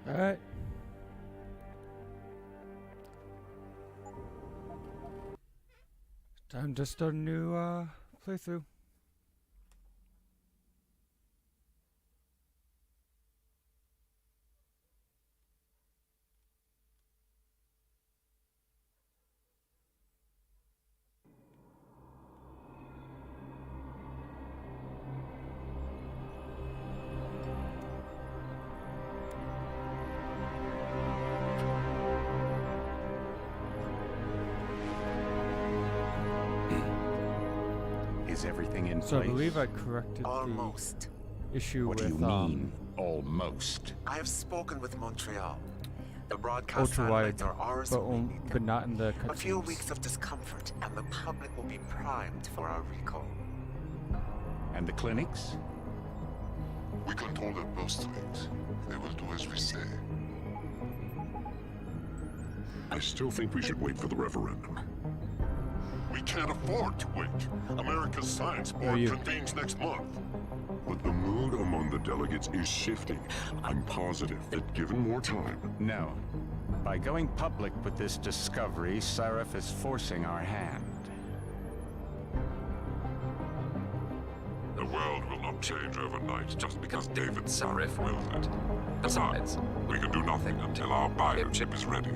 Alright. Time to start a new playthrough. Is everything in place? So I believe I corrected Almost. the issue What with do you mean, almost? I have spoken with Montreal. The broadcast ultra-wide, satellites are ours when we need but them. not in the A few cutscenes. weeks of discomfort, and the public will be primed for our recall. And the clinics? We control their purse strings. They will do as we say. I still think we should wait for the referendum. We can't afford to wait. America's Science Board you? convenes next month. But the mood among the delegates is shifting. I'm positive that given more time... No. By going public with this discovery, Sarif is forcing our hand. The world will not change overnight just because David Sarif wills it. Besides, we can do nothing until our biochip is ready.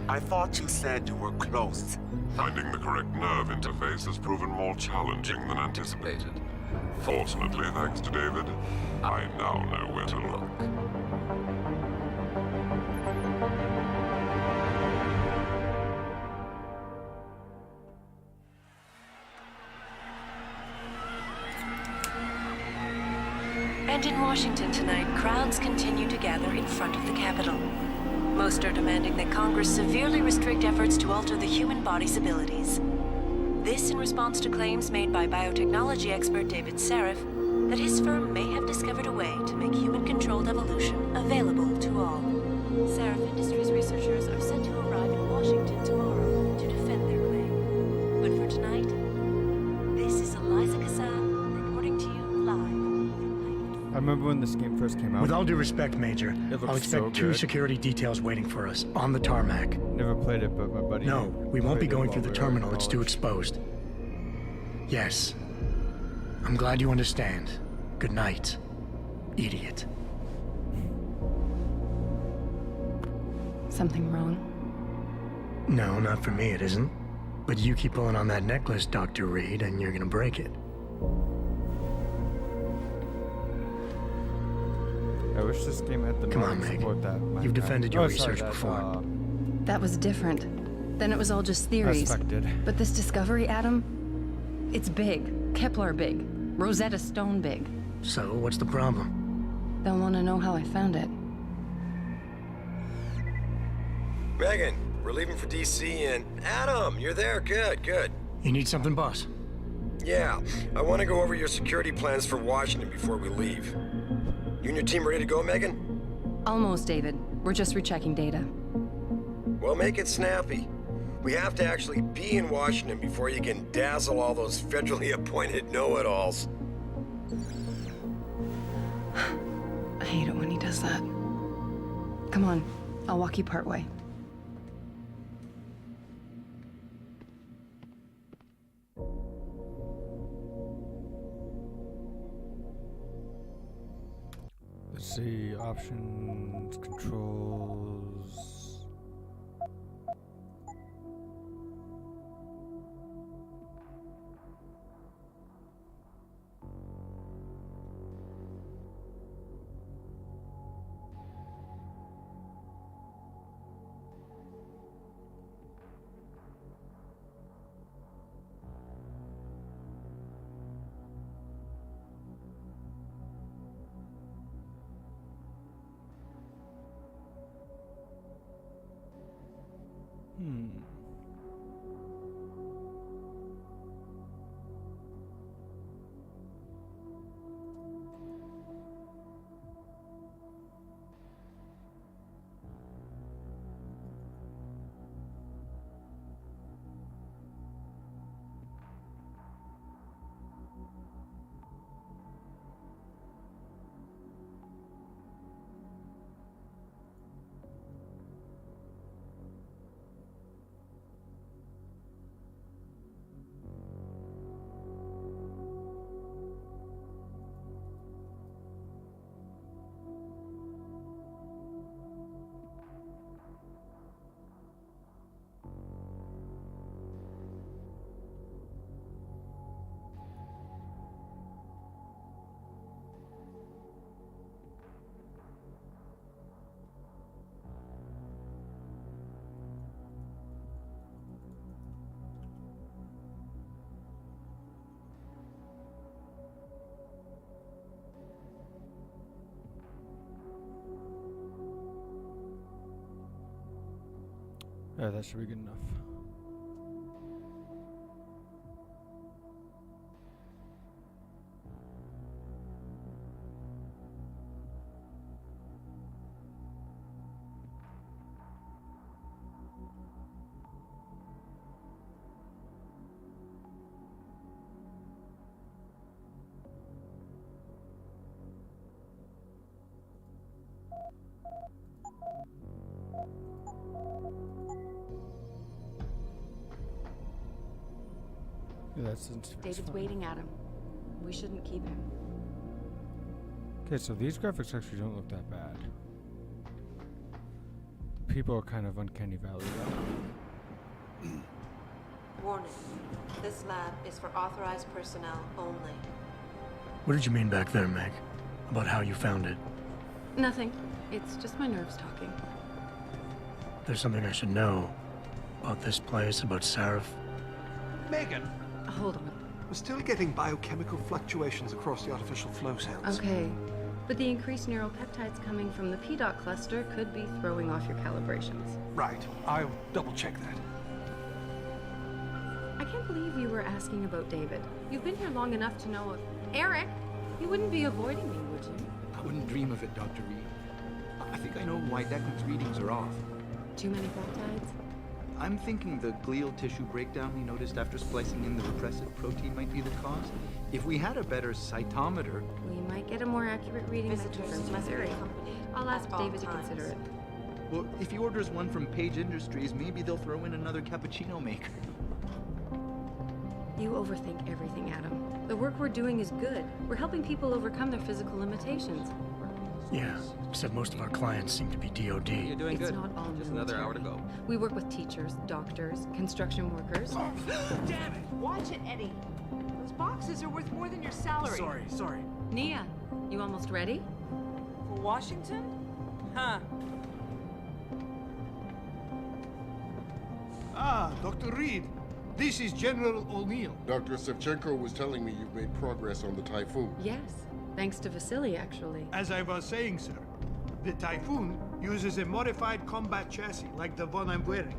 I thought you said you were close. Finding the correct nerve interface has proven more challenging than anticipated. Fortunately, thanks to David, I now know where to look. And in Washington tonight, crowds continue to gather in front of the Capitol. Most are demanding that Congress severely restrict efforts to alter the human body's abilities. This in response to claims made by biotechnology expert David Sarif that his firm may have discovered a way to make human-controlled evolution available to all. Sarif Industries researchers are set to arrive in Washington tomorrow to defend their claim. But for tonight, this is Eliza Kassan reporting to you live. I remember when this game first came out. With all due respect, Major, It I'll looks so expect two good. security details waiting for us on the tarmac. Never played it, but my buddy. No, we won't be played it going while through the we were terminal. in It's too college. exposed. Yes. I'm glad you understand. Good night, idiot. Something wrong? No, not for me, it isn't. But you keep pulling on that necklace, Dr. Reed, and you're gonna break it. I wish this game had the Come on, modding Meg. support that. You've defended your sorry, research that, before. That was different. Then it was all just I theories. expected. But this discovery, Adam, it's big. Kepler big. Rosetta Stone big. So, what's the problem? They'll want to know how I found it. Megan, we're leaving for DC and... Adam, you're there. Good, good. You need something, boss? Yeah, I want to go over your security plans for Washington before we leave. You and your team ready to go, Megan? Almost, David. We're just rechecking data. Well, make it snappy. We have to actually be in Washington before you can dazzle all those federally appointed know-it-alls. I hate it when he does that. Come on, I'll walk you part way. Let's see, options, controls. Yeah, that should be good enough. Yeah, that's David's waiting at him. We shouldn't keep him. Okay, so these graphics actually don't look that bad. People are kind of uncanny valley though. Warning. This lab is for authorized personnel only. What did you mean back there, Meg? About how you found it? Nothing. It's just my nerves talking. There's something I should know about this place, about Sarif. Megan, Hold on. we're still getting biochemical fluctuations across the artificial flow cells. Okay. But the increased neural peptides coming from the PDOT cluster could be throwing off your calibrations. Right. I'll double check that. I can't believe you were asking about David. You've been here long enough to know Eric, you wouldn't be avoiding me, would you? I wouldn't dream of it, Dr. Reed. I think I know why Declan's readings are off. Too many peptides? I'm thinking the glial tissue breakdown we noticed after splicing in the repressive protein might be the cause. If we had a better cytometer... We might get a more accurate reading that confirms your theory. I'll ask David to consider it. Well, if he orders one from Page Industries, maybe they'll throw in another cappuccino maker. You overthink everything, Adam. The work we're doing is good. We're helping people overcome their physical limitations. Yeah, except most of our clients seem to be DOD. You're doing It's good. not all Just another hour to military. go. We work with teachers, doctors, construction workers. Damn it! Watch it, Eddie. Those boxes are worth more than your salary. Sorry. Nia, you almost ready? For Washington? Huh. Ah, Dr. Reed. This is General O'Neill. Dr. Sevchenko was telling me you've made progress on the Typhoon. Yes. Thanks to Vasily, actually. As I was saying, sir, the Typhoon uses a modified combat chassis like the one I'm wearing.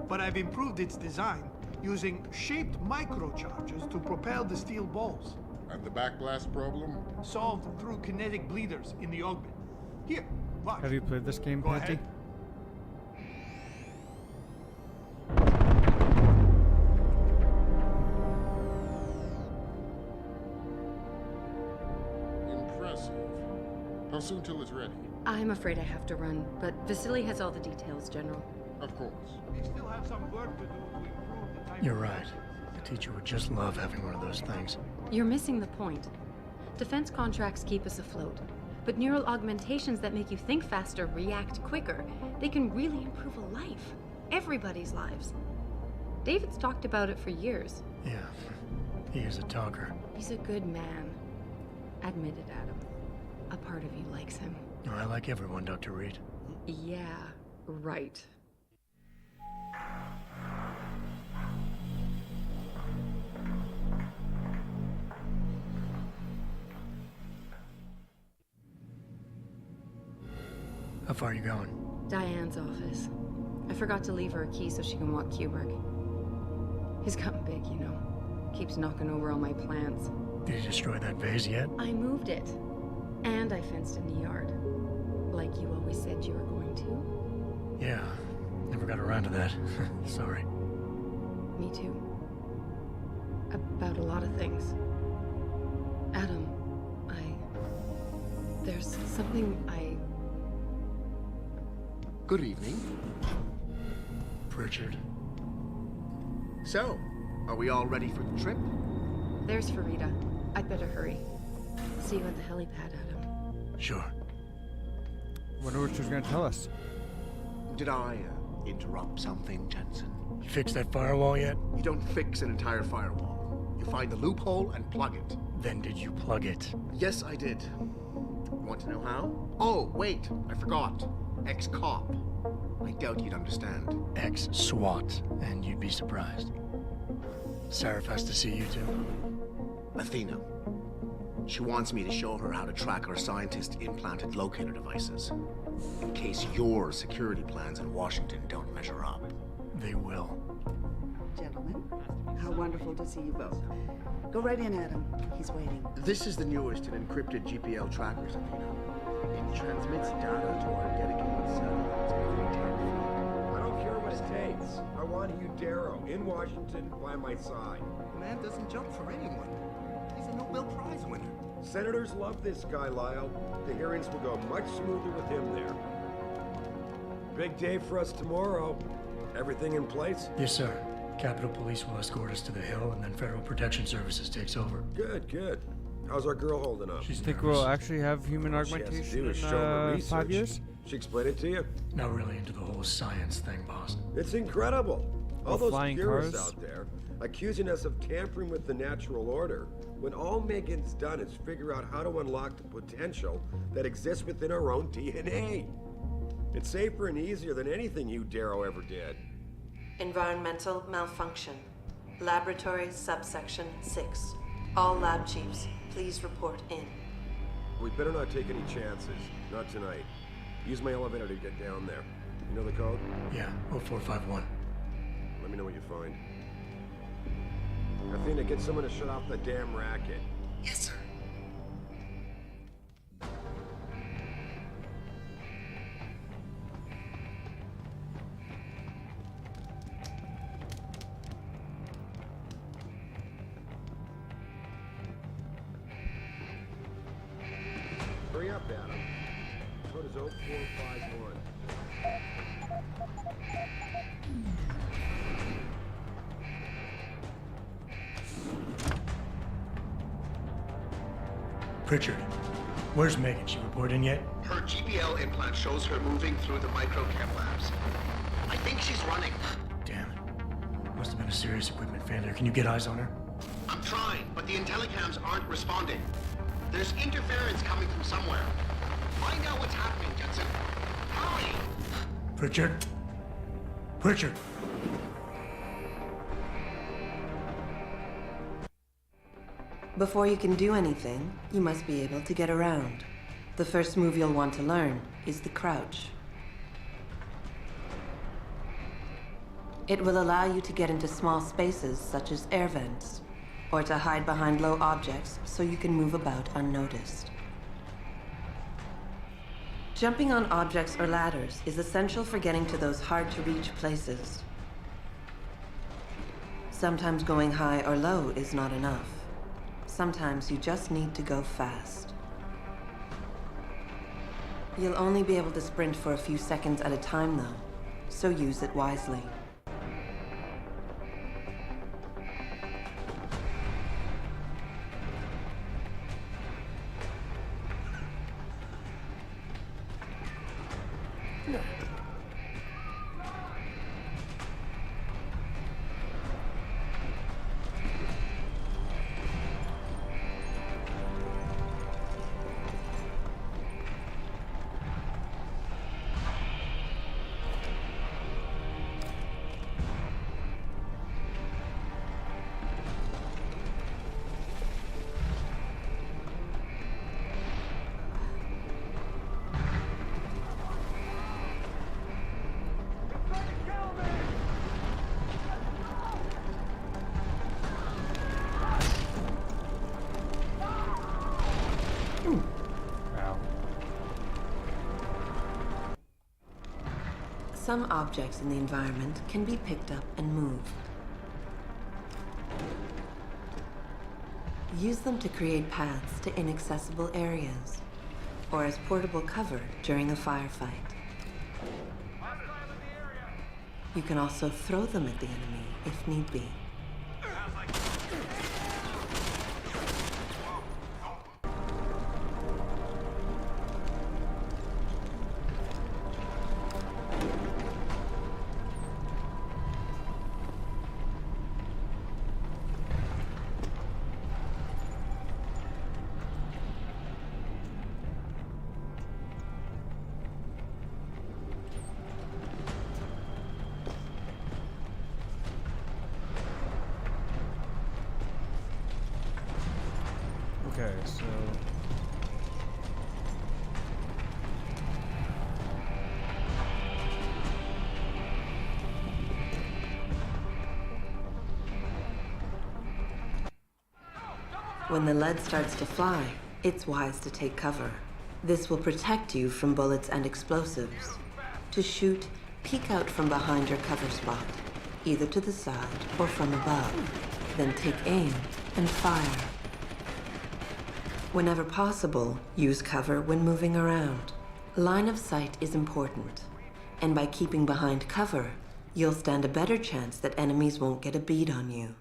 But I've improved its design using shaped microcharges to propel the steel balls. And the backblast problem? Solved through kinetic bleeders in the Augment. Here, watch. Have you played this game, Go Patty? ahead. Impressive. How soon till it's ready? I'm afraid I have to run, but Vasily has all the details, General. Of course. We still have some work to do to improve the Typhoon. You're right. The teacher would just love having one of those things. You're missing the point. Defense contracts keep us afloat, but neural augmentations that make you think faster, react quicker, they can really improve a life. Everybody's lives. David's talked about it for years. Yeah, he is a talker. He's a good man. Admit it, Adam. A part of you likes him. I like everyone, Dr. Reed. Yeah, right. How far are you going? Diane's office. I forgot to leave her a key so she can walk Kubrick. He's gotten big, you know. Keeps knocking over all my plants. Did you destroy that vase yet? I moved it. And I fenced in the yard. Like you always said you were going to. Yeah, never got around to that. Sorry. Me too. About a lot of things. Adam, there's something Good evening. Pritchard. So, are we all ready for the trip? There's Farida. I'd better hurry. See you at the helipad, Adam. Sure. Wonder what she's gonna tell us. Did I interrupt something, Jensen? You fixed that firewall yet? You don't fix an entire firewall. You find the loophole and plug it. Then did you plug it? Yes, I did. You want to know how? Oh, wait, I forgot. Ex-cop. I doubt you'd understand. Ex-SWAT, and you'd be surprised. Sarif has to see you too. Athena. She wants me to show her how to track our scientist-implanted locator devices. In case your security plans in Washington don't measure up. will. Gentlemen, how wonderful to see you both. Go right in, Adam. He's waiting. This is the newest and encrypted GPL tracker, Sabina. It transmits data to our dedicated satellites every 10 feet. I don't care what it takes. I want Hugh Darrow in Washington by my side. The man doesn't jump for anyone. He's a Nobel Prize winner. Senators love this guy, Lyle. The hearings will go much smoother with him there. Big day for us tomorrow. Everything in place? Yes, sir. Capitol Police will escort us to the Hill, and then Federal Protection Services takes over. Good, good. How's our girl holding up? Do you think we'll actually have human augmentation in 5 years? She explained it to you? Not really into the whole science thing, boss. It's incredible. All those flying purists cars? out there accusing us of tampering with the natural order, when all Megan's done is figure out how to unlock the potential that exists within our own DNA. It's safer and easier than anything Hugh Darrow ever did. Environmental malfunction. Laboratory subsection 6. All lab chiefs, please report in. We better not take any chances. Not tonight. Use my elevator to get down there. You know the code? Yeah, 0451. Let me know what you find. Athena, get someone to shut off the damn racket. Yes, sir. Hurry up, Adam. Code is 0451. Pritchard, where's Megan? She report in yet? Her GPL implant shows her moving through the microchem labs. I think she's running. Damn it. Must have been a serious equipment failure. Can you get eyes on her? I'm trying, but the intellicams aren't responding. There's interference coming from somewhere. Find out what's happening, Jensen. Hurry! Pritchard? Pritchard! Before you can do anything, you must be able to get around. The first move you'll want to learn is the crouch. It will allow you to get into small spaces such as air vents, or to hide behind low objects so you can move about unnoticed. Jumping on objects or ladders is essential for getting to those hard-to-reach places. Sometimes going high or low is not enough. Sometimes you just need to go fast. You'll only be able to sprint for a few seconds at a time, though, so use it wisely. Some objects in the environment can be picked up and moved. Use them to create paths to inaccessible areas, or as portable cover during a firefight. You can also throw them at the enemy if need be. Okay, so... When the lead starts to fly, it's wise to take cover. This will protect you from bullets and explosives. To shoot, peek out from behind your cover spot, either to the side or from above. Then take aim and fire. Whenever possible, use cover when moving around. Line of sight is important, and by keeping behind cover, you'll stand a better chance that enemies won't get a bead on you.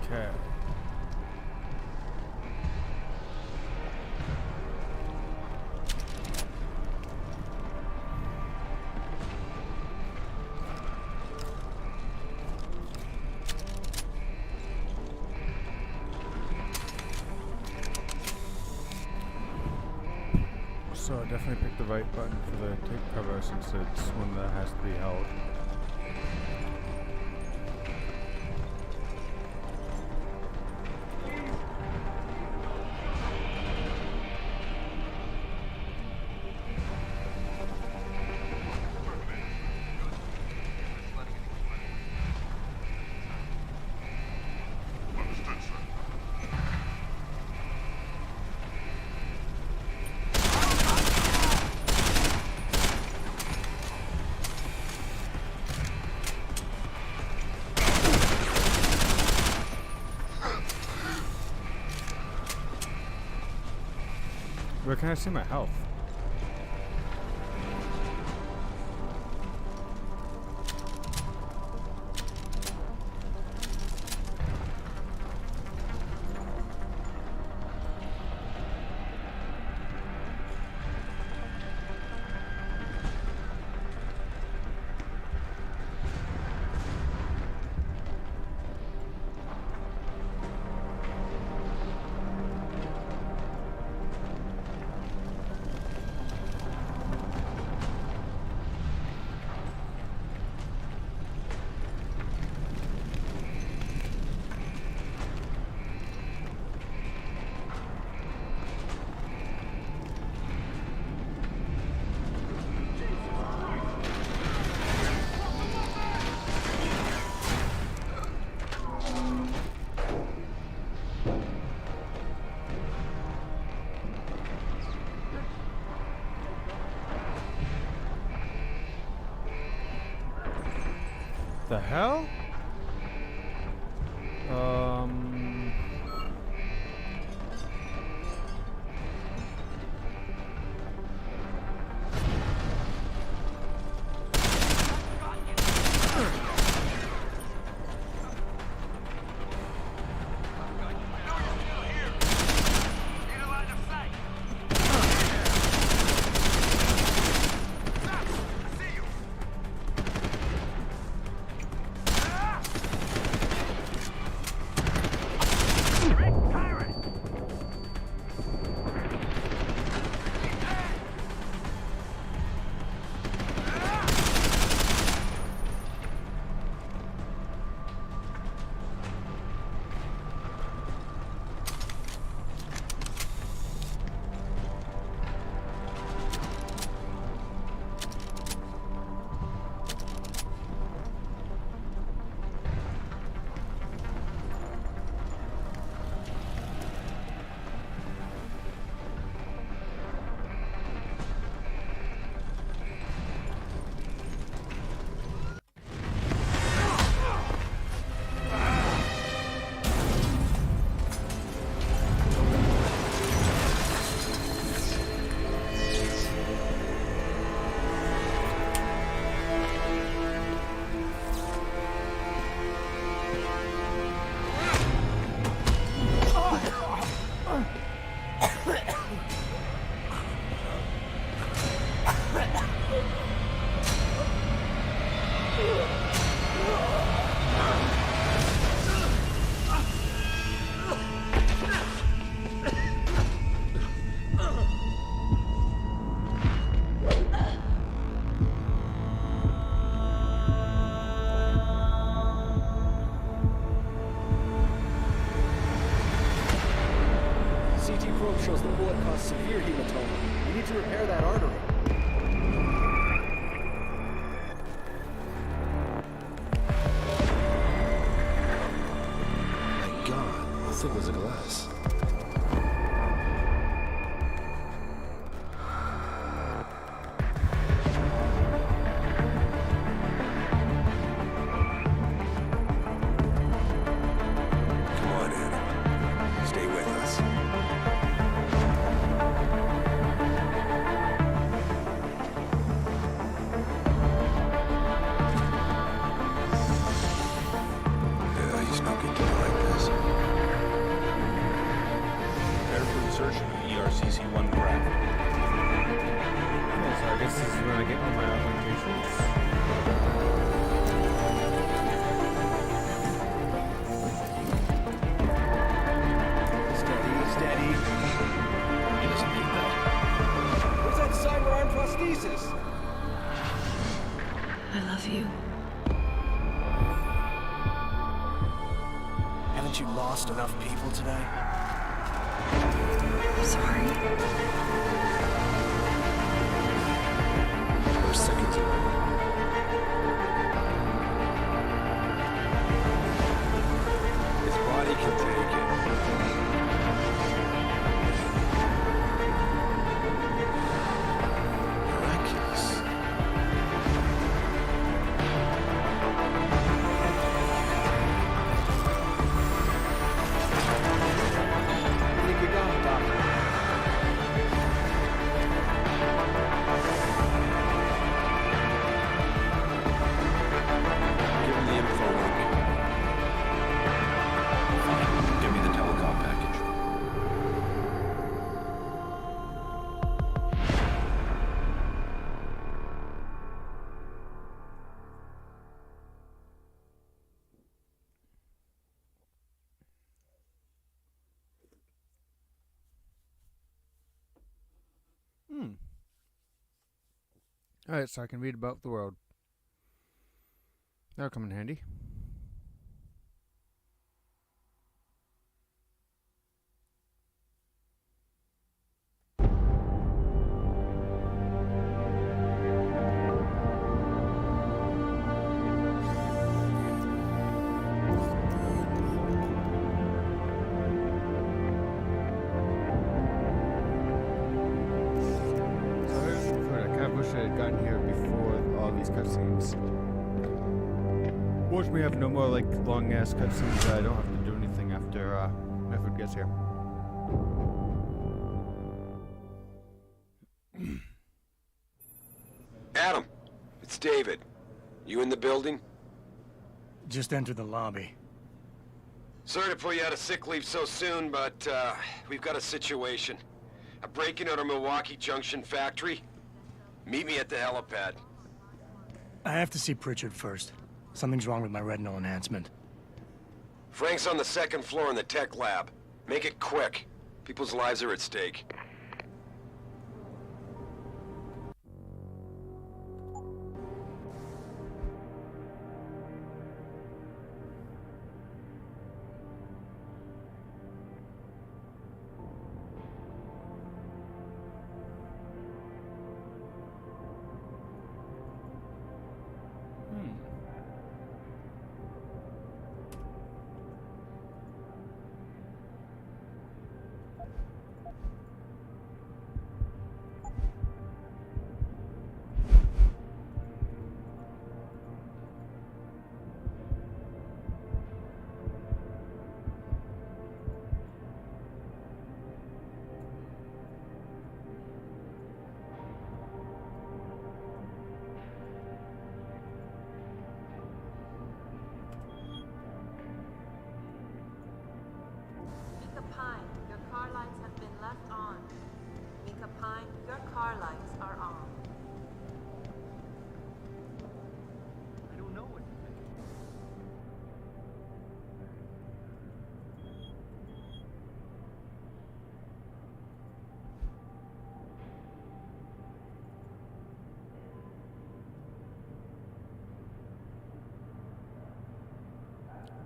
Okay. So I definitely picked the right button for the take cover since it's one that has to be held. Where can I see my health? The hell? shows the bullet caused severe hematoma. We need to repair that artery. My God, how thick was the glass? I love you. Haven't you lost enough people today? Sorry. We're seconds away. His body can take it. Miraculous. I think you're going, Doctor. Give him the info, Luke. Fine. Give me the telecom package. Alright, so I can read about the world. That'll come in handy. I had gotten here before all these cutscenes. Watch me have no more like long ass cutscenes. I don't have to do anything after my food gets here. Adam, it's David. You in the building? Just entered the lobby. Sorry to pull you out of sick leave so soon, but we've got a situation. A break-in at our Milwaukee Junction factory. Meet me at the helipad. I have to see Pritchard first. Something's wrong with my retinal enhancement. Frank's on the second floor in the tech lab. Make it quick. People's lives are at stake.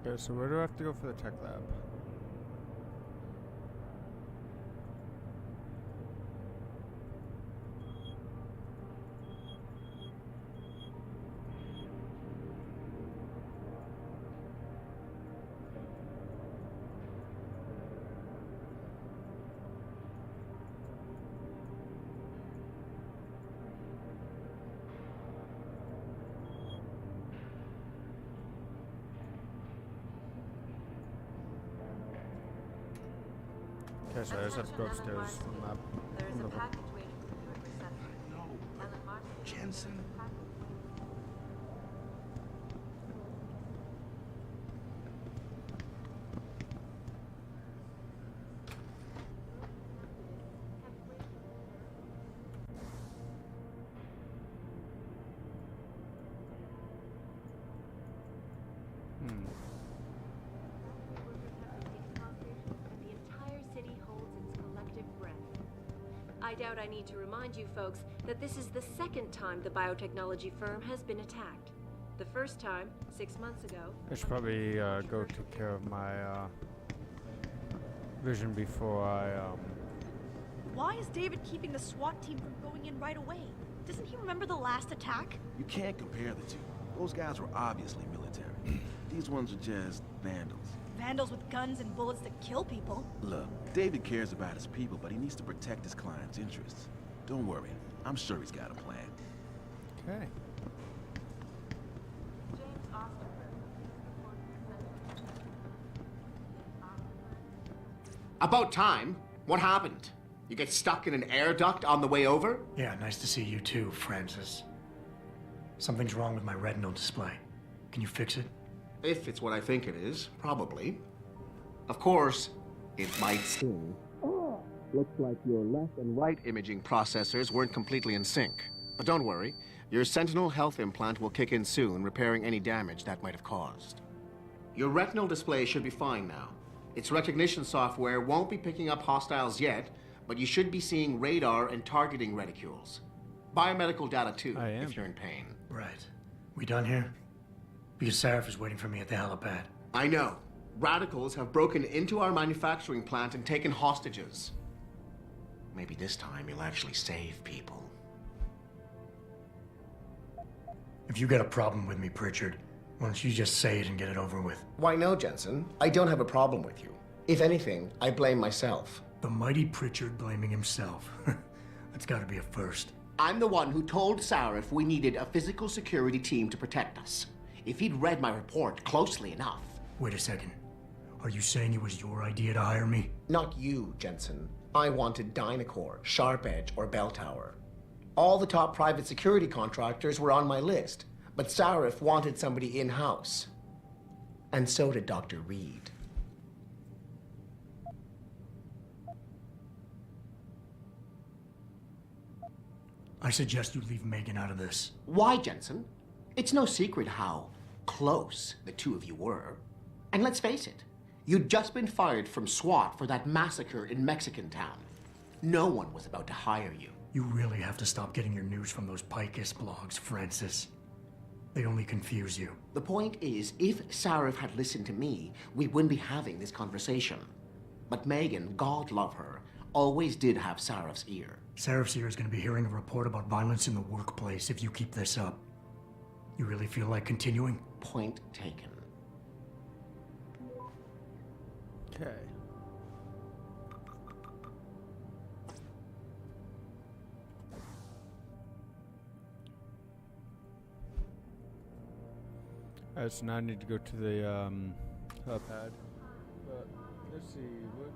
Okay, so where do I have to go for the tech lab? Okay, so I just have to go upstairs from that. There is a Wonderful. package waiting for you at reception. Ellen Martin. Jensen. And the entire city holds its collective breath. I doubt I need to remind you folks that this is the second time the biotechnology firm has been attacked. The first time, 6 months ago. I should probably go take care of my vision before I Why is David keeping the SWAT team from going in right away? Doesn't he remember the last attack? You can't compare the two. Those guys were obviously military. These ones are just vandals. Vandals with guns and bullets that kill people. Look, David cares about his people, but he needs to protect his client's interests. Don't worry. I'm sure he's got a plan. Okay. About time. What happened? You get stuck in an air duct on the way over? Yeah, nice to see you too, Francis. Something's wrong with my retinal display. Can you fix it? If it's what I think it is, probably. Of course, it might seem. Looks like your left and right imaging processors weren't completely in sync. But don't worry, your Sentinel health implant will kick in soon, repairing any damage that might have caused. Your retinal display should be fine now. Its recognition software won't be picking up hostiles yet, but you should be seeing radar and targeting reticules. Biomedical data too, if you're in pain. Right. We done here? Because Sarif is waiting for me at the helipad. I know. Radicals have broken into our manufacturing plant and taken hostages. Maybe this time you'll actually save people. If you got a problem with me, Pritchard, why don't you just say it and get it over with? Why no, Jensen? I don't have a problem with you. If anything, I blame myself. The mighty Pritchard blaming himself. That's gotta be a first. I'm the one who told Sarif we needed a physical security team to protect us. If he'd read my report closely enough... Wait a second. Are you saying it was your idea to hire me? Not you, Jensen. I wanted Dynacore, Sharp Edge, or Bell Tower. All the top private security contractors were on my list, but Sarif wanted somebody in-house. And so did Dr. Reed. I suggest you leave Megan out of this. Why, Jensen? It's no secret how close the two of you were. And let's face it, you'd just been fired from SWAT for that massacre in Mexican town. No one was about to hire you. You really have to stop getting your news from those Picus blogs, Francis. They only confuse you. The point is, if Sarif had listened to me, we wouldn't be having this conversation. But Megan, God love her, always did have Sarif's ear. Sarif's ear is going to be hearing a report about violence in the workplace if you keep this up. You really feel like continuing? Point taken. Okay. Alright, so now I need to go to the helipad. But let's see, whoops.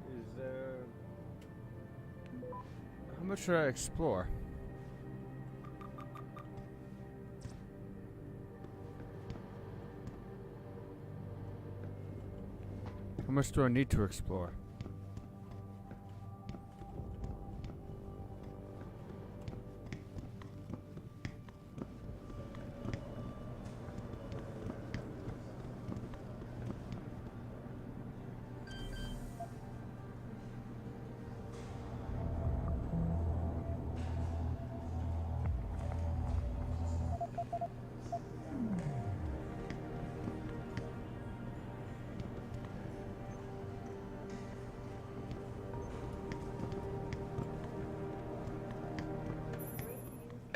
Is there... How much should I explore? How much do I need to explore?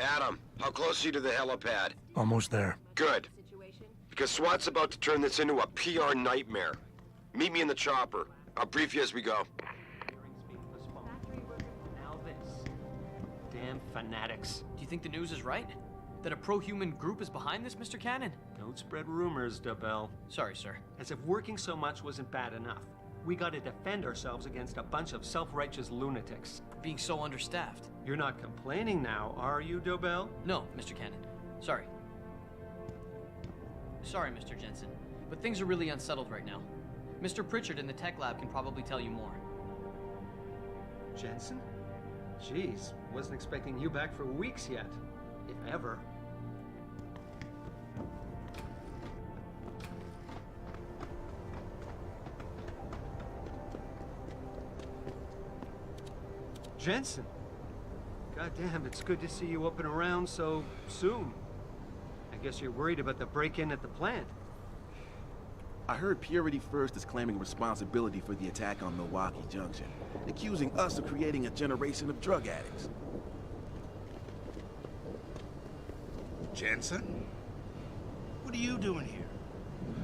Adam, how close are you to the helipad? Almost there. Good. Because SWAT's about to turn this into a PR nightmare. Meet me in the chopper. I'll brief you as we go. Now this. Damn fanatics. Do you think the news is right? That a pro-human group is behind this, Mr. Cannon? Don't spread rumors, DeBell. Sorry, sir. As if working so much wasn't bad enough. We gotta defend ourselves against a bunch of self-righteous lunatics. Being so understaffed. You're not complaining now, are you, DeBell? No, Mr. Cannon. Sorry. Sorry, Mr. Jensen. But things are really unsettled right now. Mr. Pritchard in the tech lab can probably tell you more. Jensen? Jeez, wasn't expecting you back for weeks yet. If ever. Jensen? Goddamn, it's good to see you up and around so soon. I guess you're worried about the break-in at the plant. I heard Purity First is claiming responsibility for the attack on Milwaukee Junction, accusing us of creating a generation of drug addicts. Jensen? What are you doing here?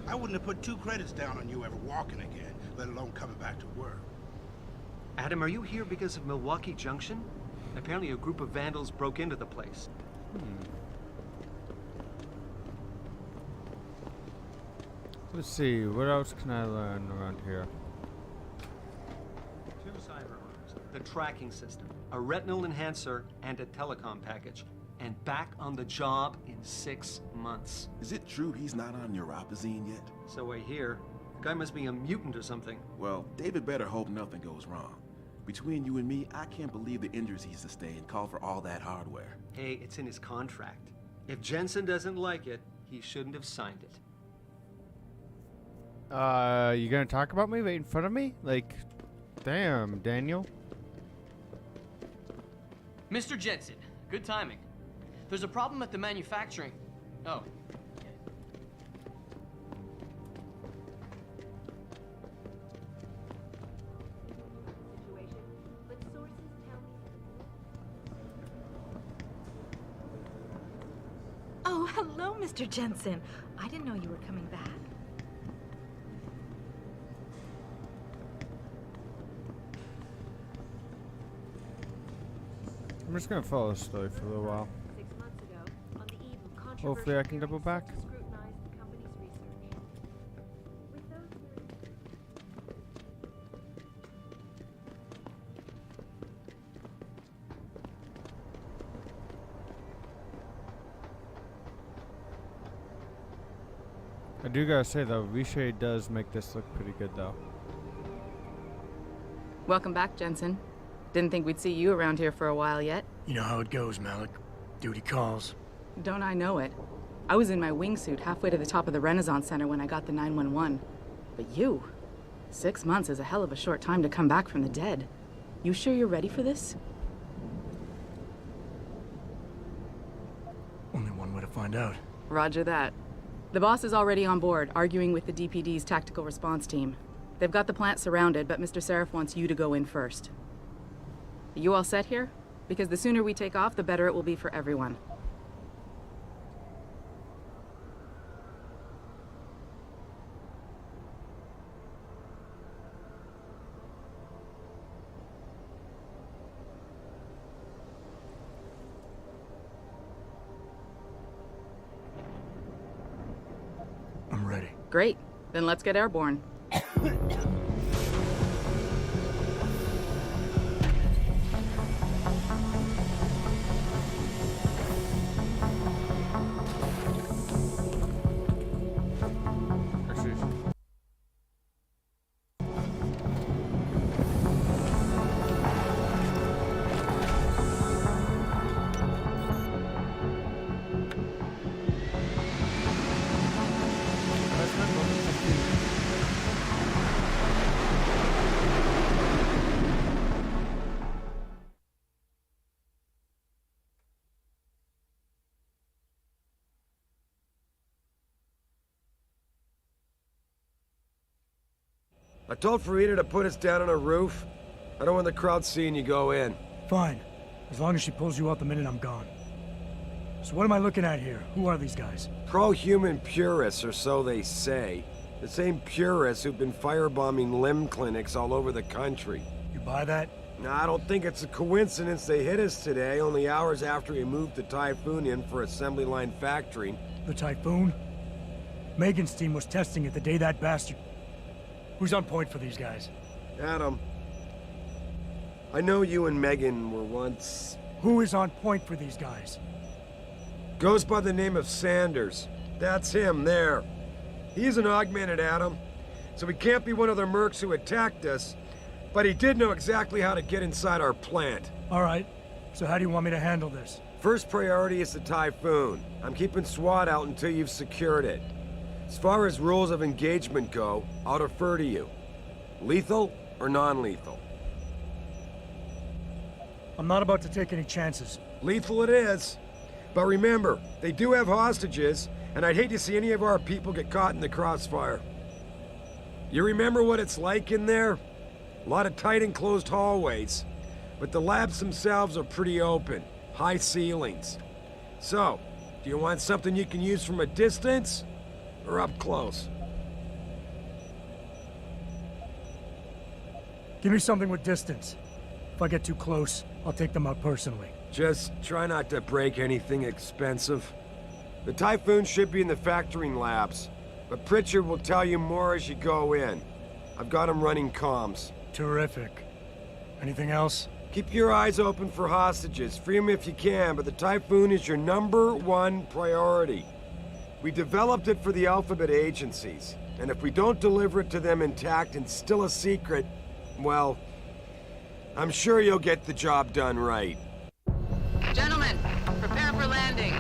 I wouldn't have put 2 credits down on you ever walking again, let alone coming back to work. Adam, are you here because of Milwaukee Junction? Apparently a group of vandals broke into the place. Let's see, what else can I learn around here? 2 cyber arms, the tracking system, a retinal enhancer, and a telecom package. And back on the job in 6 months. Is it true he's not on neuropazine yet? So I hear. The guy must be a mutant or something. Well, David better hope nothing goes wrong. Between you and me, I can't believe the injuries he sustained call for all that hardware. Hey, it's in his contract. If Jensen doesn't like it, he shouldn't have signed it. You gonna talk about me right in front of me? Like, damn, Daniel. Mr. Jensen, good timing. There's a problem at the manufacturing. Oh. Oh, hello, Mr. Jensen. I didn't know you were coming back. I'm just gonna follow the story for a little while. Hopefully I can double back. I do gotta say though, Riche does make this look pretty good though. Welcome back, Jensen. Didn't think we'd see you around here for a while yet. You know how it goes, Malik. Duty calls. Don't I know it? I was in my wingsuit halfway to the top of the Renaissance Center when I got the 911. But you? 6 months is a hell of a short time to come back from the dead. You sure you're ready for this? Only one way to find out. Roger that. The boss is already on board, arguing with the DPD's tactical response team. They've got the plant surrounded, but Mr. Seraph wants you to go in first. Are you all set here? Because the sooner we take off, the better it will be for everyone. I'm ready. Great. Then let's get airborne. I told Farida to put us down on a roof. I don't want the crowd seeing you go in. Fine. As long as she pulls you out the minute I'm gone. So what am I looking at here? Who are these guys? Pro-human purists, or so they say. The same purists who've been firebombing limb clinics all over the country. You buy that? No, I don't think it's a coincidence they hit us today, only hours after we moved the Typhoon in for assembly line factory. The Typhoon? Megan's team was testing it the day that bastard... Who's on point for these guys? Adam. I know you and Megan were once... Who is on point for these guys? Goes by the name of Sanders. That's him, there. He's an augmented, Adam. So he can't be one of the mercs who attacked us, but he did know exactly how to get inside our plant. All right. So how do you want me to handle this? First priority is the Typhoon. I'm keeping SWAT out until you've secured it. As far as rules of engagement go, I'll defer to you. Lethal or non-lethal? I'm not about to take any chances. Lethal it is. But remember, they do have hostages, and I'd hate to see any of our people get caught in the crossfire. You remember what it's like in there? A lot of tight enclosed hallways, but the labs themselves are pretty open, high ceilings. So, do you want something you can use from a distance, or up close? Give me something with distance. If I get too close, I'll take them out personally. Just try not to break anything expensive. The Typhoon should be in the factoring labs, but Pritchard will tell you more as you go in. I've got him running comms. Terrific. Anything else? Keep your eyes open for hostages. Free them if you can, but the Typhoon is your #1 priority. We developed it for the Alphabet agencies, and if we don't deliver it to them intact and still a secret, well, I'm sure you'll get the job done right. Gentlemen, prepare for landing.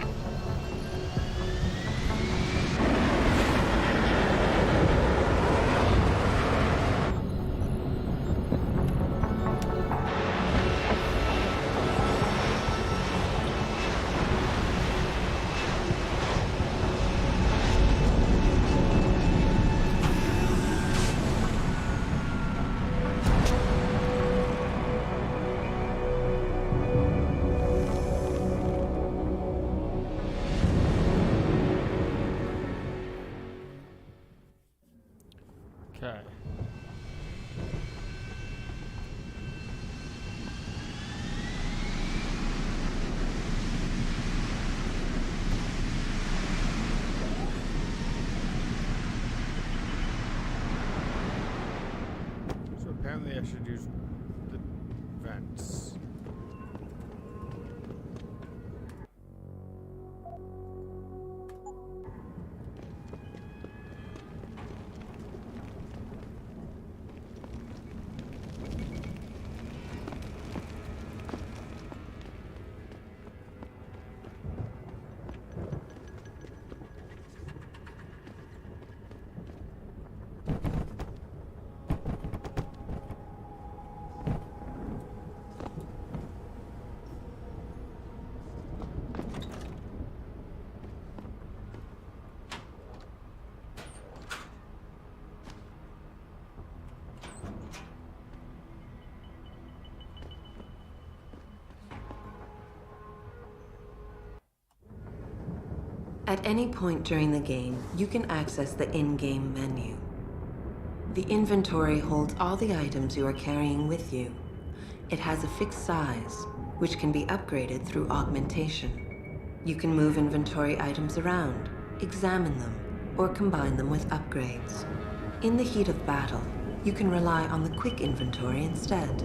Okay. So apparently I should use the vents. At any point during the game, you can access the in-game menu. The inventory holds all the items you are carrying with you. It has a fixed size, which can be upgraded through augmentation. You can move inventory items around, examine them, or combine them with upgrades. In the heat of battle, you can rely on the quick inventory instead.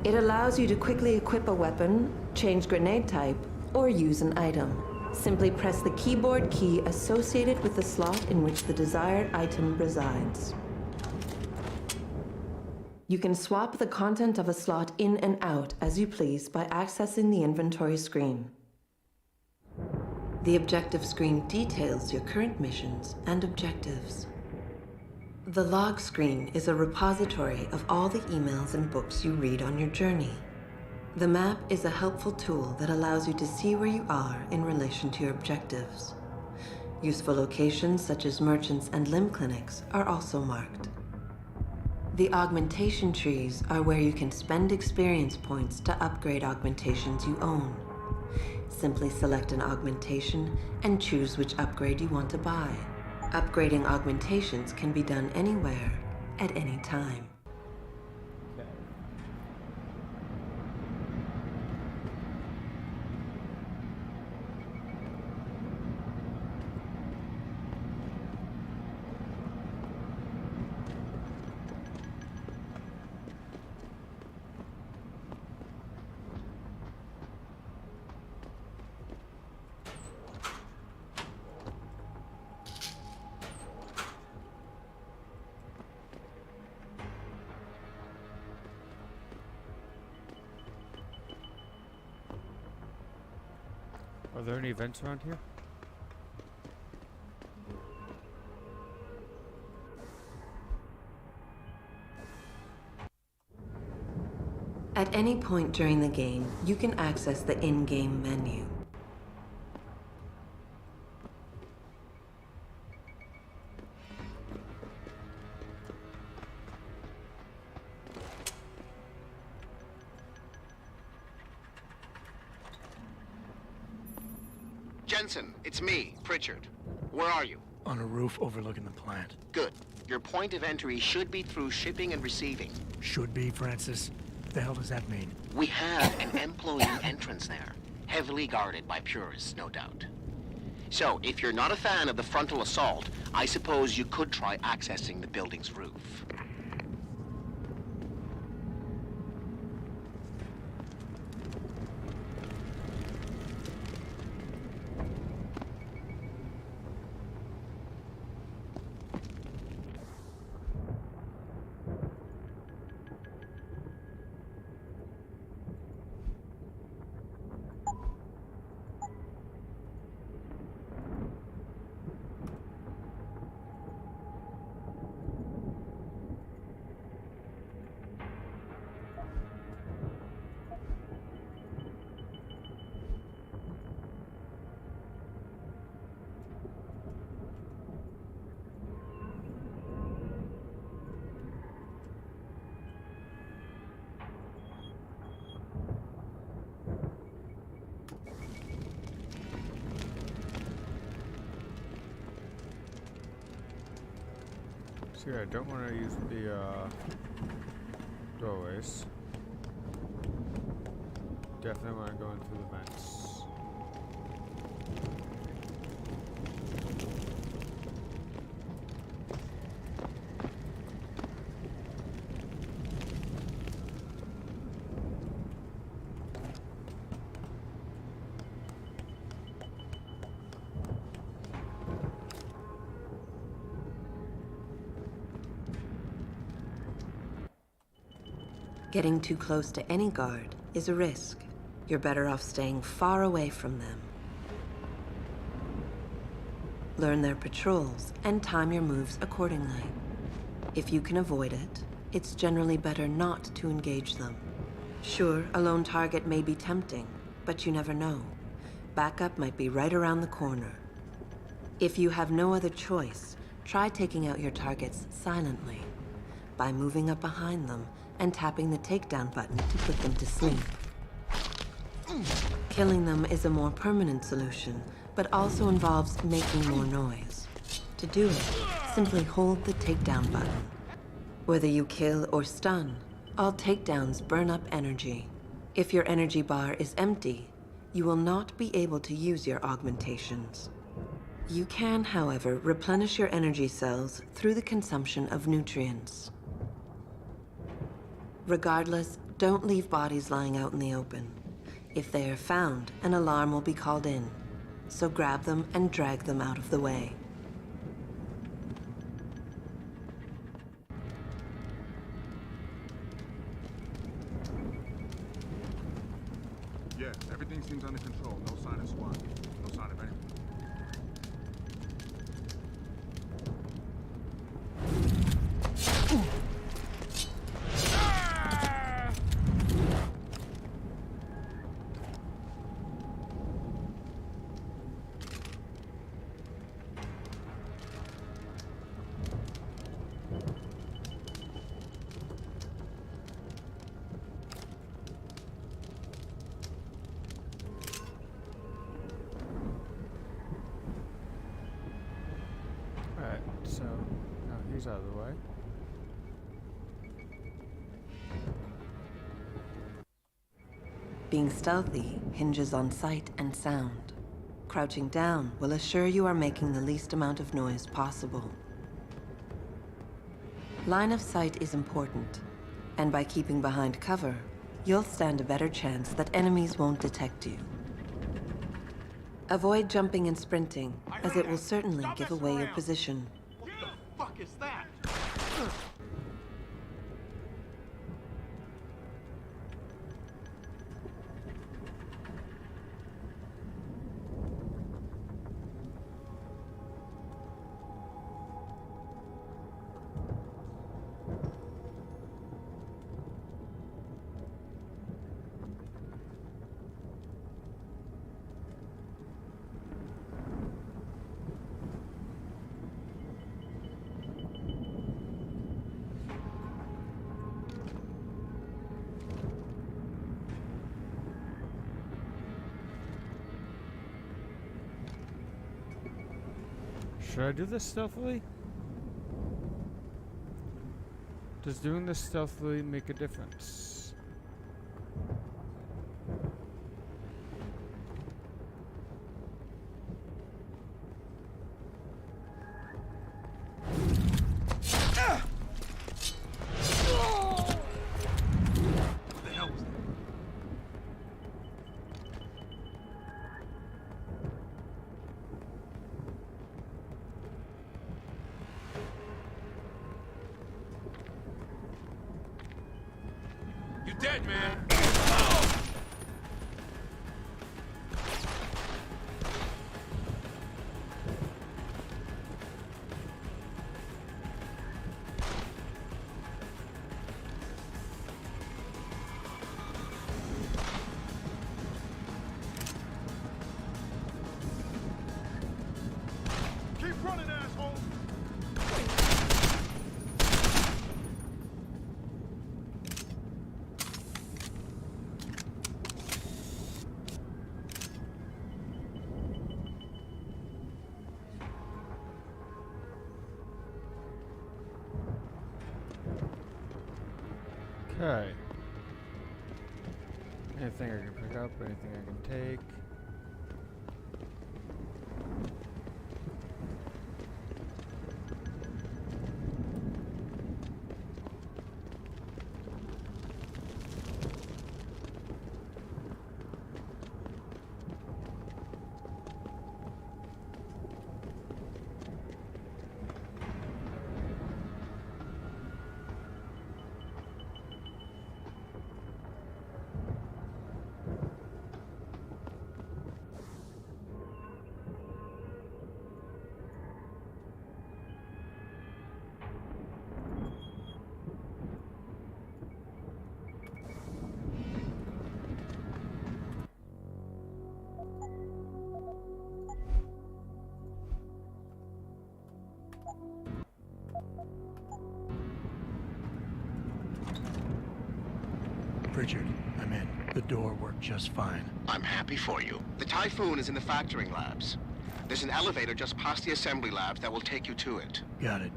It allows you to quickly equip a weapon, change grenade type, or use an item. Simply press the keyboard key associated with the slot in which the desired item resides. You can swap the content of a slot in and out as you please by accessing the inventory screen. The objective screen details your current missions and objectives. The log screen is a repository of all the emails and books you read on your journey. The map is a helpful tool that allows you to see where you are in relation to your objectives. Useful locations such as merchants and limb clinics are also marked. The augmentation trees are where you can spend experience points to upgrade augmentations you own. Simply select an augmentation and choose which upgrade you want to buy. Upgrading augmentations can be done anywhere, at any time. Are there any vents around here? At any point during the game, you can access the in-game menu. Jensen, it's me, Pritchard. Where are you? On a roof overlooking the plant. Good. Your point of entry should be through shipping and receiving. Should be, Francis. What the hell does that mean? We have an employee entrance there. Heavily guarded by purists, no doubt. So, if you're not a fan of the frontal assault, I suppose you could try accessing the building's roof. See, I don't want to use the doorways. Definitely want to go in through the vents. Getting too close to any guard is a risk. You're better off staying far away from them. Learn their patrols and time your moves accordingly. If you can avoid it, it's generally better not to engage them. Sure, a lone target may be tempting, but you never know. Backup might be right around the corner. If you have no other choice, try taking out your targets silently by moving up behind them and tapping the takedown button to put them to sleep. Killing them is a more permanent solution, but also involves making more noise. To do it, simply hold the takedown button. Whether you kill or stun, all takedowns burn up energy. If your energy bar is empty, you will not be able to use your augmentations. You can, however, replenish your energy cells through the consumption of nutrients. Regardless, don't leave bodies lying out in the open. If they are found, an alarm will be called in, so grab them and drag them out of the way. Yeah, everything seems under control. No sign of SWAT. No sign of anything. So, now he's out of the way. Being stealthy hinges on sight and sound. Crouching down will assure you are making the least amount of noise possible. Line of sight is important, and by keeping behind cover, you'll stand a better chance that enemies won't detect you. Avoid jumping and sprinting, as it will certainly give away your position. What the fuck is that? Should I do this stealthily? Does doing this stealthily make a difference? You dead, man. Keep running, asshole. Okay. Anything I can pick up, anything I can take. Richard, I'm in. The door worked just fine. I'm happy for you. The Typhoon is in the factoring labs. There's an elevator just past the assembly labs that will take you to it. Got it.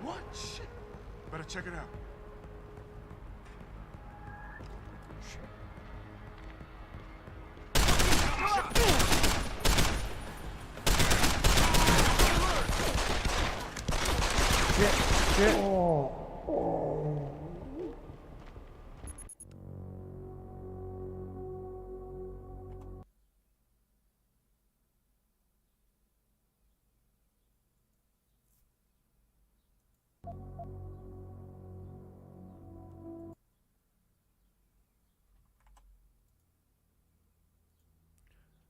What? Shit. Better check it out. Shit.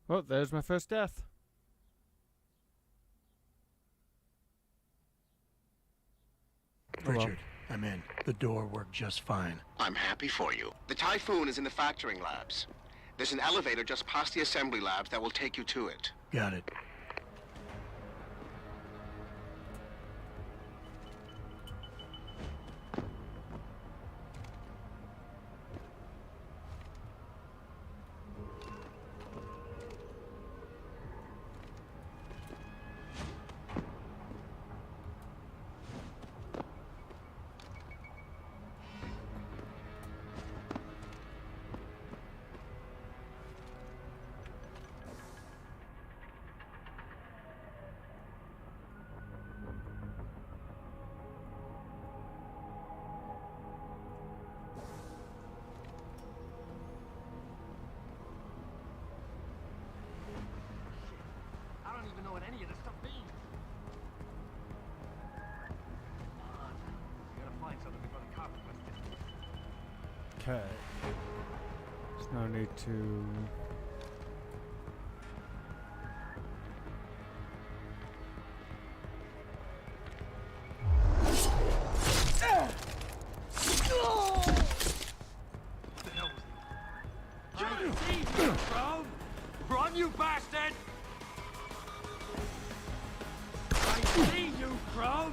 Well, there's my first death. Richard, I'm in. The door worked just fine. I'm happy for you. The Typhoon is in the factoring labs. There's an elevator just past the assembly labs that will take you to it. Got it. Okay. There's no need to... Run, you bastard! I see you, Crow!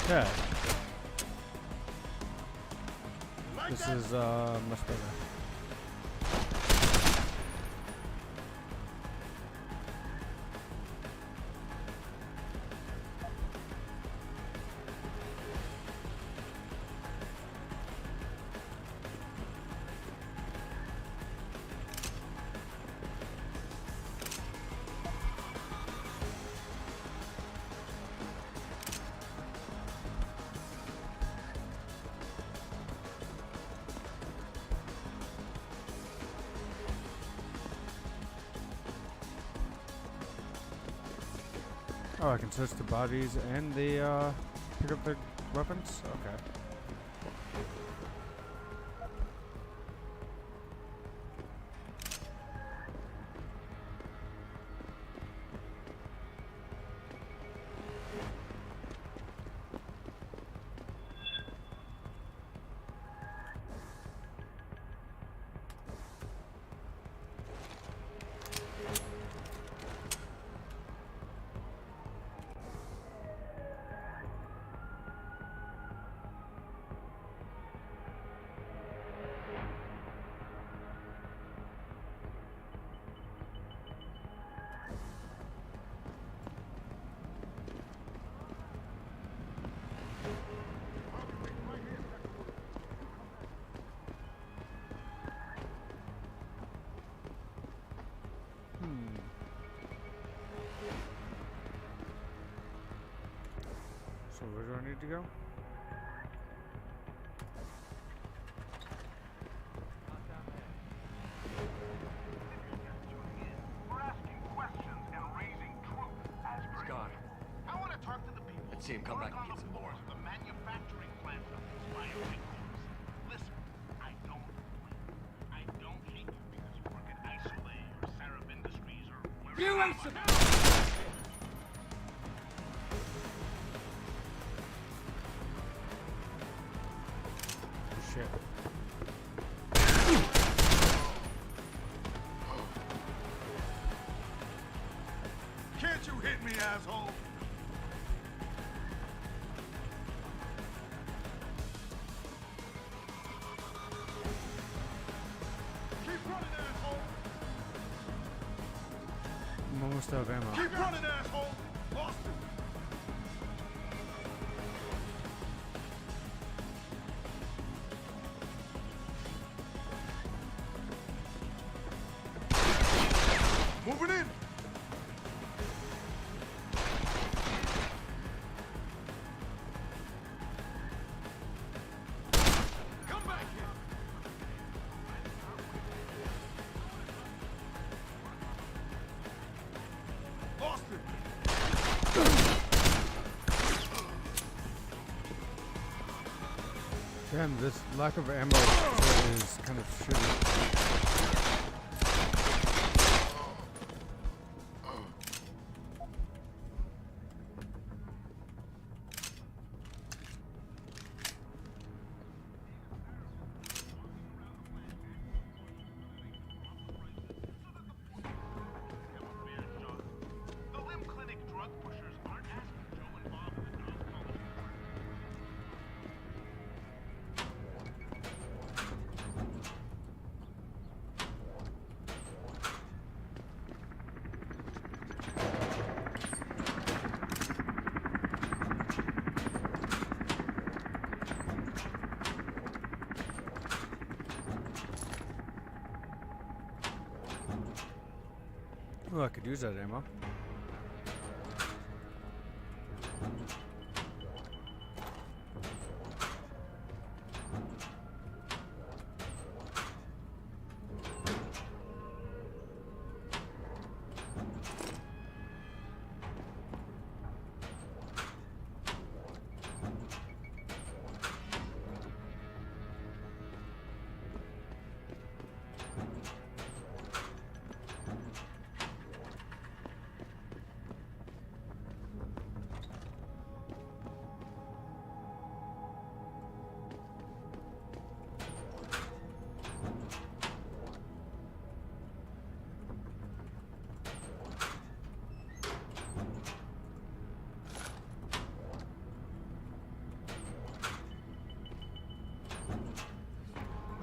Okay. This is much better. Oh, I can search the bodies and the, pick up the weapons? Okay. So where do I need to go? Scott. I want to talk to the people. Let's see him come back and get some more. The manufacturing plant of this bioreactors. Listen, I don't hate you because you work at Isolay or Sarab Industries or wherever. You ain't Shit. Can't you hit me, asshole? Keep running, asshole! I'm almost out of ammo. Keep running, asshole! Lost it! Moving in! Come back here! Lost it! Damn, this lack of ammo is kind of shitty. The Limb Clinic drug pushers aren't asking Joe and Bob in the drug culture. Oh, I could use that ammo.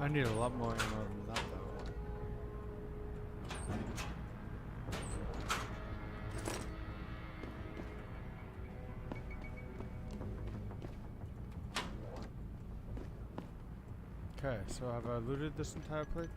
need a lot more ammo than that though. Okay, so have I looted this entire plate?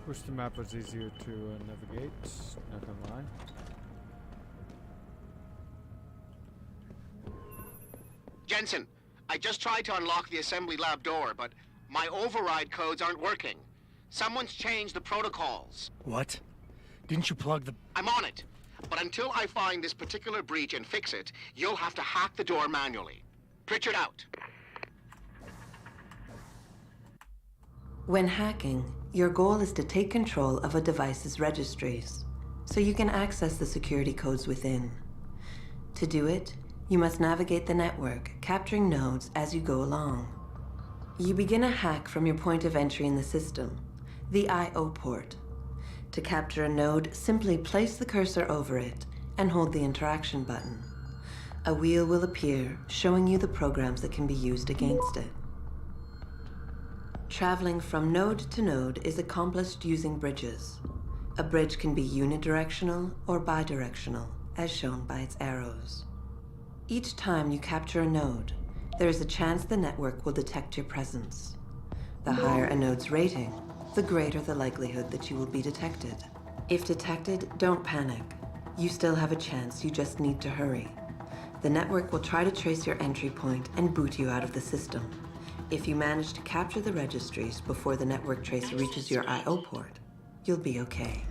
Wish the map was easier to navigate, not gonna lie. Jensen, I just tried to unlock the assembly lab door, but my override codes aren't working. Someone's changed the protocols. What? Didn't you plug the... I'm on it. But until I find this particular breach and fix it, you'll have to hack the door manually. Pritchard out. When hacking, your goal is to take control of a device's registries, so you can access the security codes within. To do it, you must navigate the network, capturing nodes as you go along. You begin a hack from your point of entry in the system, the I/O port. To capture a node, simply place the cursor over it and hold the interaction button. A wheel will appear, showing you the programs that can be used against it. Traveling from node to node is accomplished using bridges. A bridge can be unidirectional or bidirectional, as shown by its arrows. Each time you capture a node, there is a chance the network will detect your presence. The higher a node's rating, the greater the likelihood that you will be detected. If detected, don't panic. You still have a chance, you just need to hurry. The network will try to trace your entry point and boot you out of the system. If you manage to capture the registries before the network tracer reaches your I/O port, you'll be okay.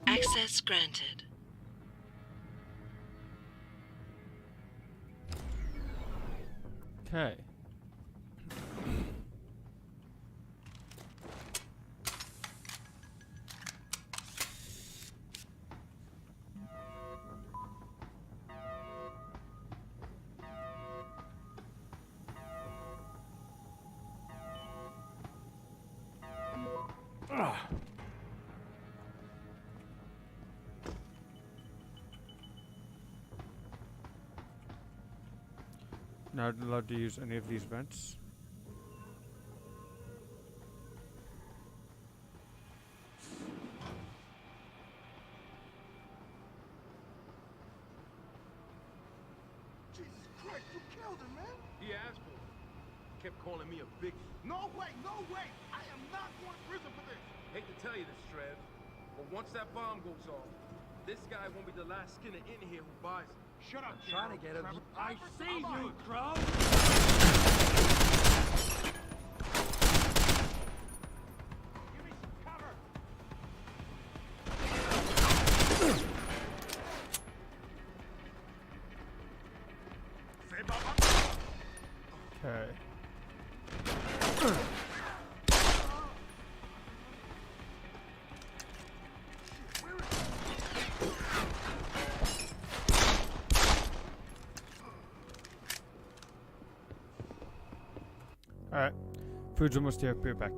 Access granted. Okay. Not allowed to use any of these vents. Jesus Christ, you killed him, man! He asked for it. Kept calling me a big... No way, no way! I am not going to prison for this! Hate to tell you this, Trev, but once that bomb goes off, this guy won't be the last skinner in here who buys it. Shut up, Trying to get him. I see you, Crow! Give me some cover! Okay. Alright. Food's almost here. Be right back.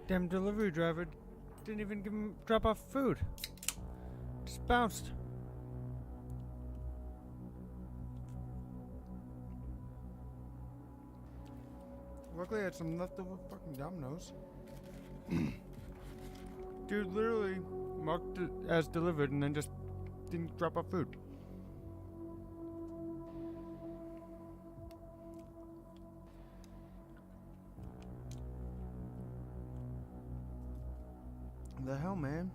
Damn delivery driver didn't even drop off food. Just bounced. Luckily I had some leftover fucking Dominoes. Dude literally marked it as delivered and then just didn't drop off food. The hell, man?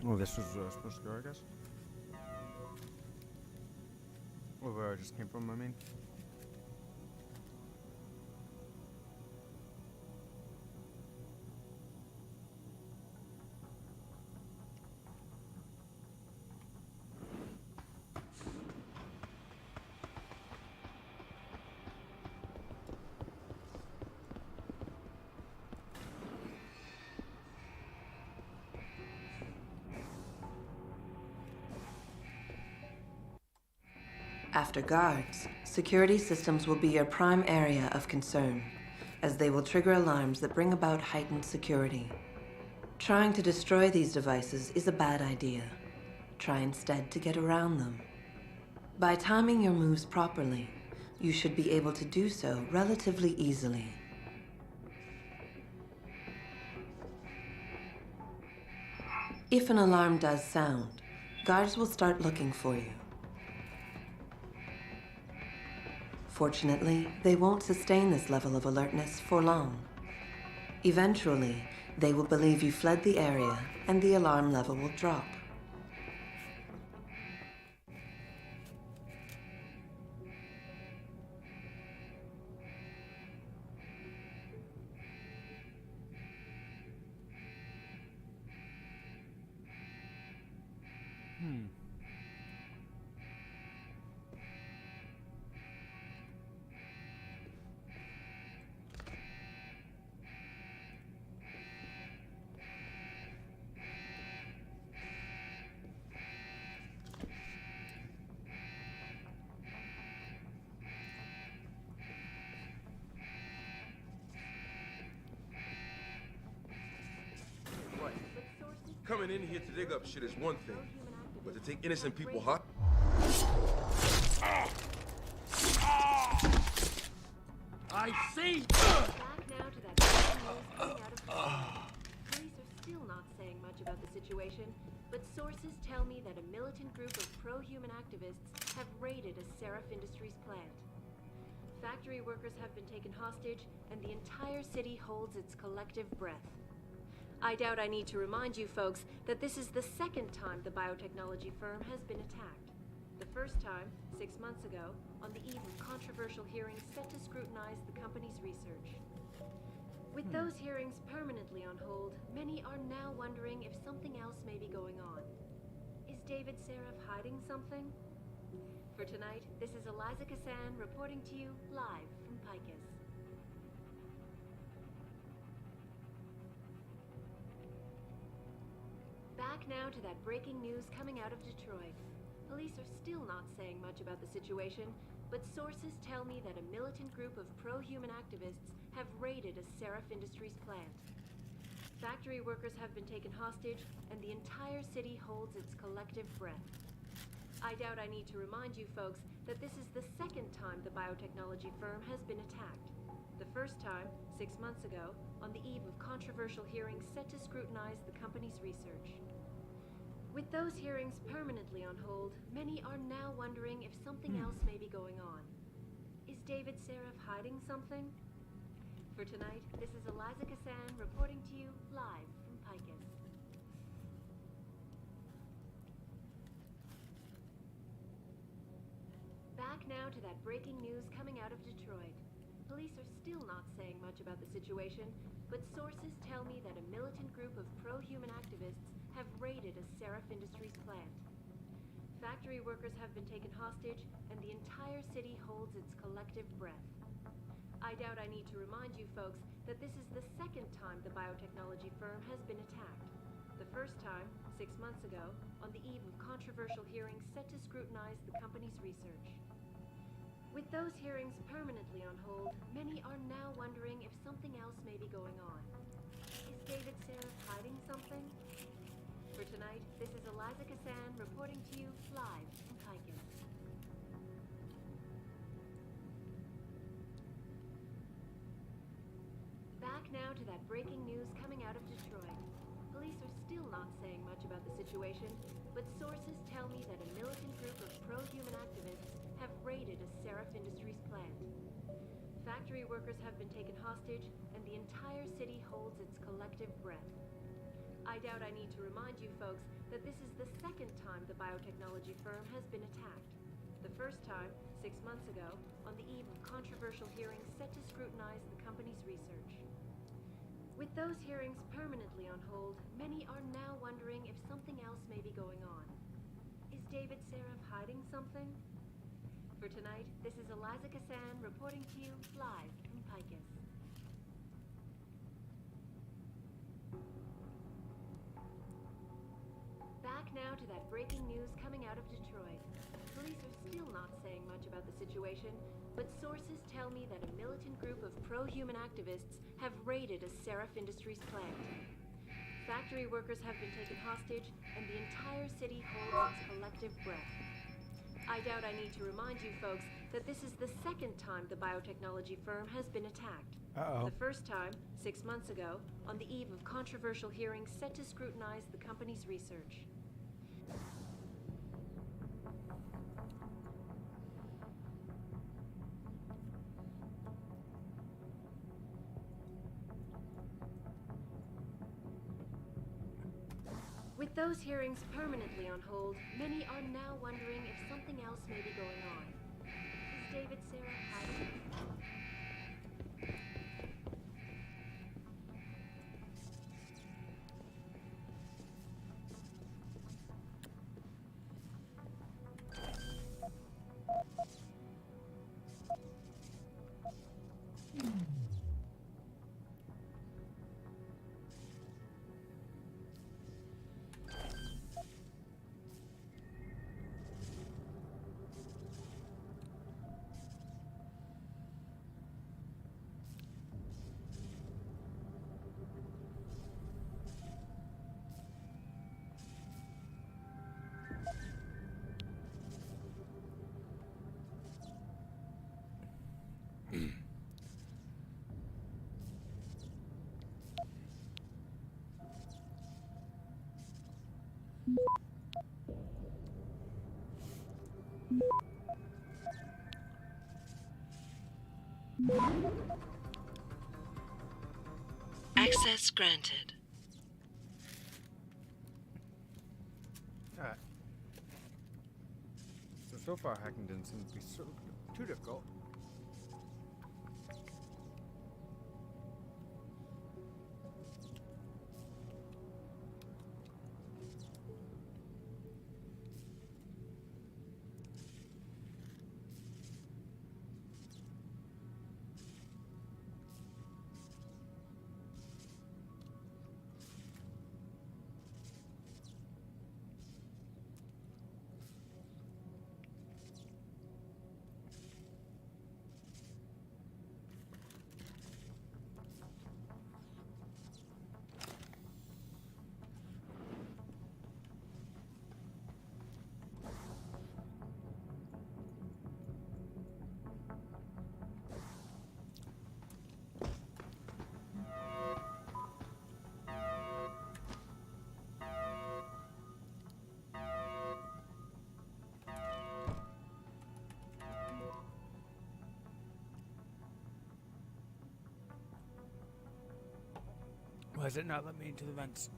Well, this was supposed to go, I guess. Or where I just came from, I mean. After guards, security systems will be your prime area of concern, as they will trigger alarms that bring about heightened security. Trying to destroy these devices is a bad idea. Try instead to get around them. By timing your moves properly, you should be able to do so relatively easily. If an alarm does sound, guards will start looking for you. Fortunately, they won't sustain this level of alertness for long. Eventually, they will believe you fled the area, and the alarm level will drop. Coming in here to dig up shit is one thing, but to take innocent people hot? I see! Back now to that breaking news coming out of Police are still not saying much about the situation, but sources tell me that a militant group of pro-human activists have raided a Seraph Industries plant. Factory workers have been taken hostage, and the entire city holds its collective breath. I doubt I need to remind you folks that this is the second time the biotechnology firm has been attacked. The first time, 6 months ago, on the eve of controversial hearings set to scrutinize the company's research. With those hearings permanently on hold, many are now wondering if something else may be going on. Is David Seraph hiding something? For tonight, this is Eliza Kassan reporting to you live from Picus. Back now to that breaking news coming out of Detroit. Police are still not saying much about the situation, but sources tell me that a militant group of pro-human activists have raided a Seraph Industries plant. Factory workers have been taken hostage, and the entire city holds its collective breath. I doubt I need to remind you folks that this is the second time the biotechnology firm has been attacked. The first time, 6 months ago, on the eve of controversial hearings set to scrutinize the company's research. With those hearings permanently on hold, many are now wondering if something else may be going on. Is David Seraph hiding something? For tonight, this is Eliza Kassan reporting to you live from Picus. Back now to that breaking news coming out of Detroit. Police are still not saying much about the situation, but sources tell me that a militant group of pro-human activists have raided a Seraph Industries plant. Factory workers have been taken hostage, and the entire city holds its collective breath. I doubt I need to remind you folks that this is the second time the biotechnology firm has been attacked. The first time, 6 months ago, on the eve of controversial hearings set to scrutinize the company's research. With those hearings permanently on hold, many are now wondering if something else may be going on. Is David Seraph hiding something? For tonight, this is Eliza Kassan reporting to you live from Picus. Back now to that breaking news coming out of Detroit. Police are still not saying much about the situation, but sources tell me that a militant group of pro-human activists have raided a Seraph Industries plant. Factory workers have been taken hostage, and the entire city holds its collective breath. I doubt I need to remind you folks that this is the second time the biotechnology firm has been attacked. The first time, 6 months ago, on the eve of controversial hearings set to scrutinize the company's research. With those hearings permanently on hold, many are now wondering if something else may be going on. Is David Seraph hiding something? For tonight, this is Eliza Kassan reporting to you live from Picus. Back now to that breaking news coming out of Detroit. Police are still not saying much about the situation, but sources tell me that a militant group of pro-human activists have raided a Seraph Industries plant. Factory workers have been taken hostage, and the entire city holds its collective breath. I doubt I need to remind you folks that this is the second time the biotechnology firm has been attacked. The first time, 6 months ago, on the eve of controversial hearings set to scrutinize the company's research. With those hearings permanently on hold, many are now wondering if something else may be going on. Is David Seraph hiding? Access granted. Alright. So far hacking didn't seem to be too difficult. Why does it not let me into the vents?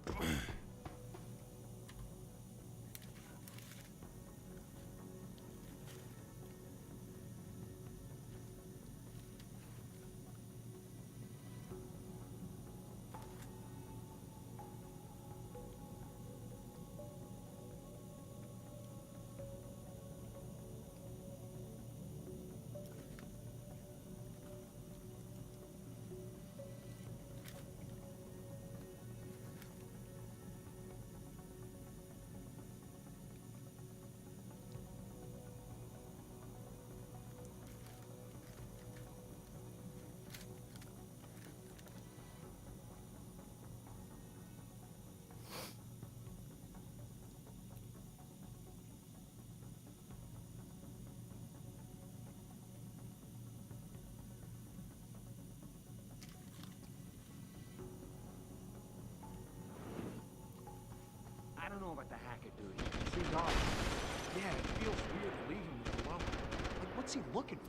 don't know about the hacker duty. It seems odd. Yeah, it feels weird to leave him there alone. Like, what's he looking for?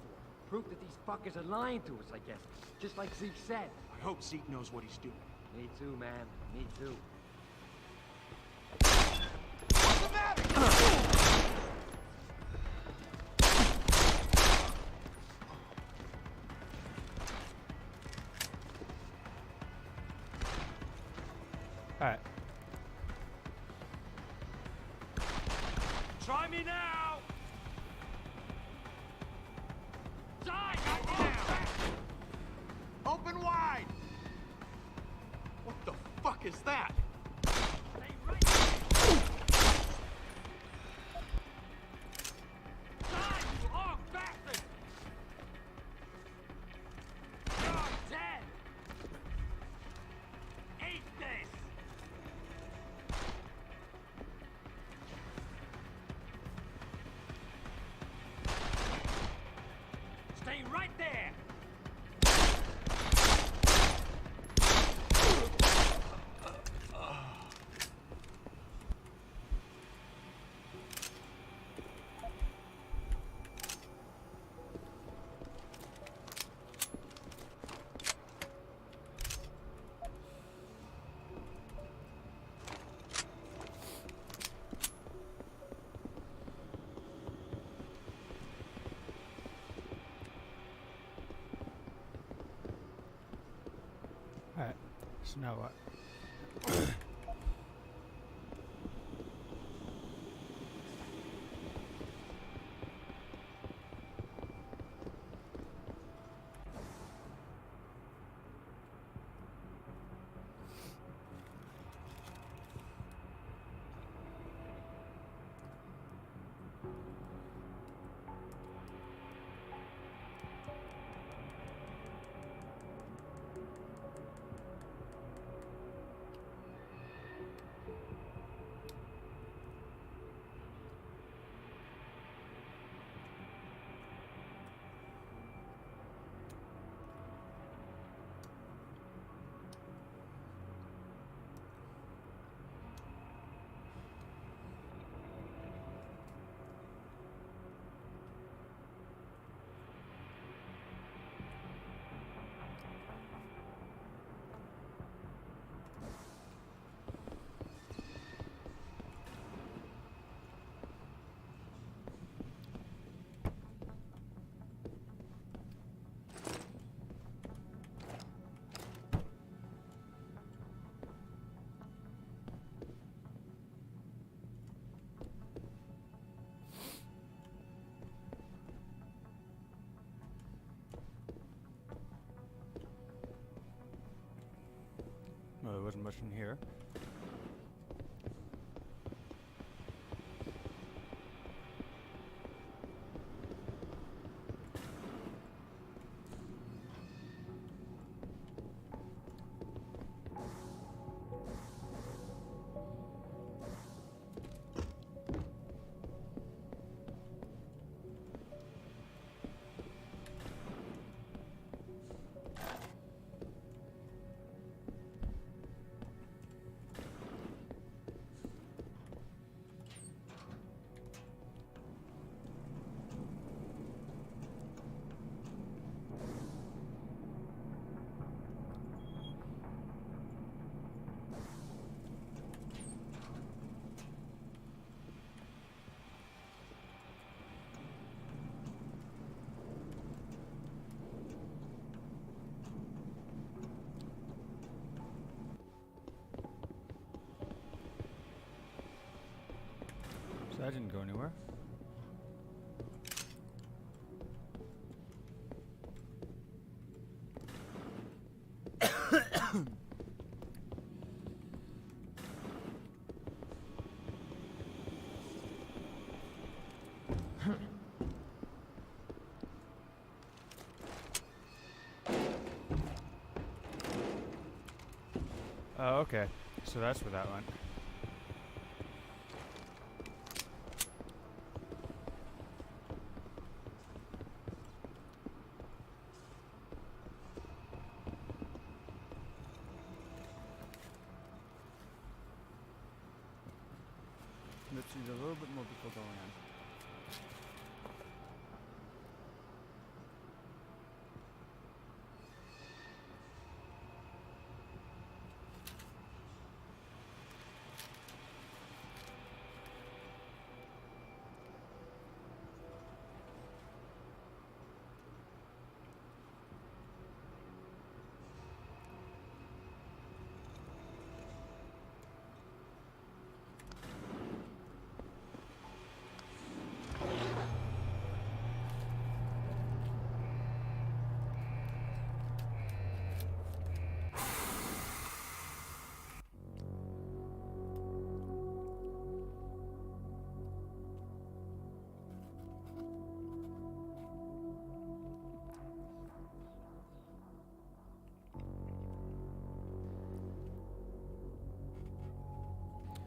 Proof that these fuckers are lying to us, I guess. Just like Zeke said. I hope Zeke knows what he's doing. Me too, man. Me too. Alright. Try me now! Die right now! Open wide! What the fuck is that? Stay right there! Alright, so now what? Well, there wasn't much in here. So that didn't go anywhere. Oh, okay. So that's where that went.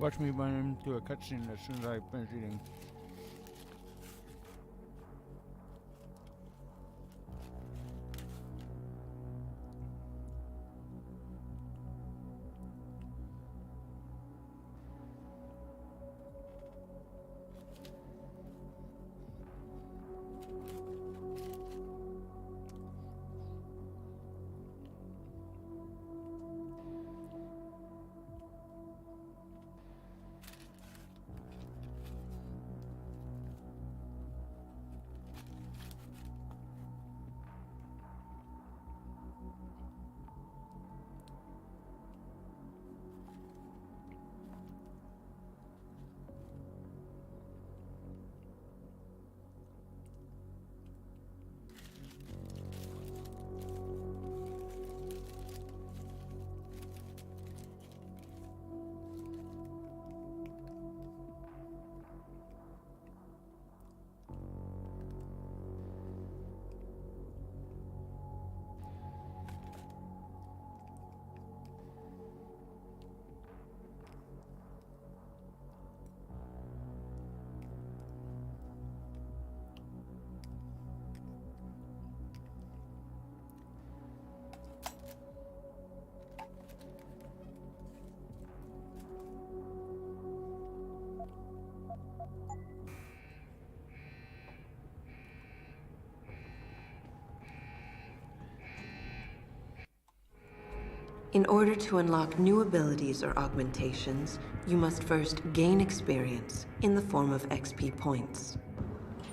Watch me run into a cutscene as soon as I finish eating. In order to unlock new abilities or augmentations, you must first gain experience in the form of XP points.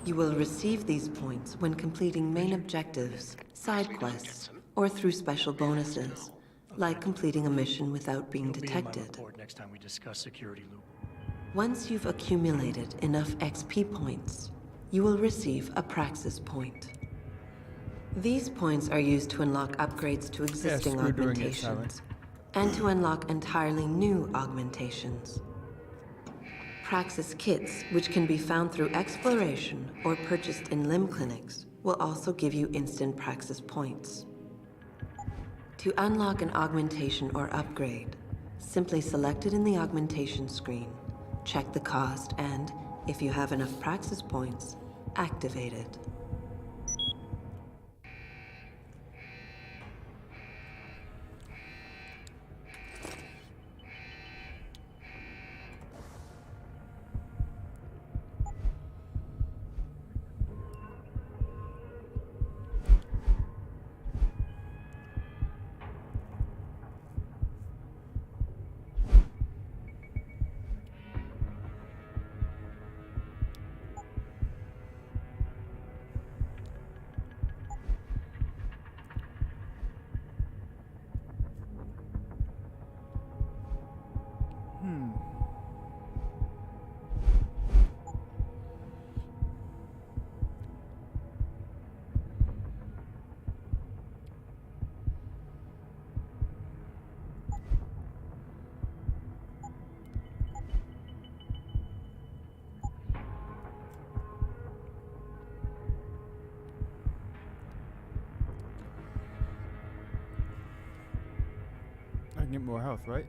You will receive these points when completing main objectives, side quests, or through special bonuses, like completing a mission without being detected. Next time we discuss security loop. Once you've accumulated enough XP points, you will receive a Praxis point. These points are used to unlock upgrades to existing augmentations, and to unlock entirely new augmentations. Praxis kits, which can be found through exploration or purchased in limb clinics, will also give you instant Praxis points. To unlock an augmentation or upgrade, simply select it in the augmentation screen, check the cost, and, if you have enough Praxis points, activate it. I can get more health, right?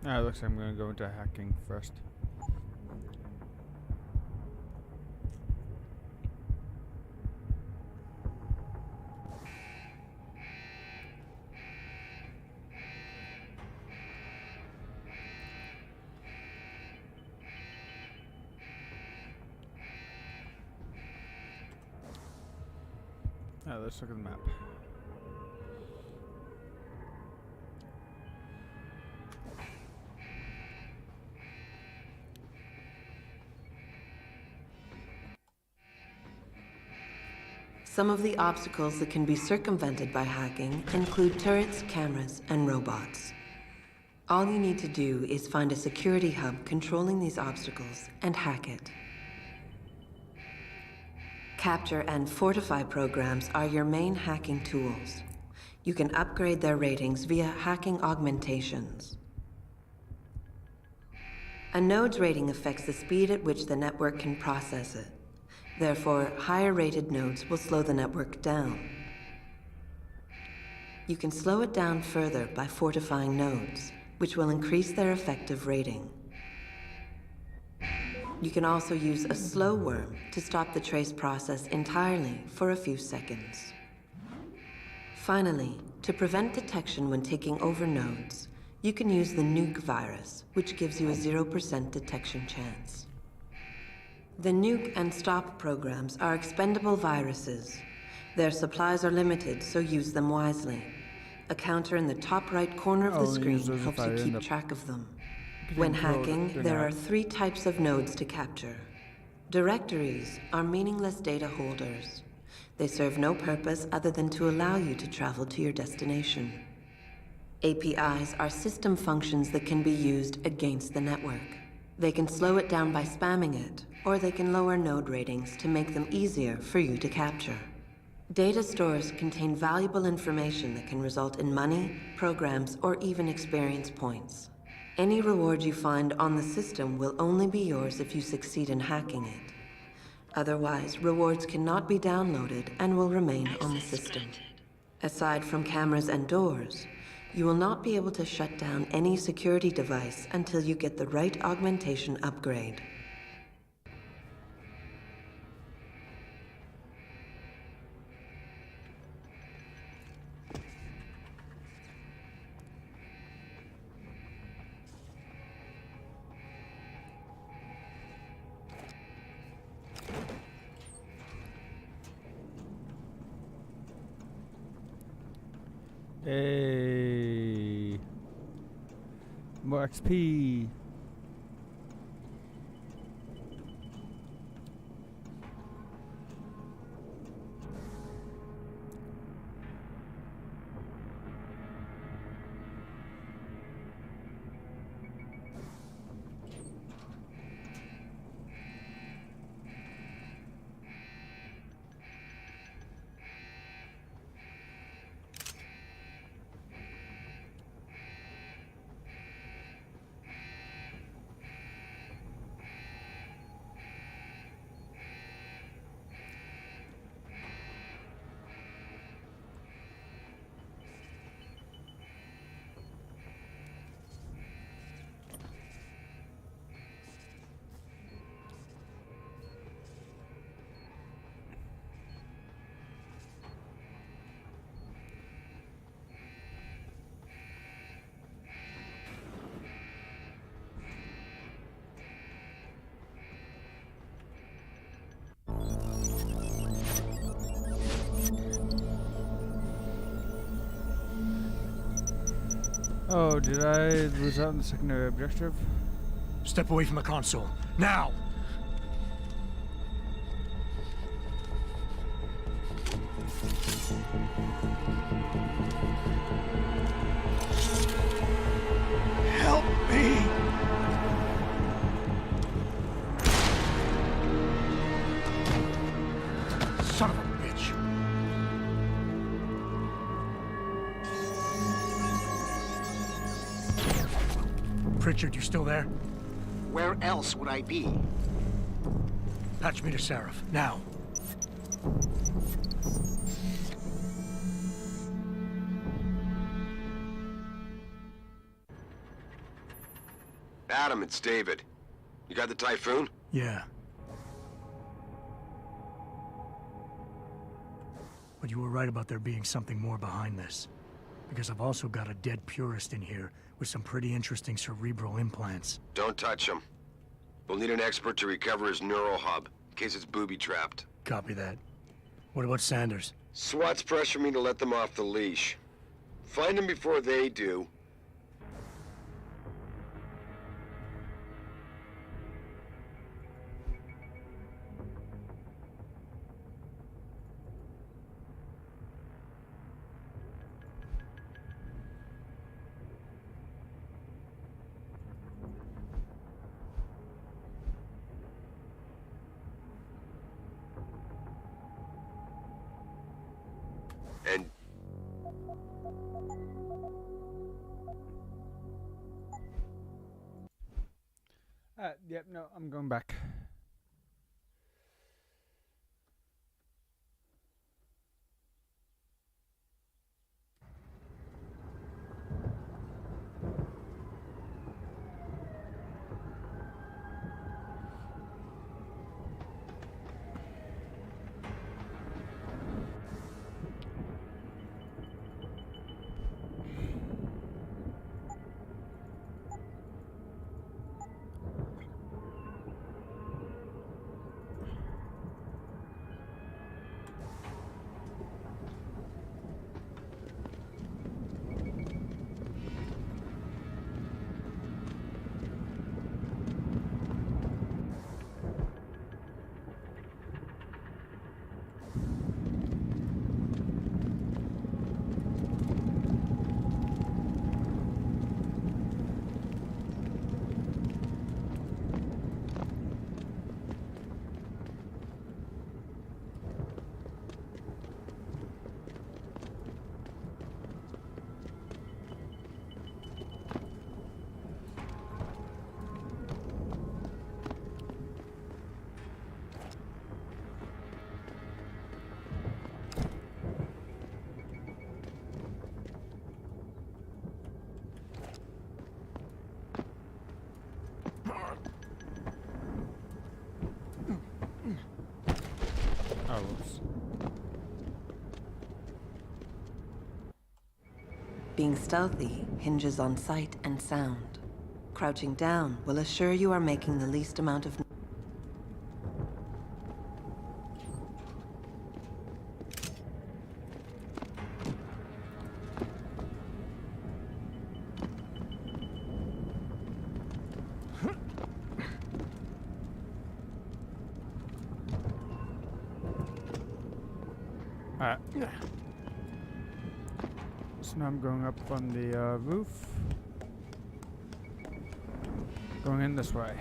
Looks like I'm gonna go into hacking first. Let's look at the map. Some of the obstacles that can be circumvented by hacking include turrets, cameras, and robots. All you need to do is find a security hub controlling these obstacles and hack it. Capture and fortify programs are your main hacking tools. You can upgrade their ratings via hacking augmentations. A node's rating affects the speed at which the network can process it. Therefore, higher-rated nodes will slow the network down. You can slow it down further by fortifying nodes, which will increase their effective rating. You can also use a slow worm to stop the trace process entirely for a few seconds. Finally, to prevent detection when taking over nodes, you can use the nuke virus, which gives you a 0% detection chance. The nuke and stop programs are expendable viruses. Their supplies are limited, so use them wisely. A counter in the top right corner of the screen helps you keep track of them. When hacking, there are 3 types of nodes to capture. Directories are meaningless data holders. They serve no purpose other than to allow you to travel to your destination. APIs are system functions that can be used against the network. They can slow it down by spamming it, or they can lower node ratings to make them easier for you to capture. Data stores contain valuable information that can result in money, programs, or even experience points. Any reward you find on the system will only be yours if you succeed in hacking it. Otherwise, rewards cannot be downloaded and will remain on the system. Aside from cameras and doors, you will not be able to shut down any security device until you get the right augmentation upgrade. Hey, more XP. Oh, did I lose out on the secondary objective? Step away from the console. Now! Help me! Son of a bitch! Pritchard, you still there? Where else would I be? Patch me to Seraph, now. Adam, it's David. You got the Typhoon? Yeah. But you were right about there being something more behind this. Because I've also got a dead purist in here with some pretty interesting cerebral implants. Don't touch him. We'll need an expert to recover his neural hub, in case it's booby-trapped. Copy that. What about Sanders? SWAT's pressure me to let them off the leash. Find him before they do. And yep, no, I'm going back. Oh, whoops. Being stealthy hinges on sight and sound. Crouching down will assure you are making the least amount of So now I'm going up on the roof. Going in this way.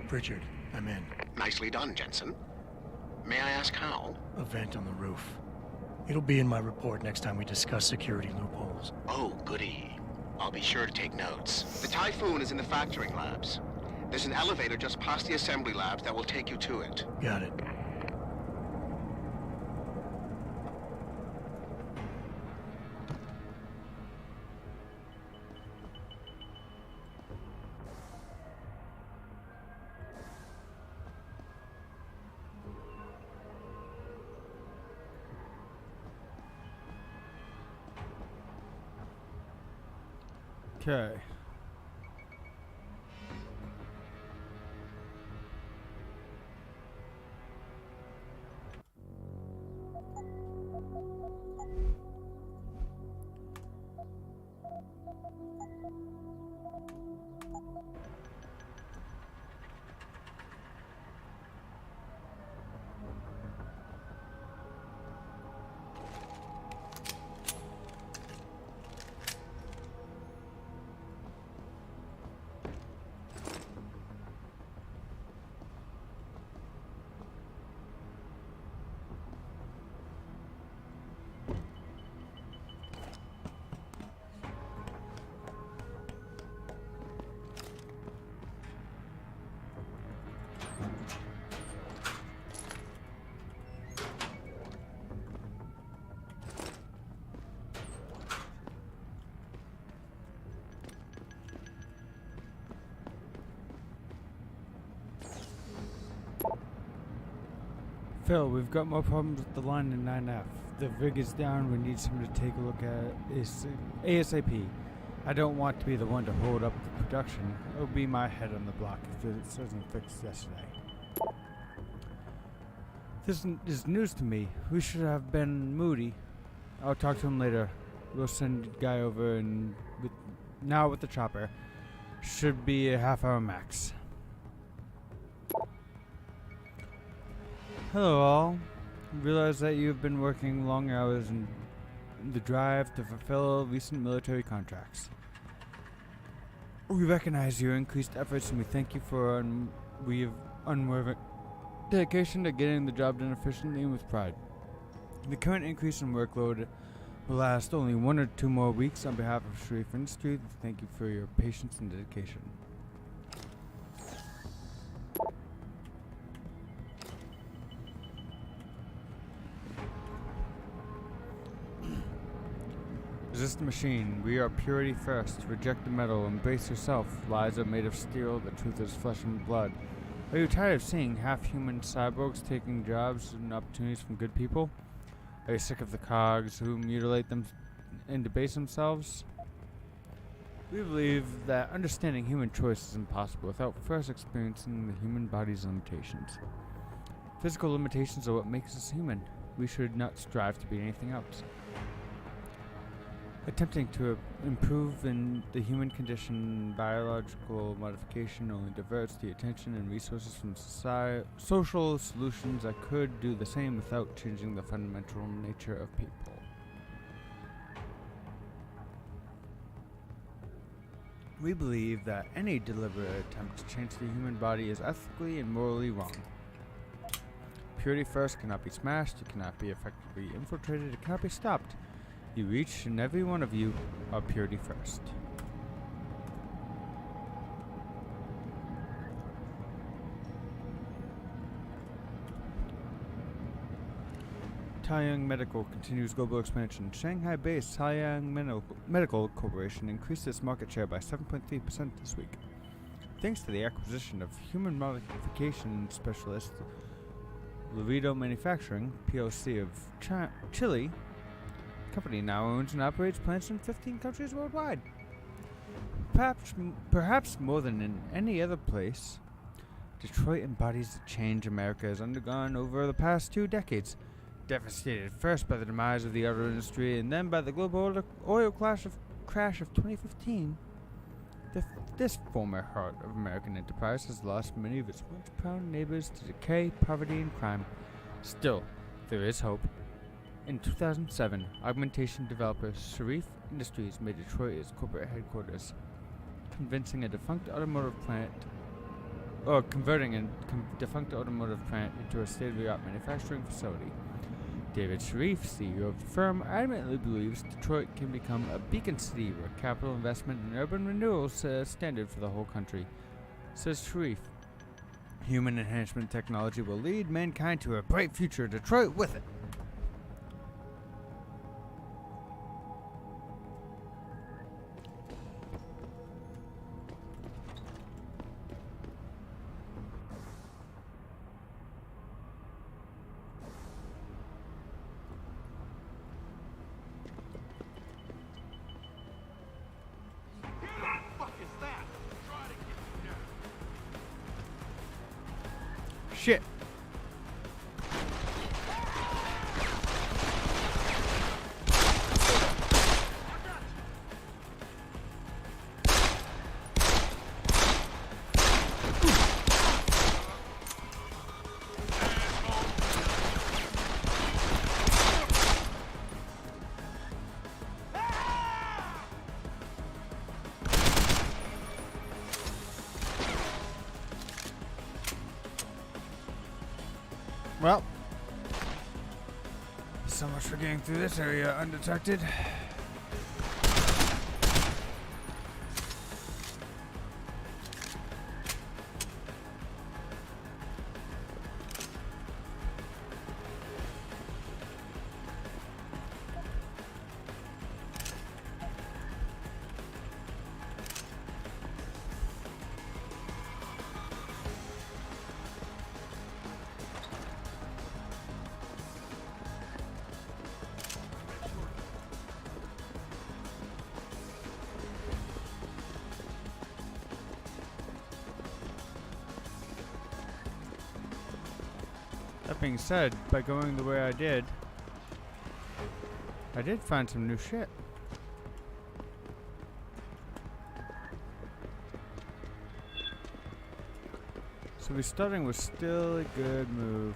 Richard, I'm in. Nicely done, Jensen. May I ask how? A vent on the roof. It'll be in my report next time we discuss security loopholes. Oh, goody. I'll be sure to take notes. The Typhoon is in the factoring labs. There's an elevator just past the assembly labs that will take you to it. Got it. Okay. Phil, we've got more problems with the line in 9F. The rig is down. We need someone to take a look at it ASAP. I don't want to be the one to hold up the production. It'll be my head on the block if it isn't fixed yesterday. This is news to me. We should have been moody. I'll talk to him later. We'll send a guy over and with the chopper. Should be a half hour max. Hello all. Realize that you've been working long hours in the drive to fulfill recent military contracts. We recognize your increased efforts and we thank you for your unwavering dedication to getting the job done efficiently and with pride. The current increase in workload will last only 1 or 2 more weeks. On behalf of Sharif Industries, thank you for your patience and dedication. Resist the machine. We are purity first. Reject the metal. Embrace yourself. Lies are made of steel. The truth is flesh and blood. Are you tired of seeing half-human cyborgs taking jobs and opportunities from good people? Are you sick of the cogs who mutilate them and debase themselves? We believe that understanding human choice is impossible without first experiencing the human body's limitations. Physical limitations are what makes us human. We should not strive to be anything else. Attempting to improve in the human condition, biological modification only diverts the attention and resources from social solutions that could do the same without changing the fundamental nature of people. We believe that any deliberate attempt to change the human body is ethically and morally wrong. Purity first cannot be smashed, it cannot be effectively infiltrated, it cannot be stopped. You each and every one of you are purity first. Taiyang Medical continues global expansion. Shanghai-based Taiyang Medical Corporation increased its market share by 7.3% this week. Thanks to the acquisition of human modification specialist Laredo Manufacturing, PLC of Chile, the company now owns and operates plants in 15 countries worldwide. Perhaps more than in any other place, Detroit embodies the change America has undergone over the past 2 decades. Devastated first by the demise of the auto industry and then by the global oil crash of 2015, this former heart of American enterprise has lost many of its once proud neighbors to decay, poverty, and crime. Still, there is hope. In 2007, augmentation developer Sharif Industries made Detroit its corporate headquarters, converting a defunct automotive plant into a state-of-the-art manufacturing facility. David Sharif, CEO of the firm, adamantly believes Detroit can become a beacon city where capital investment and urban renewal set a standard for the whole country. Says Sharif, human enhancement technology will lead mankind to a bright future, Detroit with it. Shit. Well, so much for getting through this area undetected. being said, by going the way I did find some new shit. So restarting was still a good move.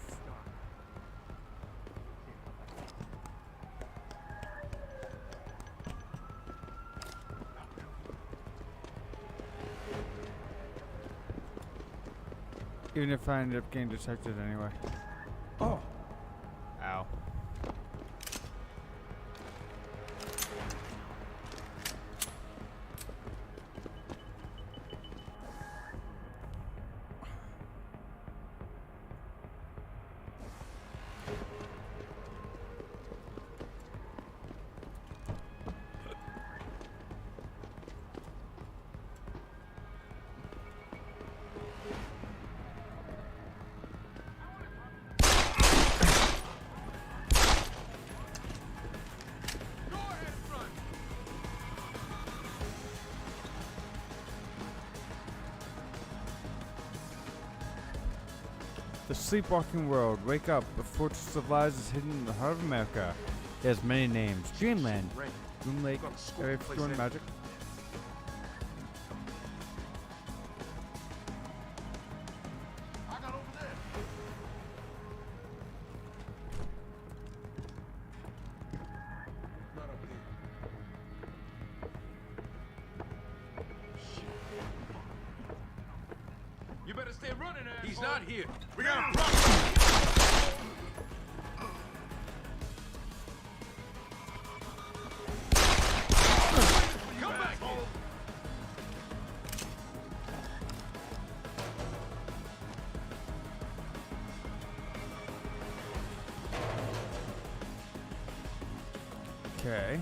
Even if I ended up getting detected anyway. Oh! Ow. The sleepwalking world. Wake up. The fortress of lies is hidden in the heart of America. It has many names. Dreamland, Boom Lake, Area 51 Magic. You better stay running, asshole. He's not here. We got a problem. Come back here. Okay.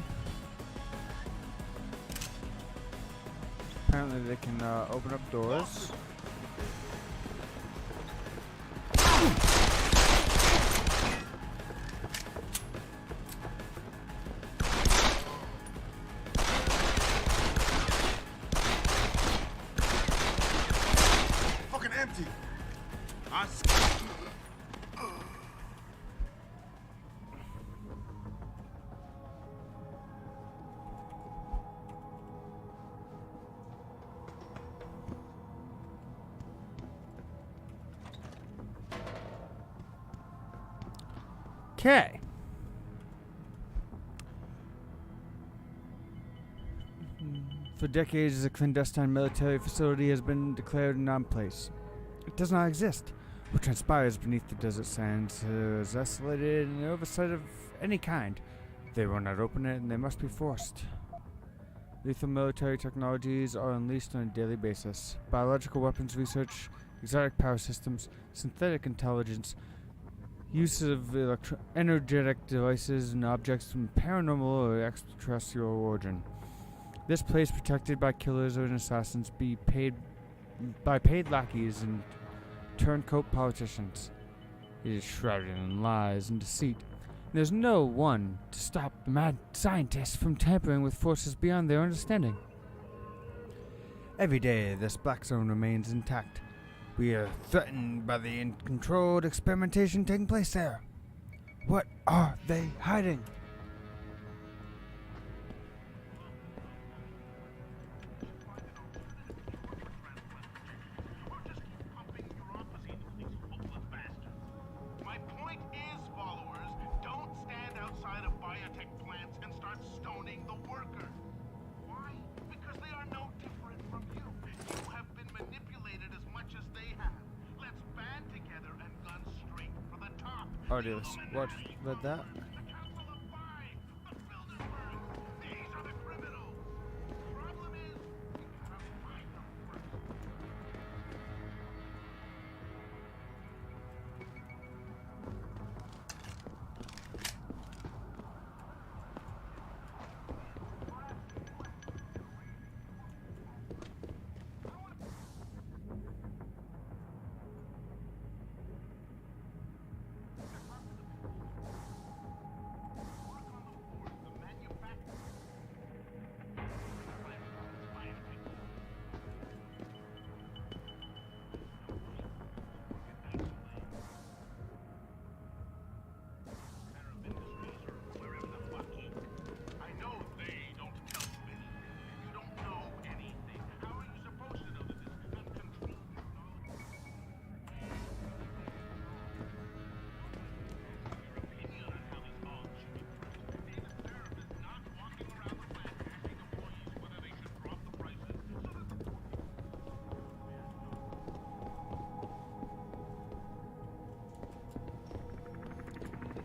Apparently they can open up doors. Fucking empty. Okay. For decades, a clandestine military facility has been declared a non-place. It does not exist. What transpires beneath the desert sands is isolated and oversight of any kind. They will not open it, and they must be forced. Lethal military technologies are unleashed on a daily basis. Biological weapons research, exotic power systems, synthetic intelligence, use of energetic devices and objects from paranormal or extraterrestrial origin. This place protected by killers and assassins by paid lackeys and turncoat politicians. It is shrouded in lies and deceit. There's no one to stop the mad scientists from tampering with forces beyond their understanding. Every day, this black zone remains intact. We are threatened by the uncontrolled experimentation taking place there. What are they hiding? My point is, followers, don't stand outside of biotech plants and start stoning the worker. Why? Because they are no different from you. You have been manipulated as much as they have. Let's band together and gun straight for the top. Oh, dear. What? Read that? These are the criminals. Problem is, we gotta find them first.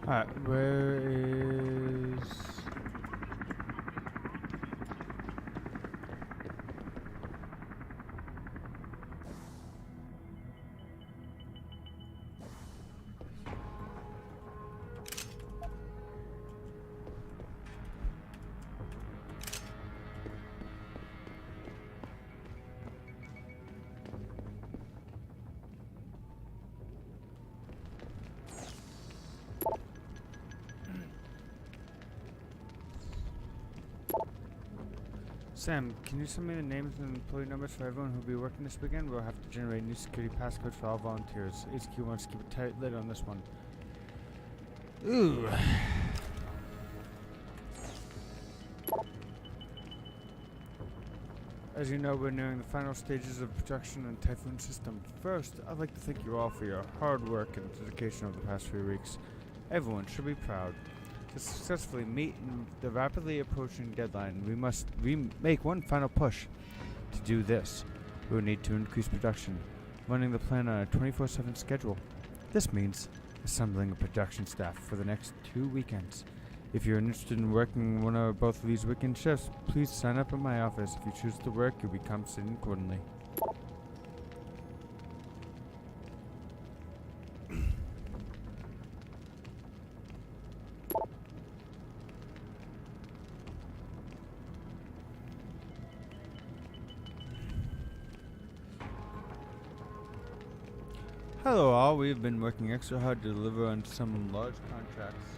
Alright, where is... Sam, can you send me the names and employee numbers for everyone who'll be working this weekend? We'll have to generate new security passcodes for all volunteers. HQ wants to keep a tight lid on this one. Ooh. As you know, we're nearing the final stages of production on Typhoon system. First, I'd like to thank you all for your hard work and dedication over the past few weeks. Everyone should be proud. To successfully meet the rapidly approaching deadline, we make one final push. To do this, we will need to increase production, running the plant on a 24/7 schedule. This means assembling a production staff for the next 2 weekends. If you're interested in working one or both of these weekend shifts, please sign up at my office. If you choose to work, you'll be compensated accordingly. Hello all, we've been working extra hard to deliver on some large contracts.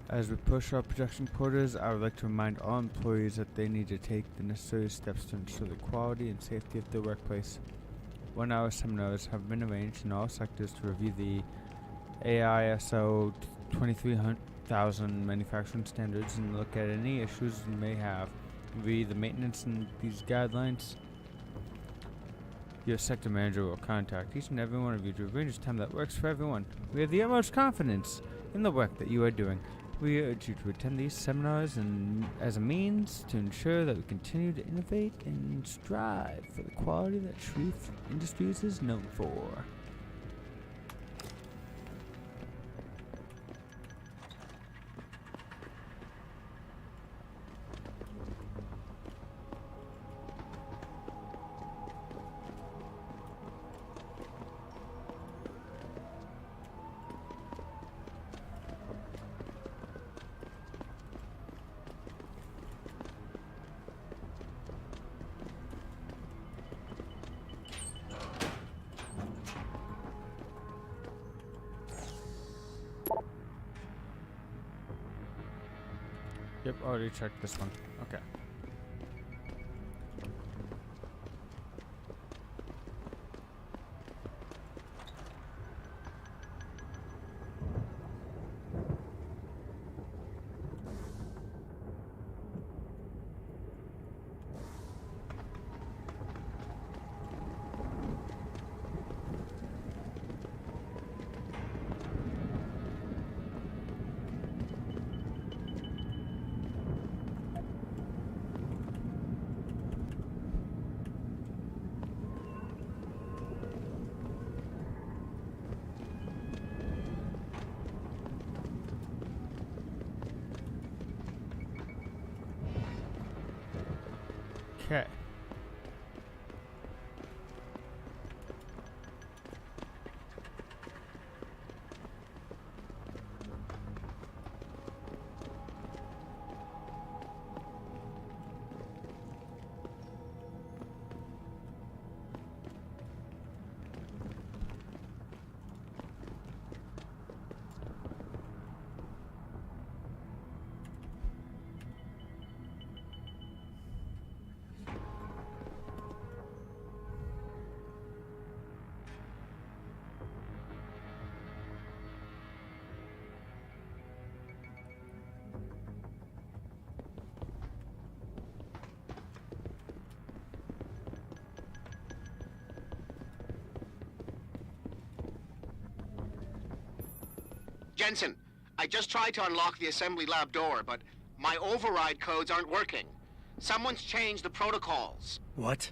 As we push our production quotas, I would like to remind all employees that they need to take the necessary steps to ensure the quality and safety of their workplace. 1-hour seminars have been arranged in all sectors to review the AISO 23000 manufacturing standards and look at any issues you may have. Read the maintenance in these guidelines. Your sector manager will contact each and every one of you to arrange a time that works for everyone. We have the utmost confidence in the work that you are doing. We urge you to attend these seminars as a means to ensure that we continue to innovate and strive for the quality that Shreve Industries is known for. Yep, already checked this one. Okay. Okay. Jensen, I just tried to unlock the assembly lab door, but my override codes aren't working. Someone's changed the protocols. What?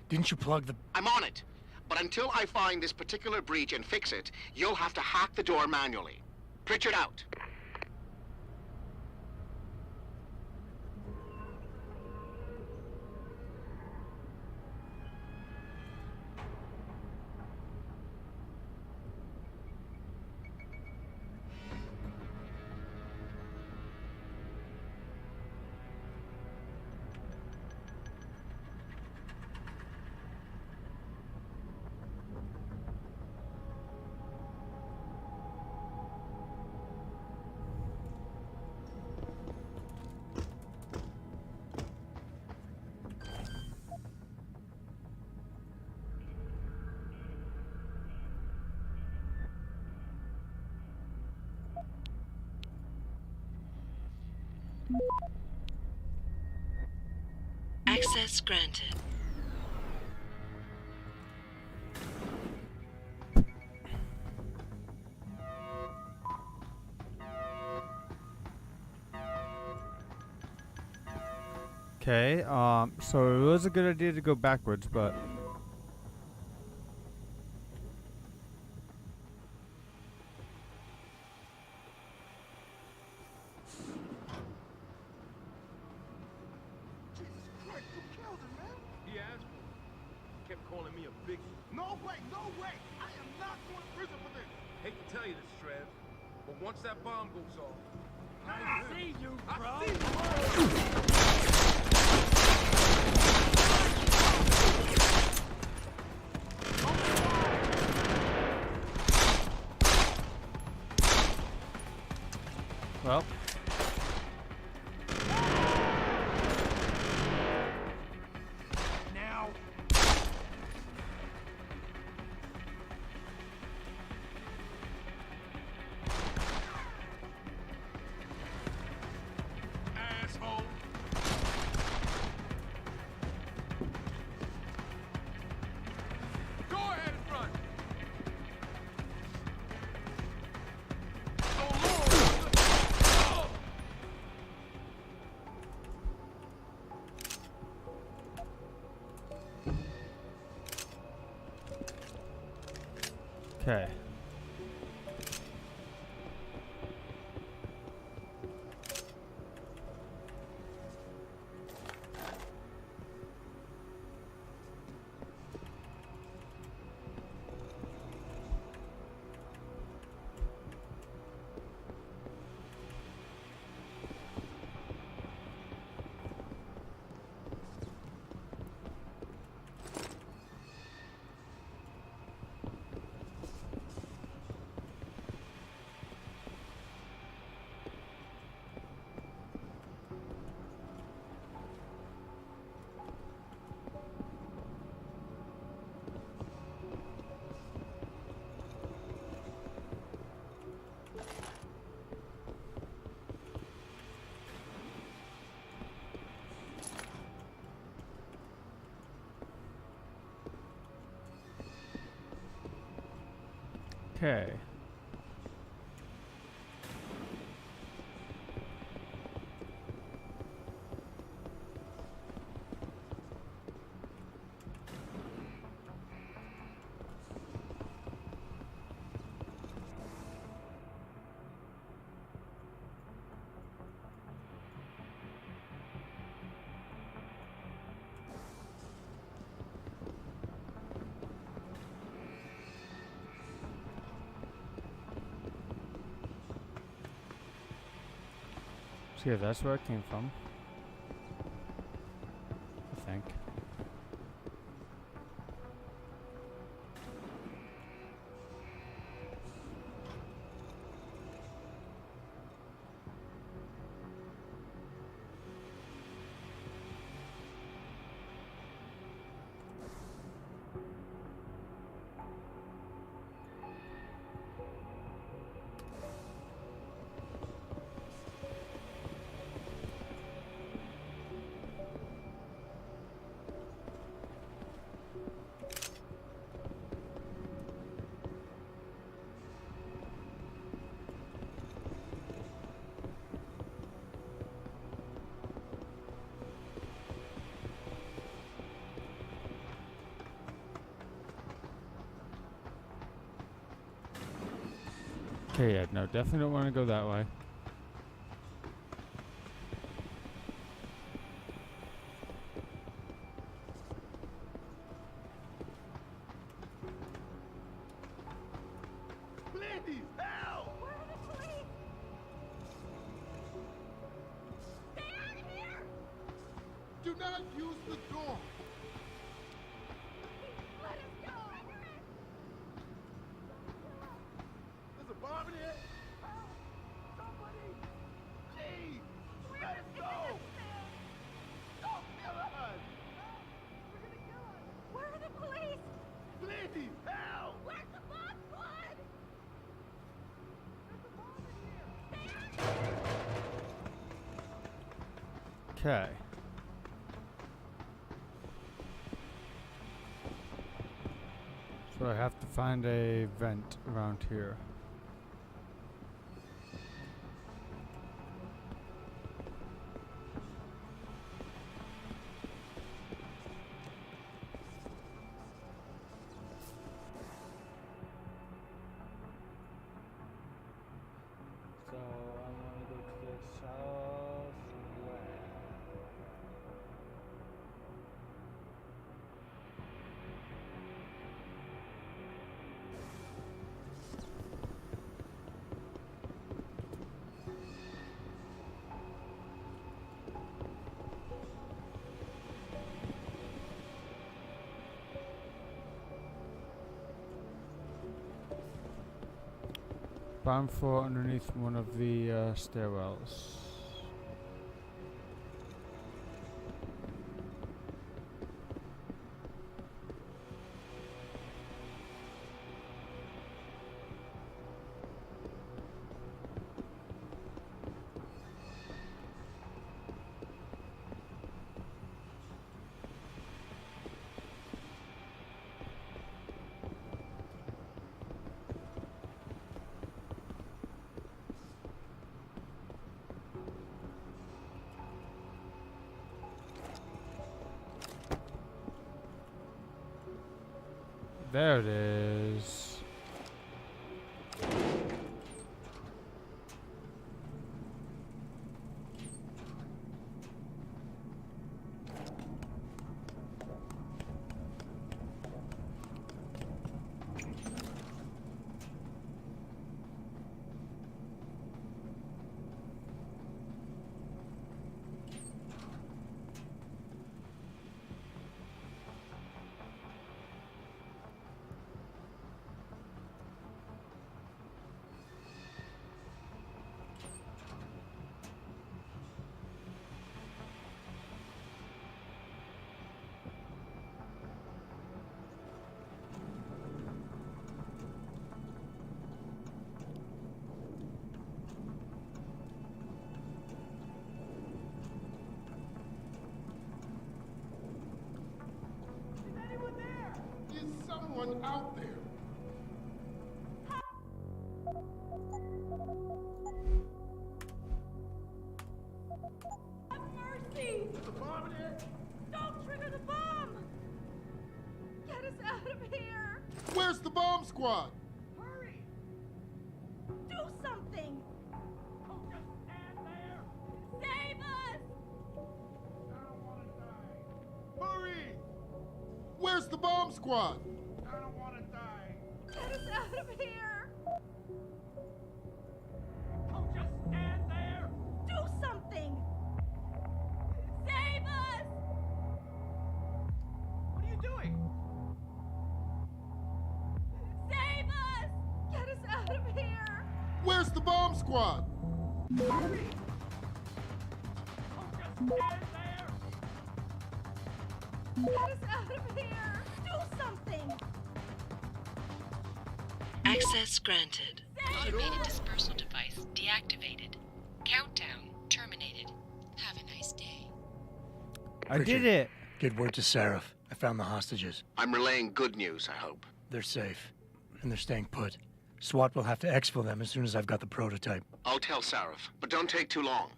Didn't you plug the... I'm on it. But until I find this particular breach and fix it, you'll have to hack the door manually. Pritchard out. Access granted. Okay, so it was a good idea to go backwards, but... He asked me. Kept calling me a big... No way, no way! I am not going to prison for this! Hate to tell you this, Trev, but once that bomb goes off... I see you, bro! I see you! Well... Now... Asshole! Go ahead and run! Okay. Okay. So yeah, that's where it came from. I think. Okay, yeah, no, definitely don't want to go that way. Please, help! Where are the police? Stay out of here! Do not use the door. Let us go! There's a bomb in here. Help! Somebody! Jeez! Let us go! Don't kill us! We're gonna kill us! Where are the police? Please, help! Where's the bomb squad? There's a bomb in here! Okay. So I have to find a vent around here. So I'm gonna go to the southwest. Bomb for underneath one of the stairwells. There it is. Is someone out there? Have mercy! There's a bomb in here? Don't trigger the bomb! Get us out of here! Where's the bomb squad? Hurry! Do something! Oh, just stand there! Save us! I don't want to die. Hurry! Where's the bomb squad? I don't want to die. Get us out of here! Oh, just stand there! Do something! Save us! What are you doing? Save us! Get us out of here! Where's the bomb squad? Hurry! Oh, just stand there! Get us out of here! Do something! Access granted. Automated dispersal device deactivated. Countdown terminated. Have a nice day. I did it! Get word to Seraph. I found the hostages. I'm relaying good news, I hope. They're safe. And they're staying put. SWAT will have to exfil them as soon as I've got the prototype. I'll tell Sarif, but don't take too long.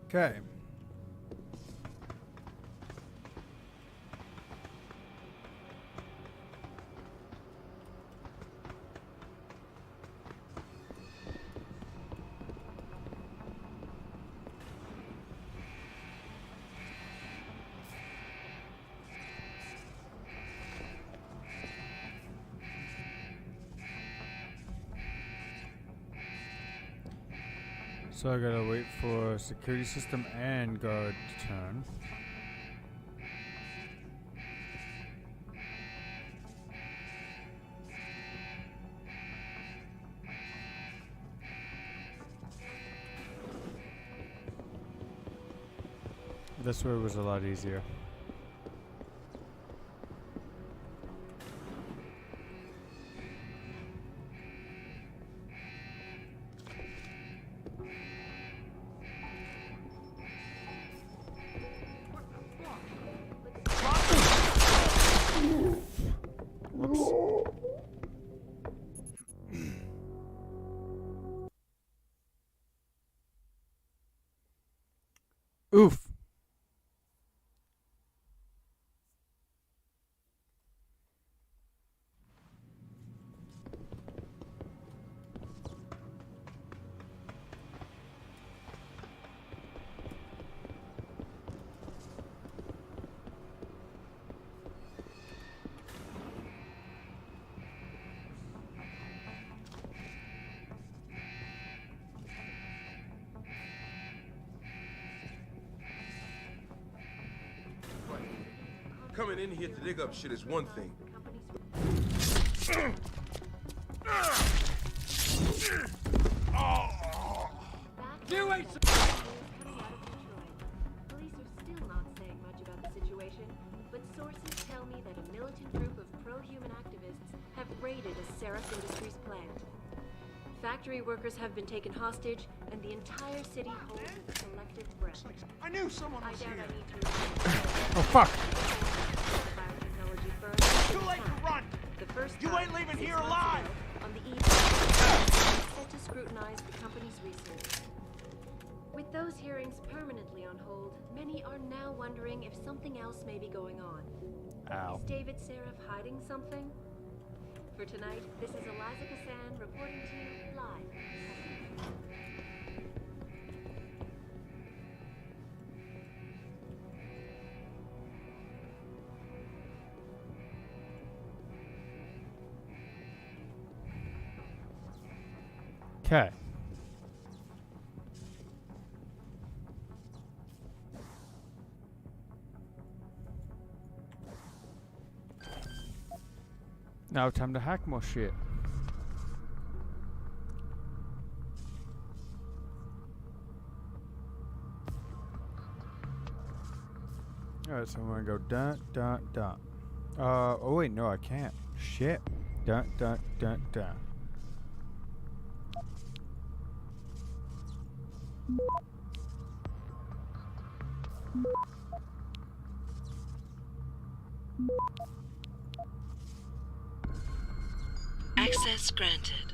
Okay. So I gotta wait for security system and guard to turn. This way was a lot easier. Oof. Coming in here to dig up shit is one thing. You ain't Police are still not saying much about the situation, but sources tell me that a militant group of pro-human activists have raided a Seraph Industries plant. Factory workers have been taken hostage, and the entire city holds its collective breath. I knew someone was I doubt here. I need to Oh fuck! biotechnology firm. Too late to run! The first You ain't leaving here alive! On the eve set to scrutinize the company's research. With those hearings permanently on hold, many are now wondering if something else may be going on. Ow. Is David Seraph hiding something? For tonight, this is Eliza Kassan reporting to you live. Okay. Now time to hack more shit. Alright, so I'm gonna go dun dun dun. Oh wait, no I can't. Shit. Dun dun dun dun. Access granted.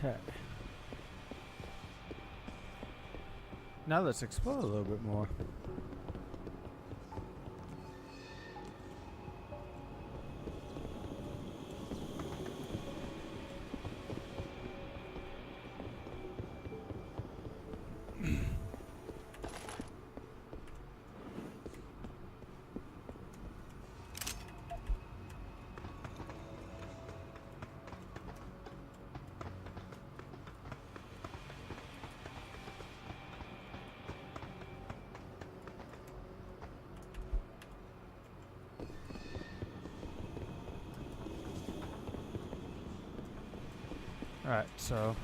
Okay. Now let's explore a little bit more. Alright, so...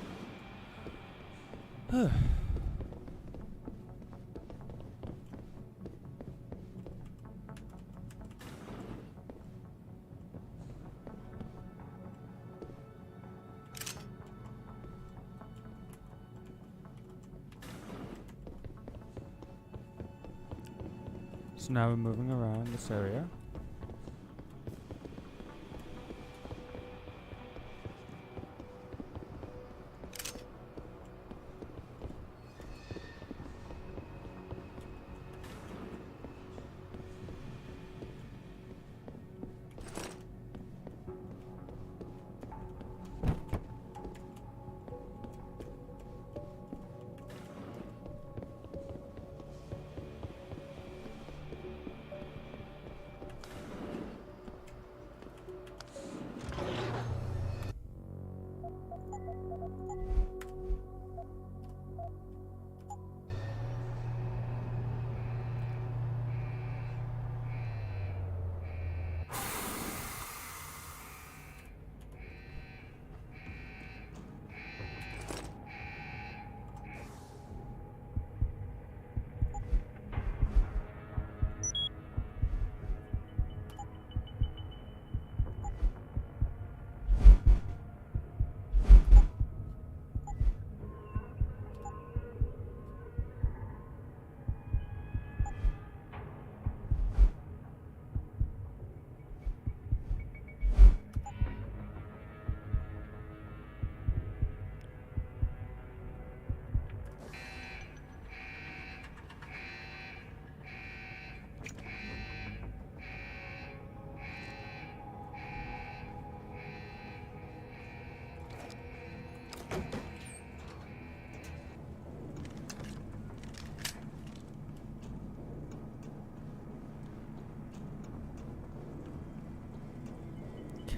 So now we're moving around this area.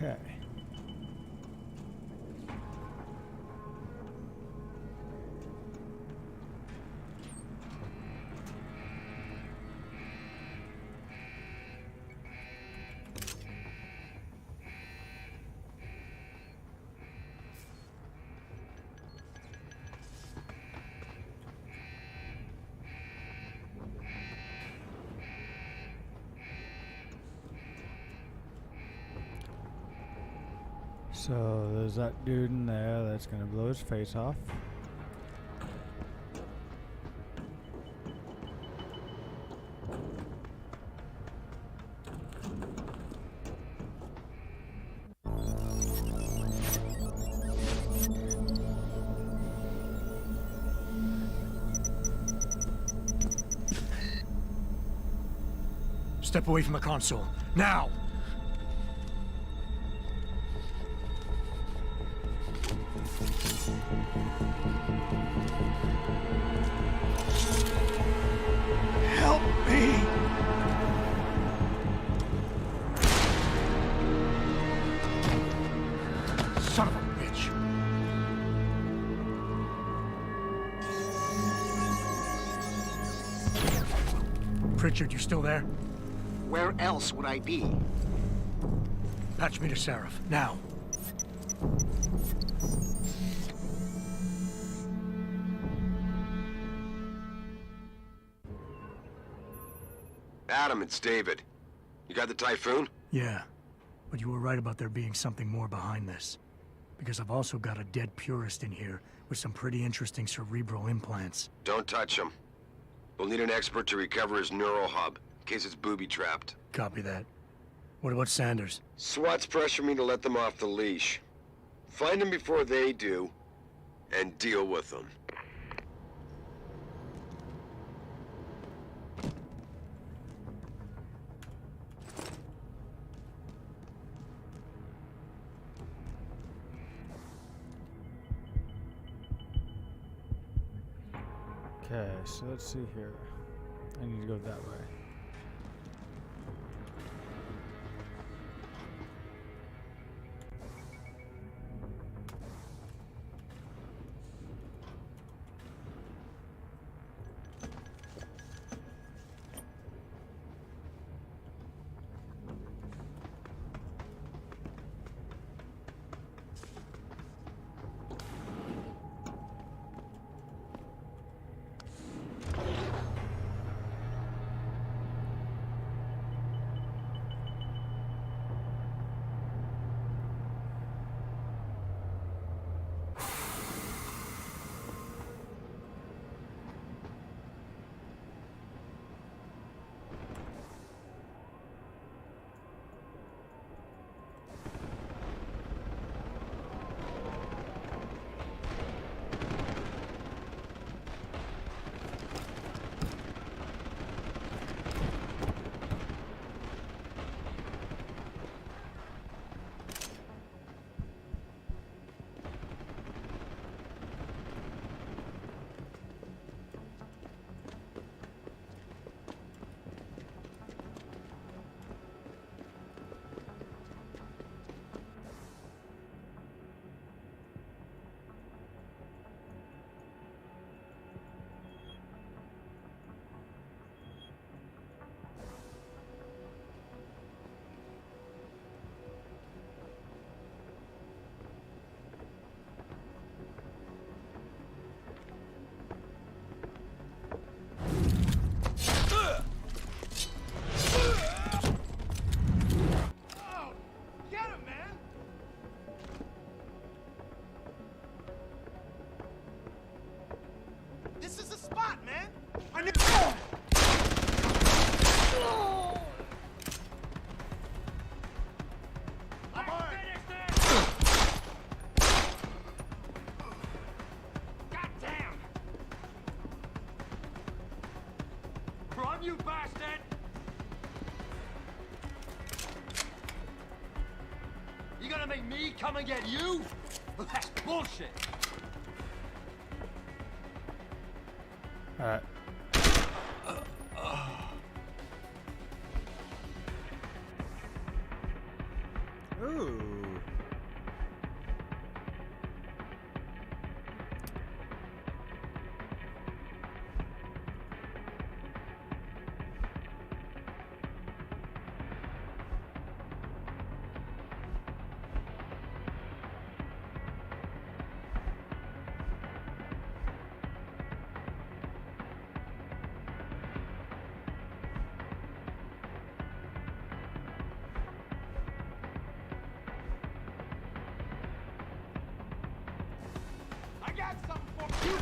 Okay. So there's that dude in there that's gonna blow his face off. Step away from the console. Now! Help me! Son of a bitch! Pritchard, you still there? Where else would I be? Patch me to Seraph, now. Adam, it's David. You got the Typhoon? Yeah, but you were right about there being something more behind this. Because I've also got a dead purist in here with some pretty interesting cerebral implants. Don't touch him. We'll need an expert to recover his neural hub, in case it's booby-trapped. Copy that. What about Sanders? SWAT's pressuring me to let them off the leash. Find them before they do, and deal with them. Okay, so let's see here. I need to go that way. you bastard! You gonna make me come and get you? That's bullshit! Ooh. I got something for you!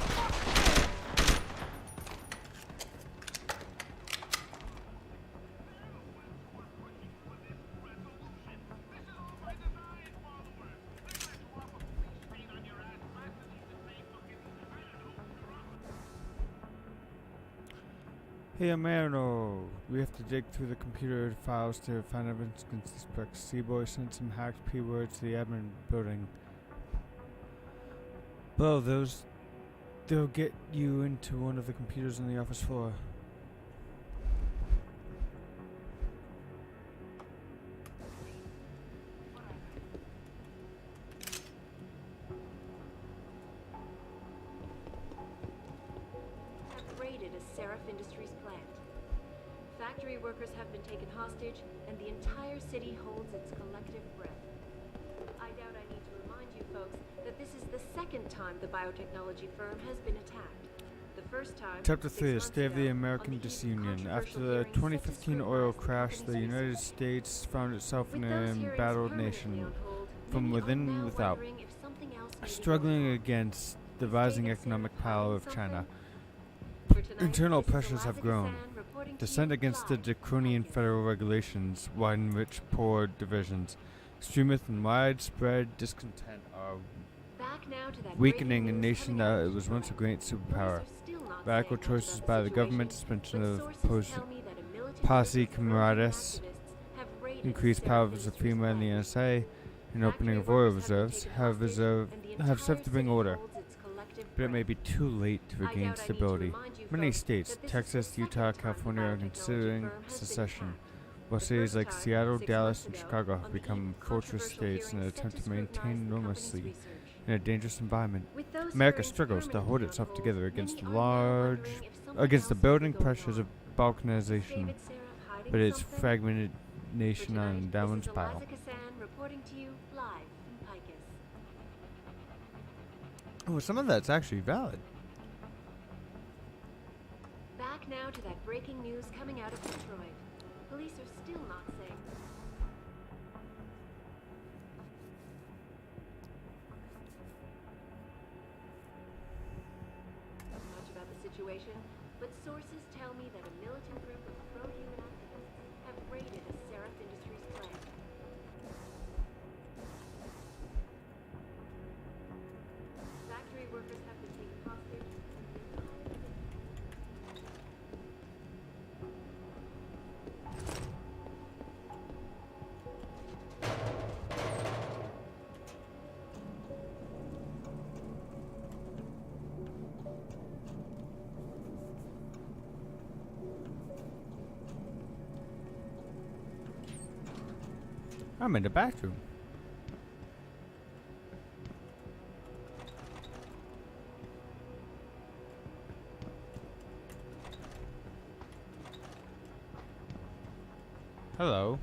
Hey, Amano, we have to dig through the computer files to find evidence against suspects. C-Boy sent some hacked P-words to the admin building. Well, they'll get you into one of the computers on the office floor. Have raided a Seraph Industries plant. Factory workers have been taken hostage, and the entire city holds its collective breath. I doubt I need to remind you folks that this is the second time the biotechnology firm has been attacked. The first time, Chapter 6 3, the months State of the ago, American on the eve of Disunion. After controversial the hearings set to 2015 oil scrutinize the crash, the company's United exits. States found itself in With an those hearings embattled permanently nation, on hold, from many are within now and without, wondering if something else may be struggling going on. against the Is rising David economic Seraph power hiding of China. For tonight, Internal this is pressures have Eliza grown. Gassan reporting to Dissent you against the live. draconian federal regulations widen rich poor divisions. Extremist and widespread discontent are Back now to that weakening a breaking news nation coming out that of was once a great superpower. Police are still not Radical saying much choices about by the situation, government, suspension but of sources tell me that a militant posse group of pro-human camaradas, activists have raided increased Seraph powers of Industries FEMA and the plant. NSA, and opening of Factory oil workers have been reserves taken have, hostage, and the have served entire to bring city order. holds its collective But it may breath. be too late to I doubt regain I need to stability. remind you Many folks states, that this is Texas, the Utah, second time California, the are biotechnology considering firm has been secession, attacked. while The cities first like time, Seattle, 6 Dallas, months and ago, Chicago have on the eve become of fortress controversial states in an hearings set attempt to to maintain scrutinize the company's normalcy research. in a dangerous environment. With those America hearings struggles to hold permanently on itself hold, together against many are now wondering if something against the else may be building going pressures on. of balkanization, David Seraph hiding but its something? fragmented For nation on tonight, endowment this is spiral. Eliza Gassan reporting to you live from Picus. Oh, some of that's actually valid. Back now to that breaking news coming out of Detroit. Police are still not saying much about the situation, but sources tell me that a militant group of pro-human activists have raided a Seraph Industries plant. Factory workers have been taken hostage. I'm in the bathroom. Hello.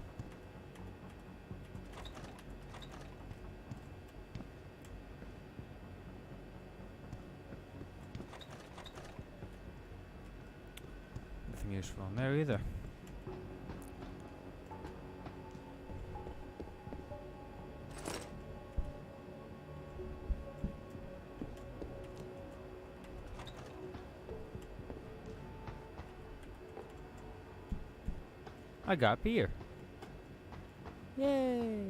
Nothing useful in there either. I got beer. Yay!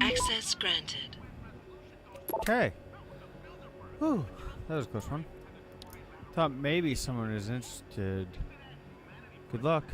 Access granted. Okay. Whew, that was a close one. Thought maybe someone is interested. Good luck.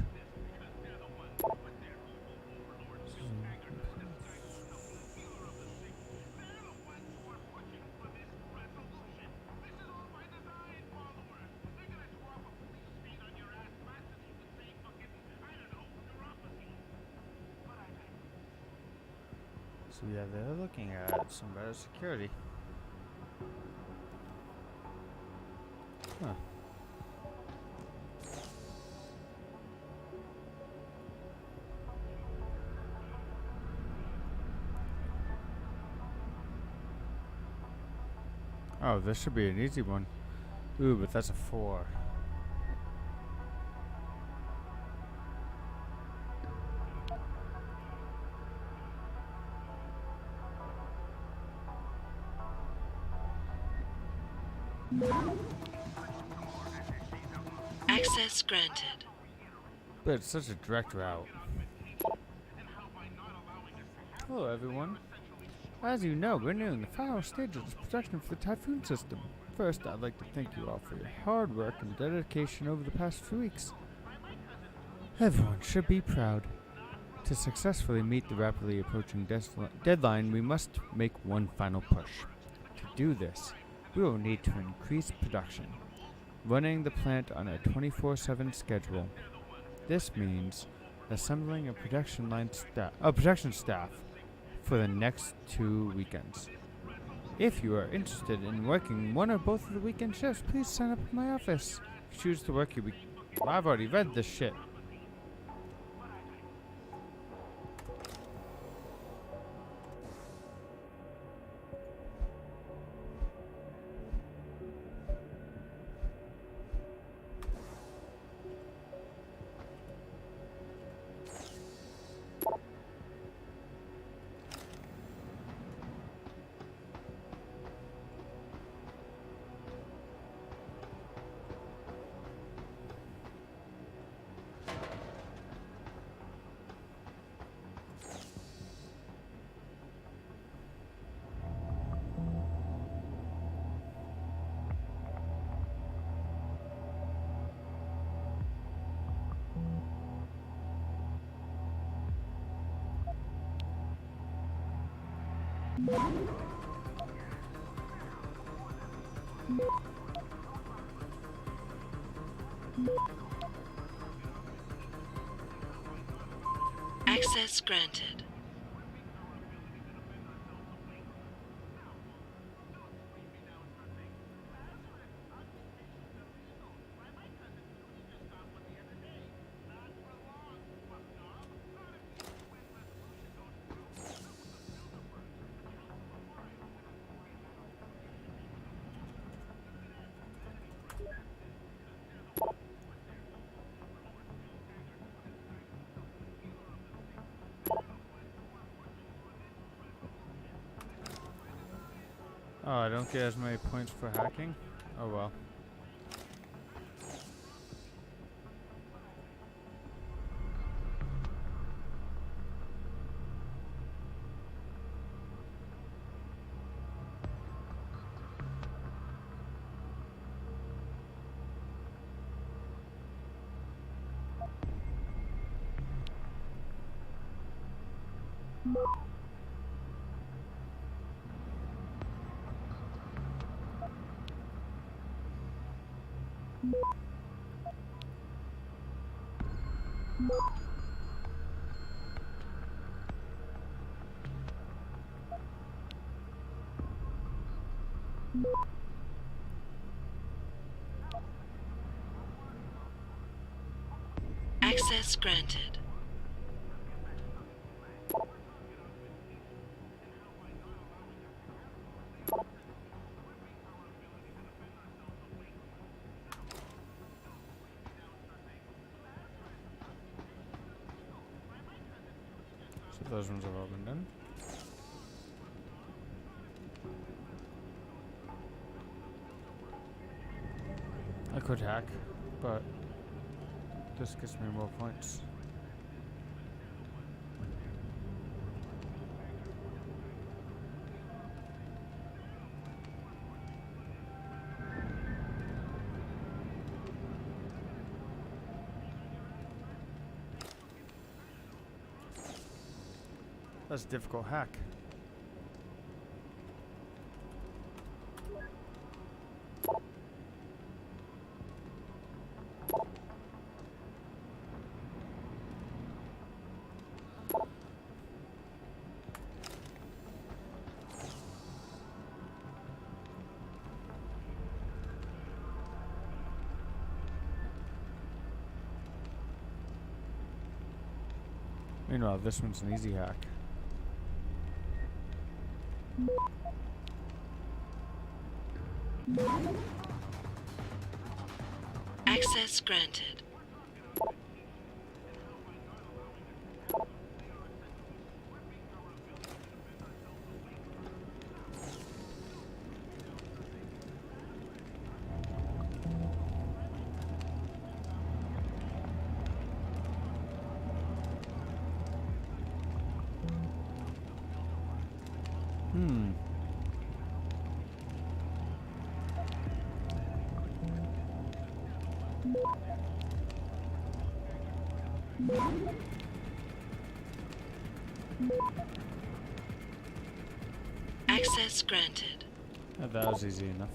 So yeah, they're looking at some better security. Huh. Oh, this should be an easy one. Ooh, but that's a 4. Access granted. But it's such a direct route. Hello, everyone. As you know, we're nearing the final stages of production for the Typhoon system. First, I'd like to thank you all for your hard work and dedication over the past few weeks. Everyone should be proud. To successfully meet the rapidly approaching deadline, we must make one final push. To do this, we will need to increase production, running the plant on a 24/7 schedule. This means assembling a production staff for the next 2 weekends. If you are interested in working one or both of the weekend shifts, please sign up at my office. If you choose to work your I've already read this shit. Access granted. Oh, I don't get as many points for hacking? Oh well. Access granted. So those ones have all been done. I could hack, but this gives me more points. That's a difficult hack. Meanwhile, this one's an easy hack. Access granted. Access granted. That was easy enough.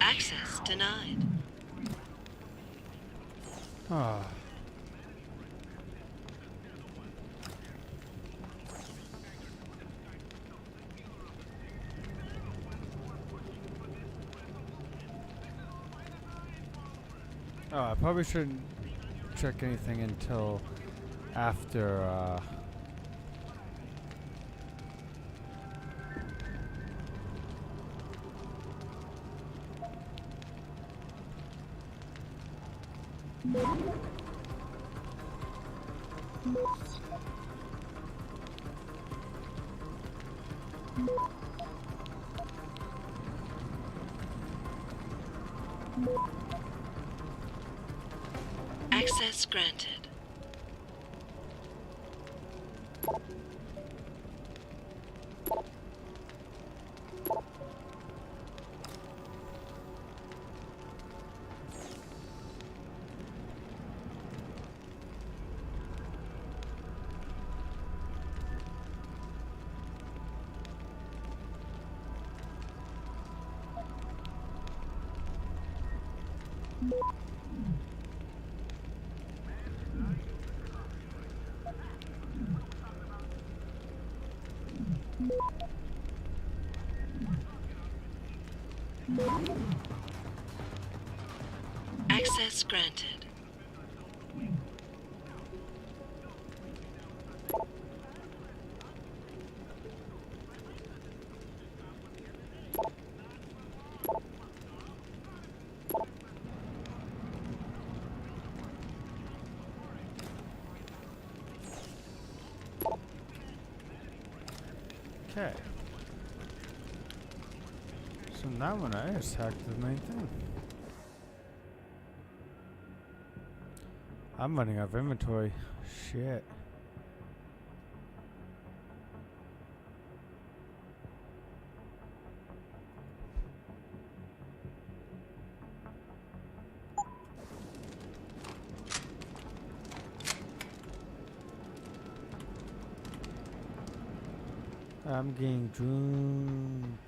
Access denied. Ah. Oh, I probably shouldn't check anything until after, Access granted. Access granted. Okay. So now when I attack the main thing. I'm running out of inventory. Shit. I'm getting drunk.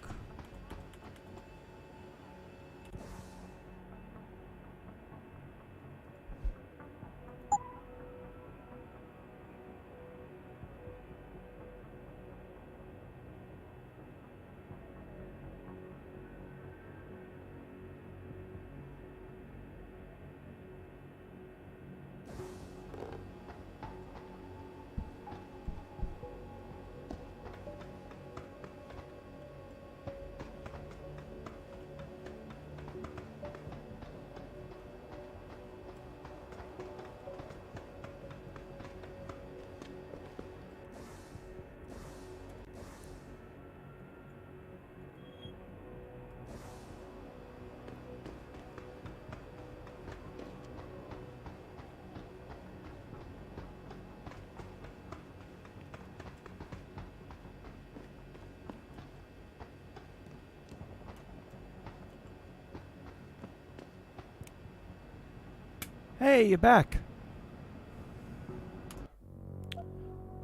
Hey, you're back.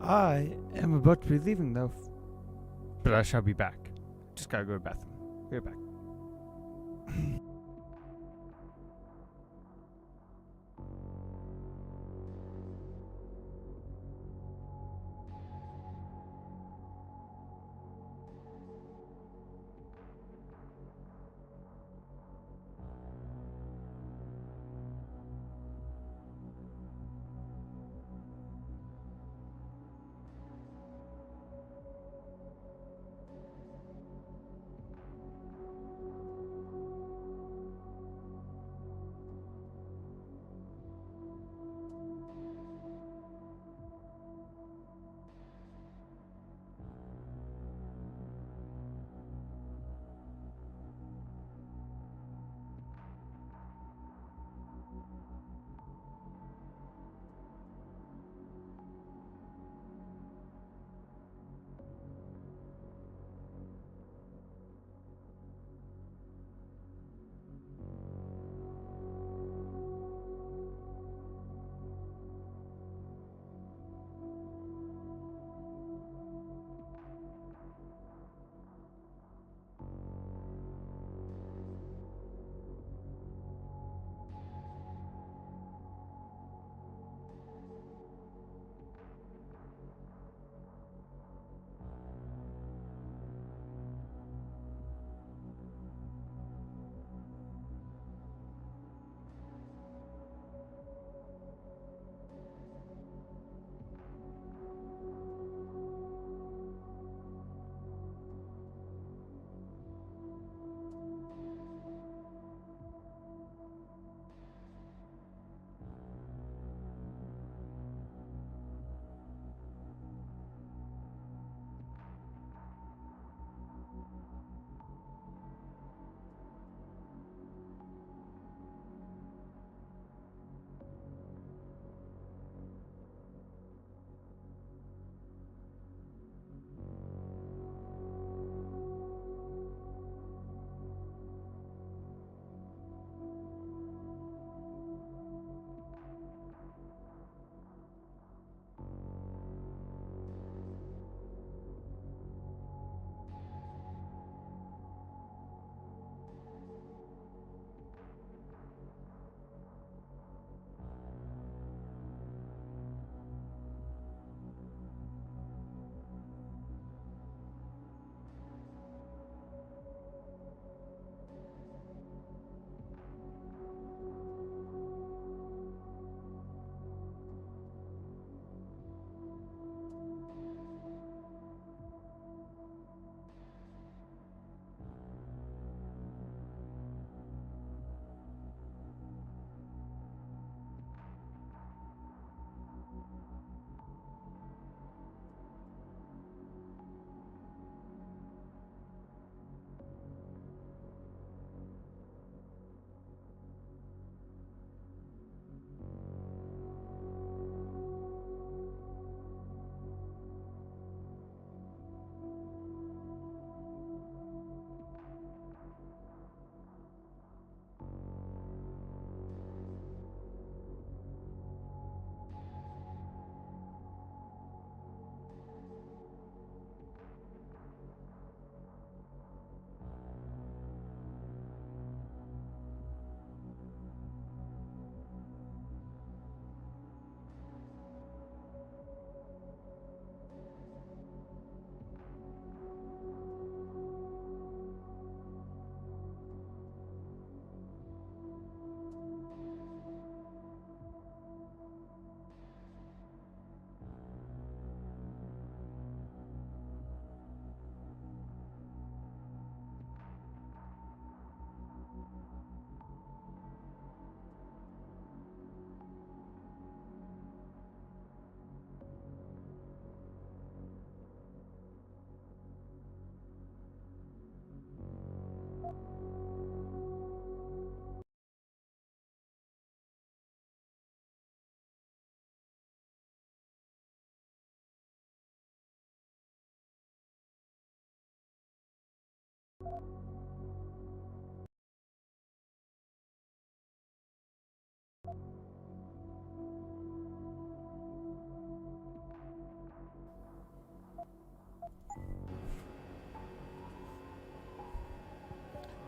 I am about to be leaving though, but I shall be back. Just gotta go to the bathroom. Be right back.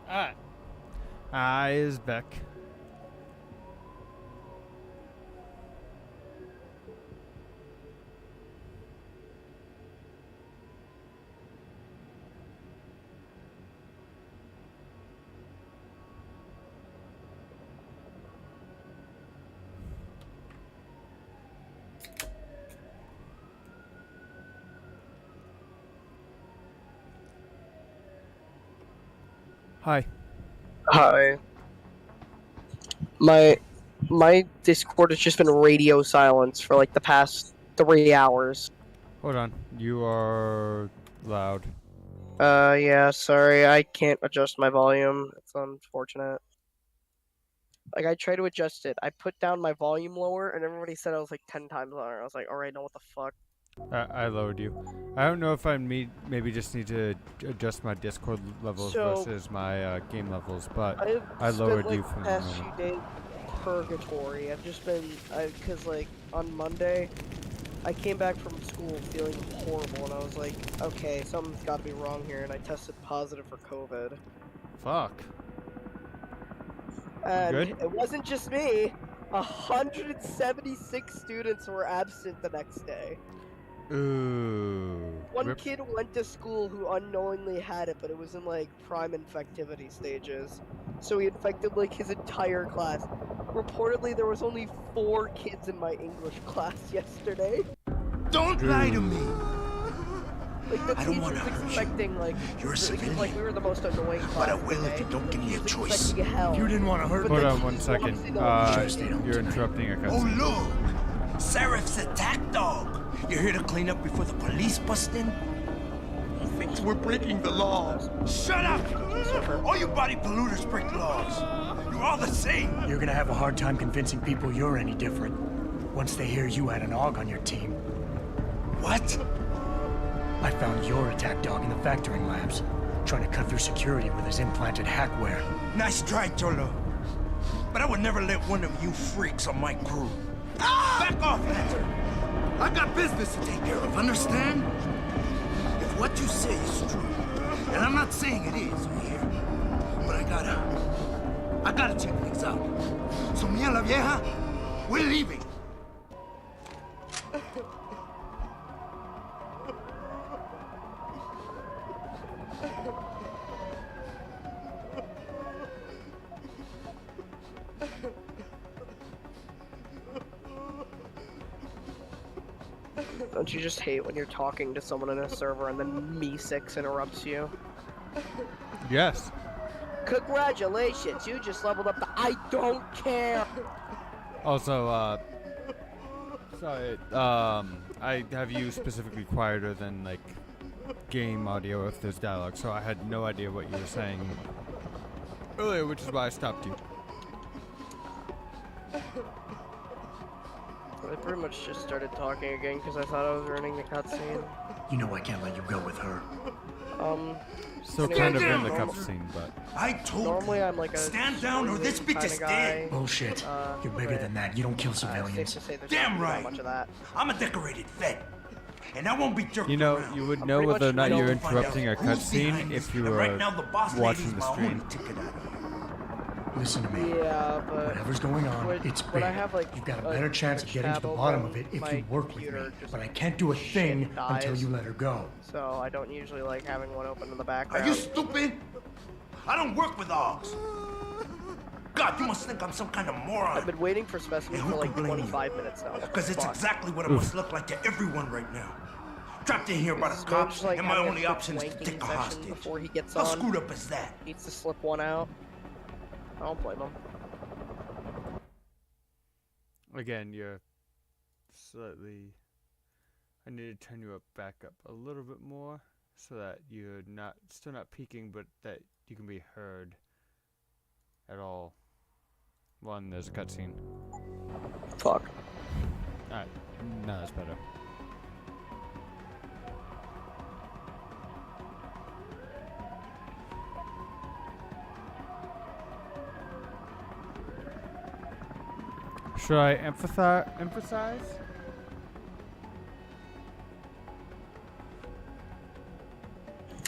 Alright. I is back. Hi. Hi. My Discord has just been radio silence for like the past 3 hours. Hold on. You are loud. Yeah, sorry, I can't adjust my volume. It's unfortunate. Like, I tried to adjust it. I put down my volume lower, and everybody said I was like 10 times louder. I was like, alright, no, what the fuck? I lowered you. I don't know if I maybe just need to adjust my Discord levels versus my game levels, but I lowered you from the past few moment. days purgatory. I've just been, cause like on Monday, I came back from school feeling horrible, and I was like, okay, something's got to be wrong here, and I tested positive for COVID. Fuck. And Good? it wasn't just me. 176 students were absent the next day. Ooh. One kid went to school who unknowingly had it, but it was in like prime infectivity stages. So he infected like his entire class. Reportedly, there was only 4 kids in my English class yesterday. Don't lie to me. Like the I don't teacher wanna was hurt you. expecting like You're a civilian. like we were the most annoying class. But I will if you don't give me a choice. You didn't want to hurt Hold on 1 second. You're interrupting a Oh cutscene. look! Seraph's attack dog! You're here to clean up before the police bust in? He thinks we're breaking the law. Shut up! All you body polluters break laws. You're all the same. You're gonna have a hard time convincing people you're any different once they hear you had an AUG on your team. What? I found your attack dog in the factoring labs, trying to cut through security with his implanted hackware. Nice try, Cholo. But I would never let one of you freaks on my crew. Back off, Hunter! I got business to take care of, understand? If what you say is true, and I'm not saying it is here, but I gotta check things out. So me and la vieja, we're leaving. Don't you just hate when you're talking to someone in a server and then Me6 interrupts you? Yes. Congratulations, you just leveled up the I don't care! Also, sorry, I have you specifically quieter than, like, game audio if there's dialogue, so I had no idea what you were saying earlier, which is why I stopped you. I pretty much just started talking again because I thought I was ruining the cutscene. You know I can't let you go with her. Still kind of in the cutscene, but... I told normally I'm like a stand down or this bitch is dead. Bullshit. You're bigger than that. You don't kill civilians. Damn right. I'm a decorated vet. And I won't be jerking You know, around. you would know whether or not you're interrupting a cutscene if you were watching the stream. Listen to me. Yeah, but whatever's going on, it's big. You've got a better chance of getting to the bottom of it if you work with me. But I can't do a thing until you let her go. So I don't usually like having one open in the background. Are you stupid? I don't work with dogs. God, you must think I'm some kind of moron. I've been waiting for specimens for like 25 minutes now. Because it's exactly what it must look like to everyone right now. Trapped in here by the cops, and my only option is to take a hostage. Before he gets How on, screwed up is that? Needs to slip one out. I don't blame him. Again, you're slightly... I need to turn you up back up a little bit more so that you're not still not peaking, but that you can be heard at all. One, there's a cutscene. Fuck. Alright, now that's better. Should I emphasize?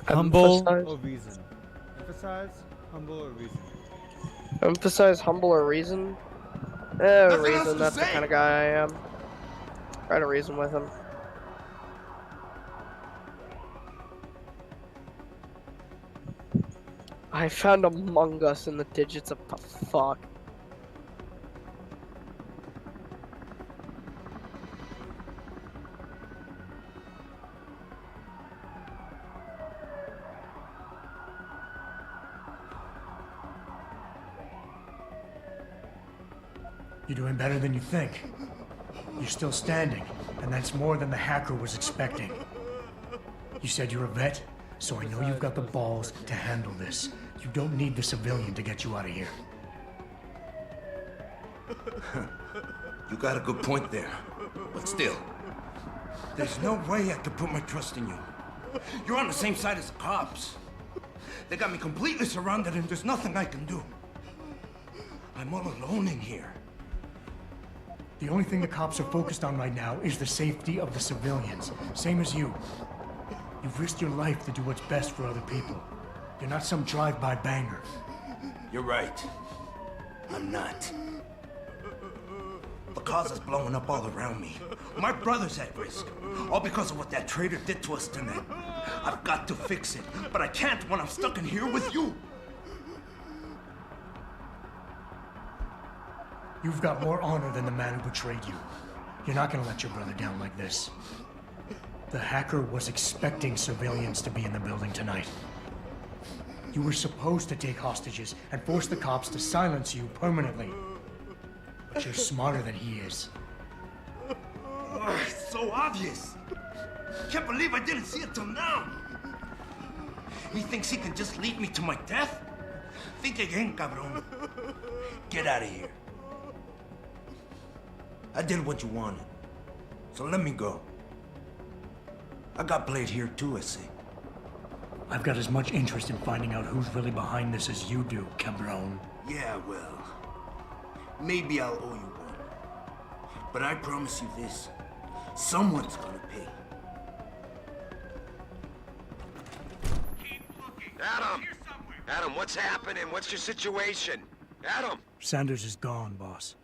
Humble or reason? Emphasize, humble or reason? Emphasize humble or reason? Reason, that's the kind of guy I am. Try to reason with him. I found Among Us in the digits of the fuck. You're doing better than you think. You're still standing, and that's more than the hacker was expecting. You said you're a vet, so I know you've got the balls to handle this. You don't need the civilian to get you out of here. You got a good point there. But still, there's no way I could put my trust in you. You're on the same side as the cops. They got me completely surrounded and there's nothing I can do. I'm all alone in here. The only thing the cops are focused on right now is the safety of the civilians. Same as you. You've risked your life to do what's best for other people. You're not some drive-by banger. You're right. I'm not. The cause is blowing up all around me. My brother's at risk. All because of what that traitor did to us tonight. I've got to fix it, but I can't when I'm stuck in here with you. You've got more honor than the man who betrayed you. You're not gonna let your brother down like this. The hacker was expecting civilians to be in the building tonight. You were supposed to take hostages and force the cops to silence you permanently. But you're smarter than he is. It's so obvious. Can't believe I didn't see it till now. He thinks he can just lead me to my death? Think again, cabron. Get out of here. I did what you wanted, so let me go. I got played here too, I see. I've got as much interest in finding out who's really behind this as you do, cabron. Yeah, well, maybe I'll owe you one. But I promise you this, someone's gonna pay. Adam! Adam, what's happening? What's your situation? Adam! Sanders is gone, boss.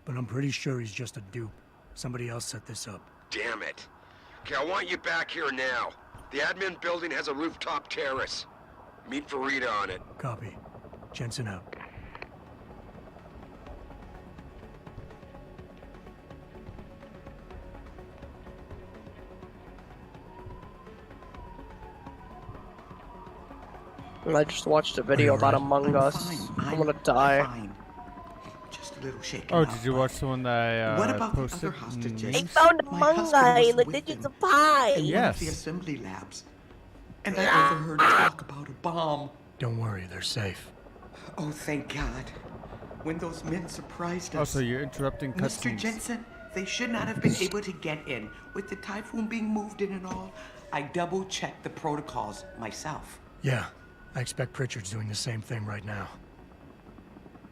But I'm pretty sure he's just a dupe. Somebody else set this up. Damn it. Okay, I want you back here now. The admin building has a rooftop terrace. Meet Farida on it. Copy. Jensen out. I just watched a video about Among Us. I'm gonna die. Just a little shaken. Oh, did you watch the one that I What about posted? the other hostages? I found Among Us in the with digits them of pi. in one of the assembly labs. And I overheard talk about a bomb. Don't worry, they're safe. Oh, thank God. When those men surprised us... Also, you're interrupting Mr. cutscenes. Jensen, they should not have been able to get in. With the Typhoon being moved in and all, I double-checked the protocols myself. Yeah, I expect Pritchard's doing the same thing right now.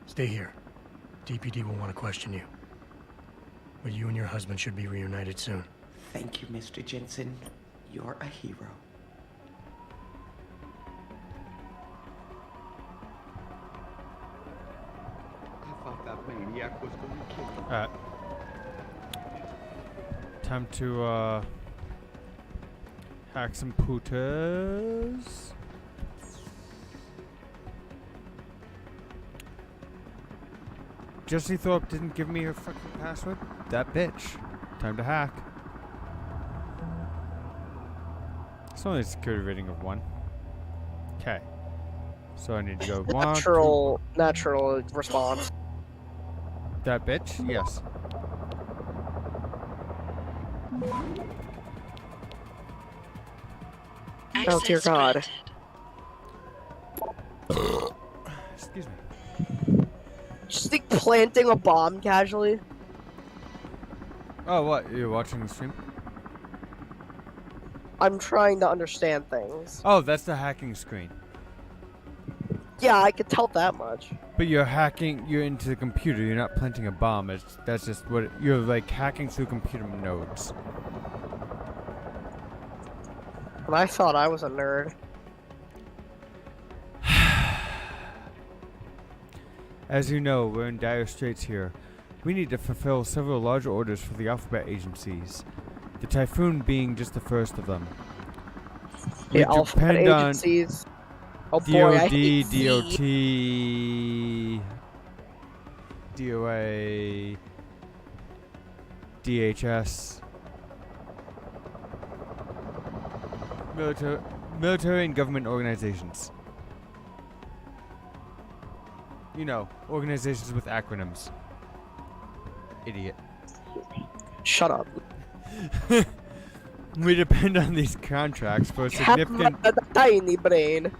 Stay here. DPD will want to question you. But you and your husband should be reunited soon. Thank you, Mr. Jensen. You're a hero. I thought that maniac was going to kill me. Alright. Time to, hack some pooters. Jesse Thorpe didn't give me her fucking password. That bitch. Time to hack. It's only a security rating of 1. Okay. So I need to go 1, Natural response. That bitch? Yes. Oh dear God. Excuse me. Just like planting a bomb casually. Oh, what? You're watching the stream? I'm trying to understand things. Oh, that's the hacking screen. Yeah, I could tell that much. But you're into the computer, you're not planting a bomb. That's just what, you're like hacking through computer nodes. And I thought I was a nerd. As you know, we're in dire straits here. We need to fulfill several large orders for the alphabet agencies. The Typhoon being just the first of them. The alphabet agencies. Oh boy, I hate DOD, DOA, DHS. Military and government organizations. You know, organizations with acronyms. Idiot. Shut up. We depend on these contracts for a significant tiny brain.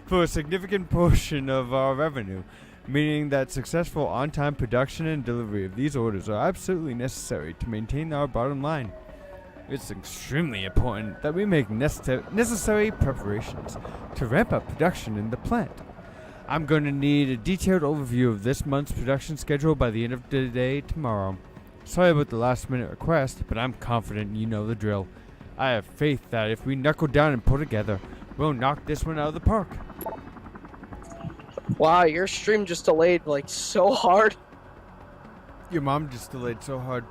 For a significant portion of our revenue, meaning that successful on-time production and delivery of these orders are absolutely necessary to maintain our bottom line. It's extremely important that we make necessary preparations to ramp up production in the plant. I'm going to need a detailed overview of this month's production schedule by the end of the day tomorrow. Sorry about the last-minute request, but I'm confident you know the drill. I have faith that if we knuckle down and pull together, we'll knock this one out of the park. Wow, your stream just delayed like so hard. Your mom just delayed so hard.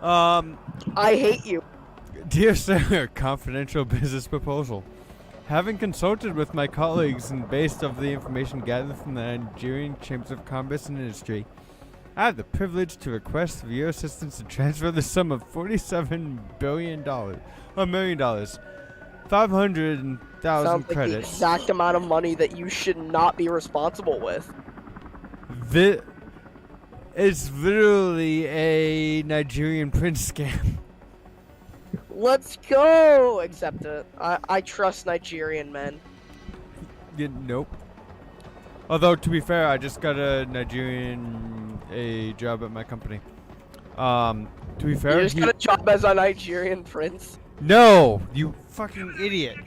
I hate you. Dear Sir, confidential business proposal. Having consulted with my colleagues and based off the information gathered from the Nigerian Chambers of Commerce and Industry, I have the privilege to request for your assistance to transfer the sum of $47 billion, or $1 million, 500,000 Sounds like credits. the exact amount of money that you should not be responsible with. It's literally a Nigerian prince scam. Let's go! Accept it. I trust Nigerian men. Nope. Although, to be fair, I just got a job at my company. To be fair, You just got a job as a Nigerian prince? No, you fucking idiot.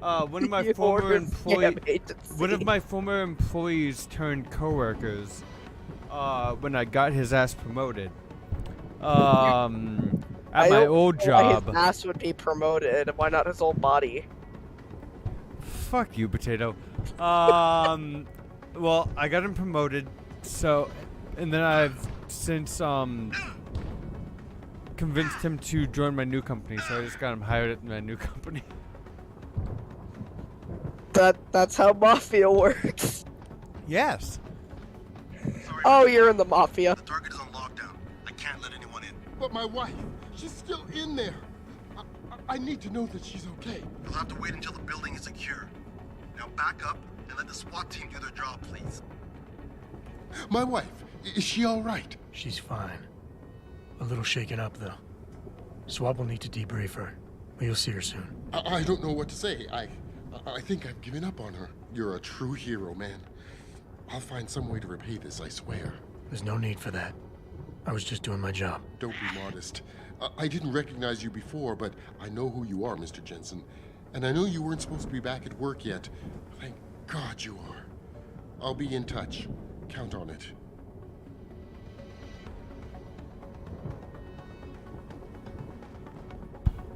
One of my You former ordered scam agency. one of my former employees turned coworkers. When I got his ass promoted. At my old job. Why his ass would be promoted? Why not his old body? Fuck you, potato. Well, I got him promoted, so, and then I've since convinced him to join my new company, so I just got him hired at my new company. That's how mafia works. Yes. Oh, you're in the mafia. The target is on lockdown. I can't let anyone in. But my wife, she's still in there. I need to know that she's okay. You'll have to wait until the building is secure. Now back up and let the SWAT team do their job, please. My wife, is she all right? She's fine. A little shaken up, though. SWAT will need to debrief her, but you'll see her soon. I don't know what to say. I think I've given up on her. You're a true hero, man. I'll find some way to repay this, I swear. There's no need for that. I was just doing my job. Don't be modest. I didn't recognize you before, but I know who you are, Mr. Jensen. And I know you weren't supposed to be back at work yet. Thank God you are. I'll be in touch. Count on it.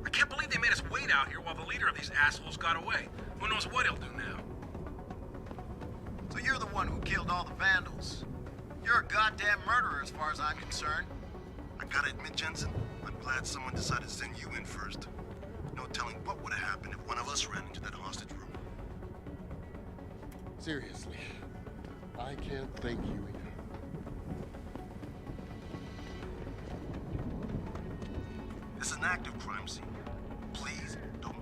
I can't believe they made us wait out here while the leader of these assholes got away. Who knows what he'll do now? So you're the one who killed all the vandals. You're a goddamn murderer as far as I'm concerned. I gotta admit, Jensen, I'm glad someone decided to send you in first. No telling what would have happened if one of us ran into that hostage room. Seriously, I can't thank you enough. This is an active crime scene. Please don't.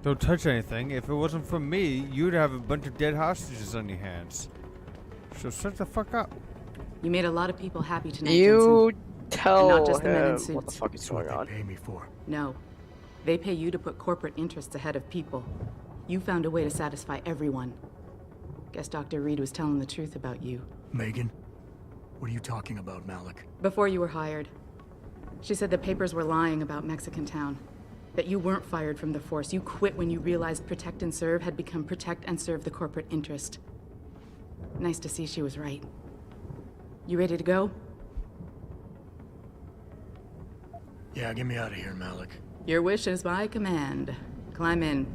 Don't touch anything. If it wasn't for me, you'd have a bunch of dead hostages on your hands. So shut the fuck up. You made a lot of people happy tonight, You Jensen. tell And not just the men in him suits. what the fuck is going on. Pay me for. No. They pay you to put corporate interests ahead of people. You found a way to satisfy everyone. Guess Dr. Reed was telling the truth about you. Megan? What are you talking about, Malik? Before you were hired. She said the papers were lying about Mexican Town. That you weren't fired from the force. You quit when you realized Protect and Serve had become Protect and Serve the corporate interest. Nice to see she was right. You ready to go? Yeah, get me out of here, Malik. Your wish is my command. Climb in.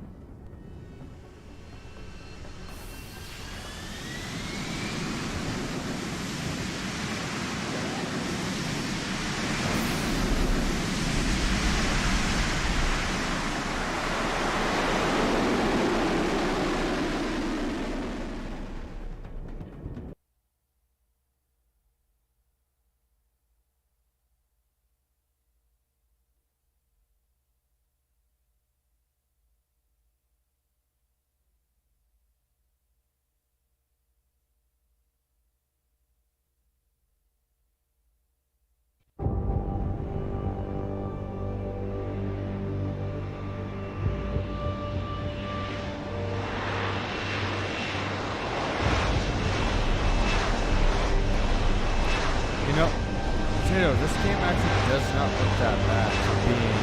This game actually does not look that bad for being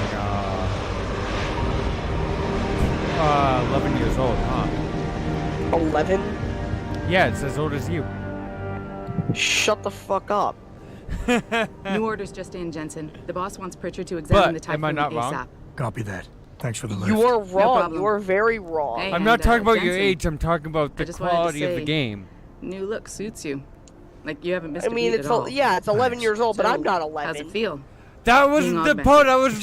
11 years old, huh? 11? Yeah, it's as old as you. Shut the fuck up. New orders just in, Jensen. The boss wants Pritchard to examine the Typhoon am I not ASAP. wrong? Copy that. Thanks for the lift. You are No wrong. problem. You are very wrong. Hey, I'm not talking about your Jensen, age, I'm talking about the I just wanted to quality of the say, game. New look suits you. Like you haven't missed I a mean, beat it's at all. yeah, it's 11 years old, but So, I'm not 11. How's it feel? That was Being the augmented. part I was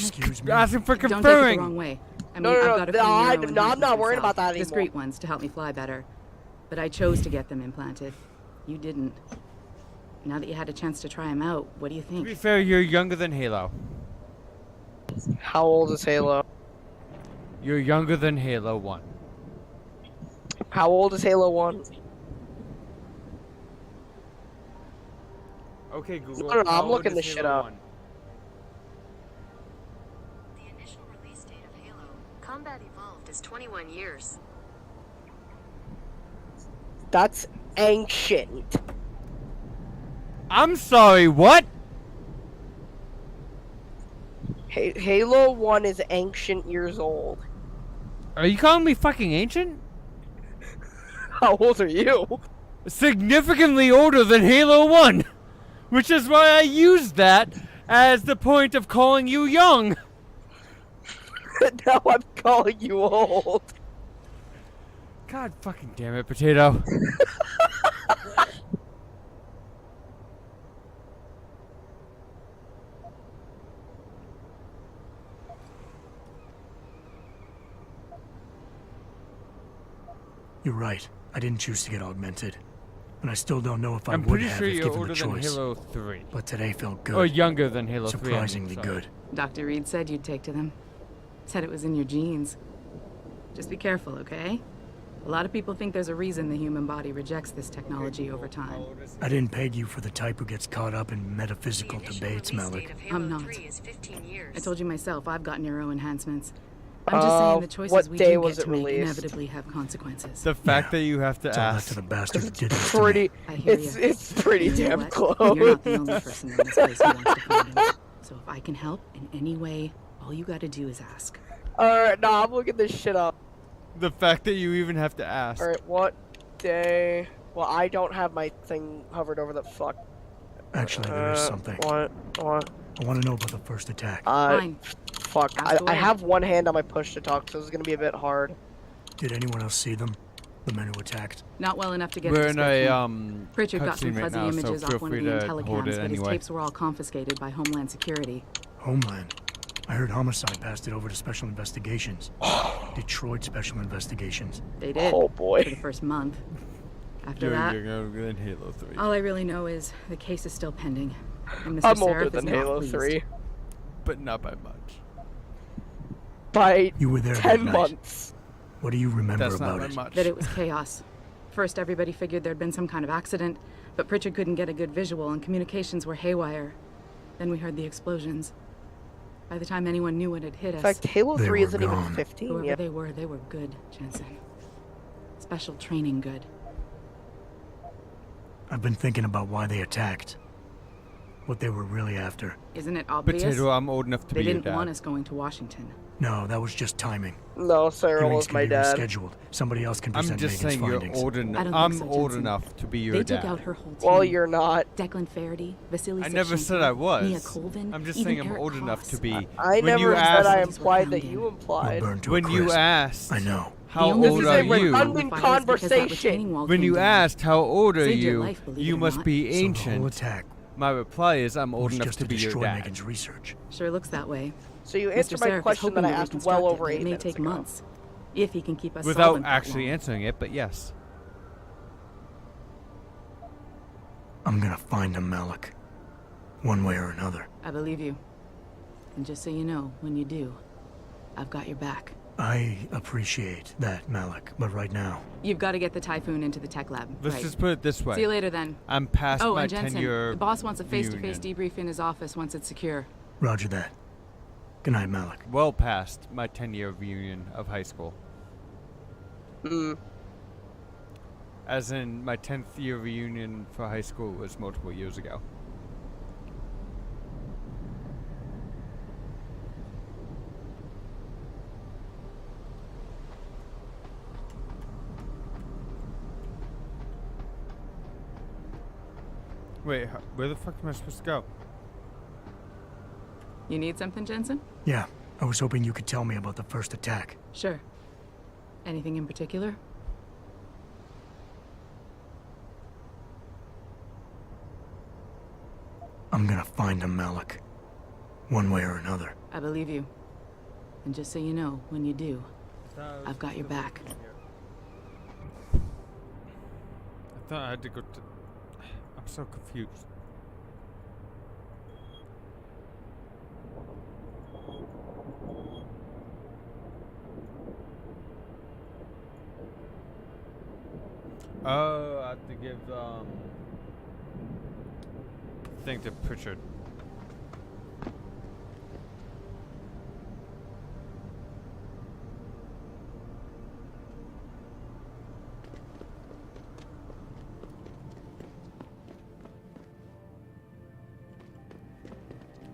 asking for Don't take it the conferring. wrong way. I mean, No, no, I've no, got a few no, neuro I'm not enhancements worried myself. about that anymore. Discreet ones to help me fly better. But I chose to get them implanted. You didn't. Now that you had a chance to try them out, what do you To think? be fair, you're younger than Halo. How old is Halo? You're younger than Halo 1. How old is Halo 1? Okay, Google. No, no, how I'm old looking is this shit Halo up. 1? The initial release date of Halo, Combat Evolved, is 21 years. That's ancient. I'm sorry, what? Halo 1 is ancient years old. Are you calling me fucking ancient? How old are you? Significantly older than Halo 1. Which is why I used that as the point of calling you young. Now I'm calling you old. God fucking damn it, Potato. You're right. I didn't choose to get augmented. And I still don't know if I I'm would pretty have sure if you're given older the than choice. Halo 3. But today felt good. Or younger than Halo 3. Surprisingly good. Dr. Reed said you'd take to them. Said it was in your genes. Just be careful, okay? A lot of people think there's a reason the human body rejects this technology over time. I didn't peg you for the type who gets caught up in metaphysical debates, Malik. I'm not. I told you myself, I've got neuro enhancements. I'm just saying the choices we do get to make inevitably have consequences. The fact that you have to ask. To the bastard who did this Pretty. to me. I hear It's ya. it's pretty You know damn what? close. You're not the only person in this place who wants to find him. So if I can help in any way, all you gotta do is ask. Alright, nah, I'm looking this shit up. The fact that you even have to ask. Alright, what day? Well, I don't have my thing hovered over the fuck. Actually, there is something. What? I want to know about the first attack. Fine. Fuck. Ask I away. have one hand on my push to talk, so this is gonna be a bit hard. Did anyone else see them? The men who attacked? Not well enough to get We're a in description. a Pritchard got some cutscene right fuzzy now, so images feel off one of free the to hold intellicams, it but his anyway. tapes were all confiscated by Homeland Security. Homeland. I heard Homicide passed it over to Special Investigations. Detroit Special Investigations. They did. Oh boy. For the first month. After You're that, younger than Halo 3. all I really know is the case is still pending. And Mr. I'm older Seraph is than not Halo pleased. 3 But not by much. by You were there 10 that night. months. What do you remember That's not about by it? much. That it was chaos. First, everybody figured there'd been some kind of accident, but Pritchard couldn't get a good visual and communications were haywire. Then we heard the explosions. By the time anyone knew what had hit In us, fact, Halo They 3 were isn't even gone. 15 whoever yet. they were good, Jensen. Special training good. I've been thinking about why they attacked. What they were really after. Isn't it obvious? Potato, I'm old enough to They be your didn't dad. want us going to Washington. No, that was just timing. No, Sarah Hearings was can my be dad. rescheduled. Somebody else can present I'm just Megan's saying you're findings. old I don't enough. think I'm so, old Jensen. enough to be your They dad. took out her whole team. Well, you're not. Declan Faraday, Vasily I never Savchenko, said I was. Mia Colvin, I'm just even saying I'm Eric old enough to Koss. be. I when never you said asked, I implied that you implied. Burned to a when you crisp. asked, I know. how The only old This is are a you? redundant conversation. When you asked how old are Saved your you, life, believe you it or must not. be So the whole ancient. attack My reply is I'm old was enough just to be your destroy dad. Megan's research. Sure looks that way. So you Mr. answered my Seraph is question hoping that I to asked reconstruct well it, over but 8 it may minutes take ago. months, if he can keep us Without solvent that actually long. answering it, but yes. I'm gonna find him, Malik. One way or another. I believe you. And just so you know, when you do, I've got your back. I appreciate that, Malik, but right now... You've got to get the Typhoon into the tech lab. Let's right. just put it this way. See you later then. I'm past oh, my and Jensen, 10-year the boss wants a face-to-face reunion. debrief in his office once it's secure. Roger that. Good night, Malik. Well past my 10-year reunion of high school. As in, my 10th year reunion for high school was multiple years ago. Wait, where the fuck am I supposed to go? You need something, Jensen? Yeah, I was hoping you could tell me about the first attack. Sure. Anything in particular? I'm gonna find him, Malik. One way or another. I believe you. And just so you know, when you do, I've got your back. I thought I had to go to... I'm so confused. Oh, I have to give thing to Pritchard.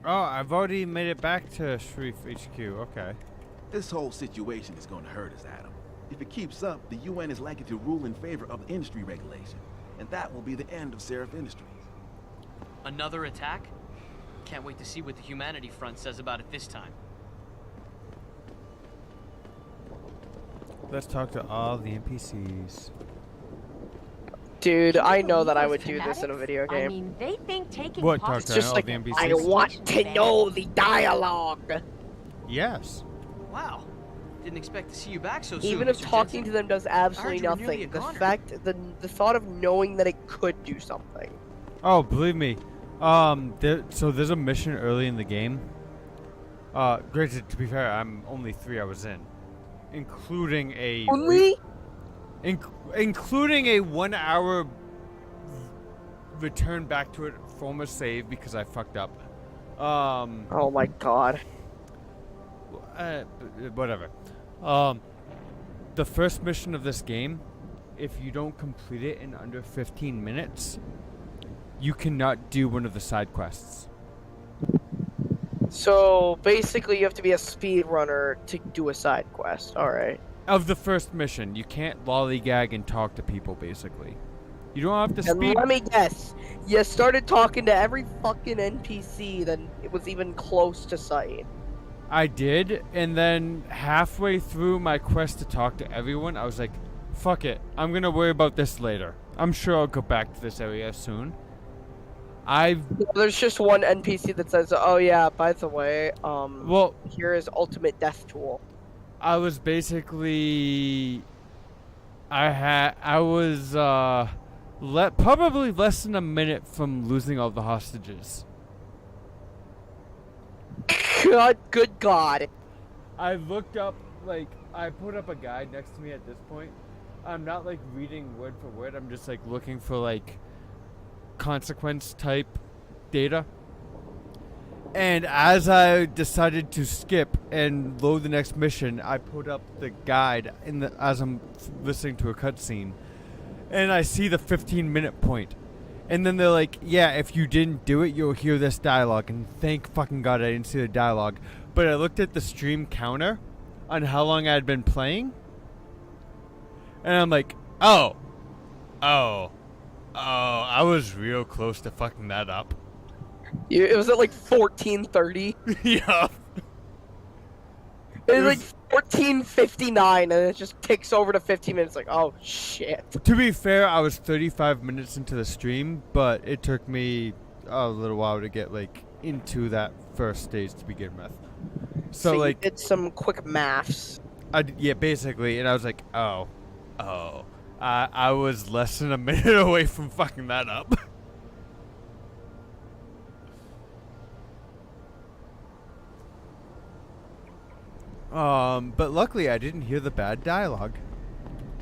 Oh, I've already made it back to Sharif HQ. Okay. This whole situation is going to hurt us, Adam. If it keeps up, the UN is likely to rule in favor of industry regulation, and that will be the end of Seraph Industries. Another attack? Can't wait to see what the Humanity Front says about it this time. Let's talk to all the NPCs. Dude, I know that I would do this in a video game. I mean, they think taking What, part- Doctor? It's just all like, the NPCs? I want to know the dialogue. Yes. Wow. Didn't expect to see you back so soon. Even if Mr. talking Jensen. to them does absolutely you were nearly nothing, a the goner. fact, the thought of knowing that it could do something. Oh, believe me. So there's a mission early in the game. Granted, to be fair, I'm only 3 hours in, including a including a 1 hour return back to it former save because I fucked up. Oh my god. Whatever. The first mission of this game, if you don't complete it in under 15 minutes, you cannot do one of the side quests. So basically, you have to be a speedrunner to do a side quest. All right. Of the first mission, you can't lollygag and talk to people. Basically, you don't have to And speed. let me guess, you started talking to every fucking NPC that it was even close to sight. I did, and then halfway through my quest to talk to everyone, I was like, "Fuck it, I'm gonna worry about this later. I'm sure I'll go back to this area soon." There's just one NPC that says, "Oh yeah, by the way, well, here is ultimate death tool." I was basically, I was probably less than a minute from losing all the hostages. Good God. I looked up, like, I put up a guide next to me at this point. I'm not, like, reading word for word. I'm just, like, looking for, like, consequence type data. And as I decided to skip and load the next mission, I put up the guide as I'm listening to a cutscene. And I see the 15-minute point. And then they're like, yeah, if you didn't do it, you'll hear this dialogue. And thank fucking God I didn't see the dialogue. but I looked at the stream counter on how long I had been playing, and I'm like, oh, I was real close to fucking that up. It was at like 14:30. Yeah. It was like 14:59, and it just ticks over to 15 minutes. Like, oh shit. To be fair, I was 35 minutes into the stream, but it took me a little while to get like into that first stage to begin with. So you like, did some quick maths. Yeah, basically, and I was like, oh, I was less than a minute away from fucking that up. But luckily I didn't hear the bad dialogue.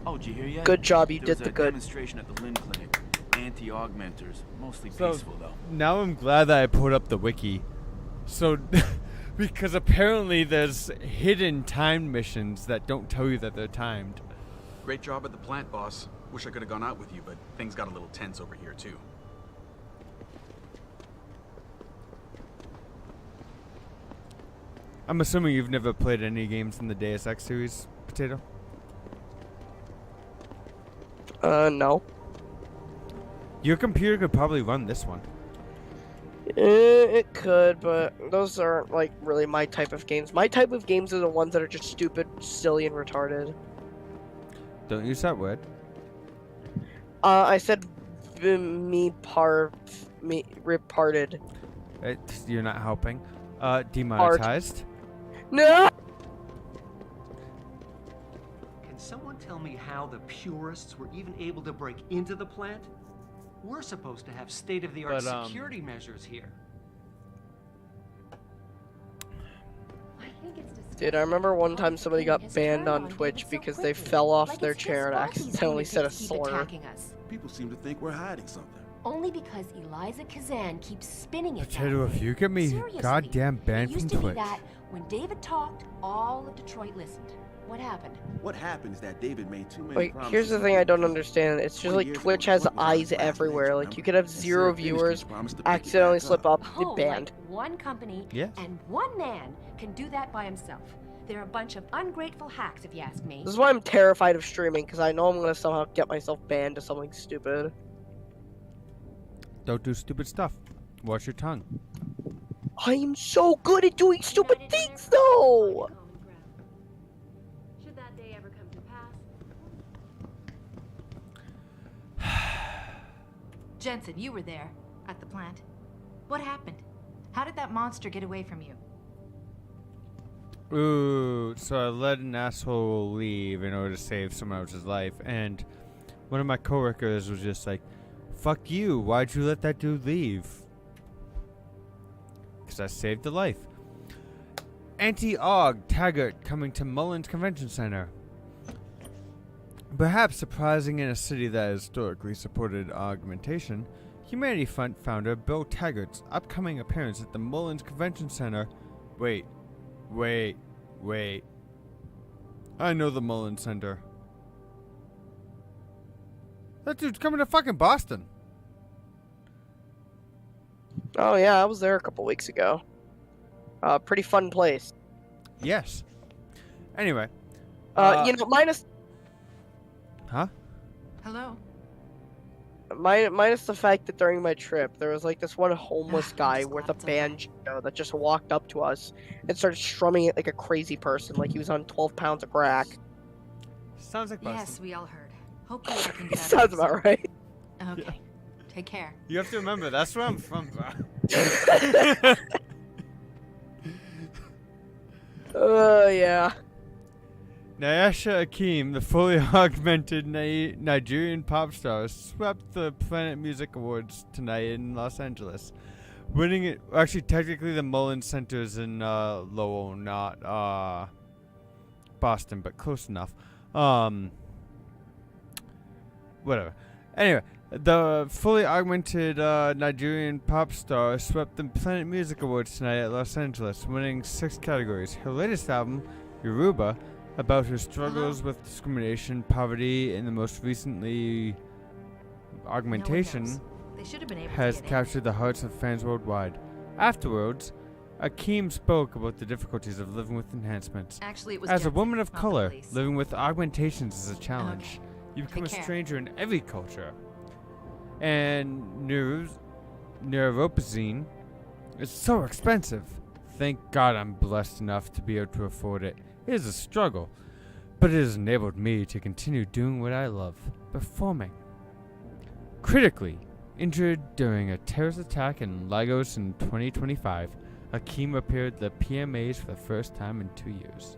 Oh, did you hear yet? Good job, you There did was the a good. demonstration at the Lynn Clinic. Anti-augmenters. Mostly So, peaceful, though. now I'm glad that I put up the wiki. So, because apparently there's hidden timed missions that don't tell you that they're timed. Great job at the plant, boss. Wish I could have gone out with you, but things got a little tense over here, too. I'm assuming you've never played any games in the Deus Ex series, Potato? No. Your computer could probably run this one. It could, but those aren't like really my type of games. My type of games are the ones that are just stupid, silly, and retarded. Don't use that word. I said reparted. You're not helping. Demonetized. No! Can someone tell me how the purists were even able to break into the plant? We're supposed to have state-of-the-art security measures here. Dude, I remember one time somebody got banned on Twitch because they fell off their chair and accidentally said a slur. People seem to think we're hiding something. Only because Eliza Kazan keeps spinning it. Potato, if you get me Seriously, goddamn banned it used from to be Twitch. that when David talked, all of Detroit listened. What happened? What happened is that David made too many Like, promises. here's the thing I don't understand. It's just like Twitch has eyes everywhere. Like, you could have 0 viewers, accidentally slip up, Oh, get banned. like one company Yes. and one man can do that by himself. They're a bunch of ungrateful hacks, if you ask me. This is why I'm terrified of streaming, because I know I'm gonna somehow get myself banned to something stupid. Don't do stupid stuff. Watch your tongue. I am so good at doing stupid things, though! Should that day ever come to pass. Jensen, you were there at the plant. What happened? How did that monster get away from you? Ooh, so I let an asshole leave in order to save someone else's life, and one of my coworkers was just like, fuck you, why'd you let that dude leave? Because I saved the life. Anti-Aug Taggart coming to Mullins Convention Center. Perhaps surprising in a city that historically supported augmentation, Humanity Front founder Bill Taggart's upcoming appearance at the Mullins Convention Center. Wait. I know the Mullins Center. That dude's coming to fucking Boston. Oh yeah, I was there a couple weeks ago. Pretty fun place. Yes. Anyway. You know, minus... Huh? Hello? Minus the fact that during my trip, there was like this one homeless guy with a banjo that just walked up to us and started strumming it like a crazy person, like he was on 12 pounds of crack. Sounds like Boston. Yes, we all heard. Hopefully I can get out Sounds of about right. Okay. Yeah. Take care. You have to remember, that's where I'm from, bro. Yeah. Nyasha Akeem, the fully augmented Nigerian pop star, swept the Planet Music Awards tonight in Los Angeles, winning it. Actually, technically, the Mullins Center's in Lowell, not Boston, but close enough. Whatever. Anyway, the fully augmented Nigerian pop star swept the Planet Music Awards tonight at Los Angeles, winning 6 categories. Her latest album, Yoruba, about her struggles with discrimination, poverty, and the most recently Augmentation, They should have been able has to get captured the hearts of fans worldwide. Afterwards, Akeem spoke about the difficulties of living with enhancements. Actually, it was As a Jensen woman of from the color, police. living with augmentations is a challenge. Okay. You become a Take care. stranger in every culture. And neuropazine is so expensive. Thank God I'm blessed enough to be able to afford it. It is a struggle, but it has enabled me to continue doing what I love, performing. Critically injured during a terrorist attack in Lagos in 2025, Akeem appeared at the PMAs for the first time in 2 years.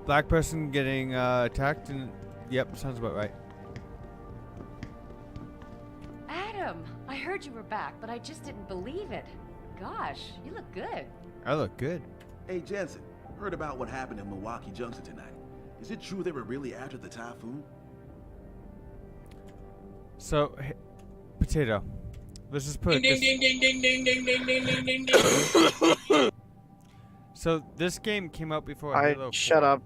Black person getting attacked and yep, sounds about right. Adam, I heard you were back, but I just didn't believe it. Gosh, you look good. I look good. Hey, Jensen, heard about what happened in Milwaukee Junction tonight. Is it true they were really after the typhoon? So, Potato, let's just put Ding, this. ding, ding, ding, ding, ding, ding, ding, ding, ding, ding. So this game came out before I Halo 4. shut up.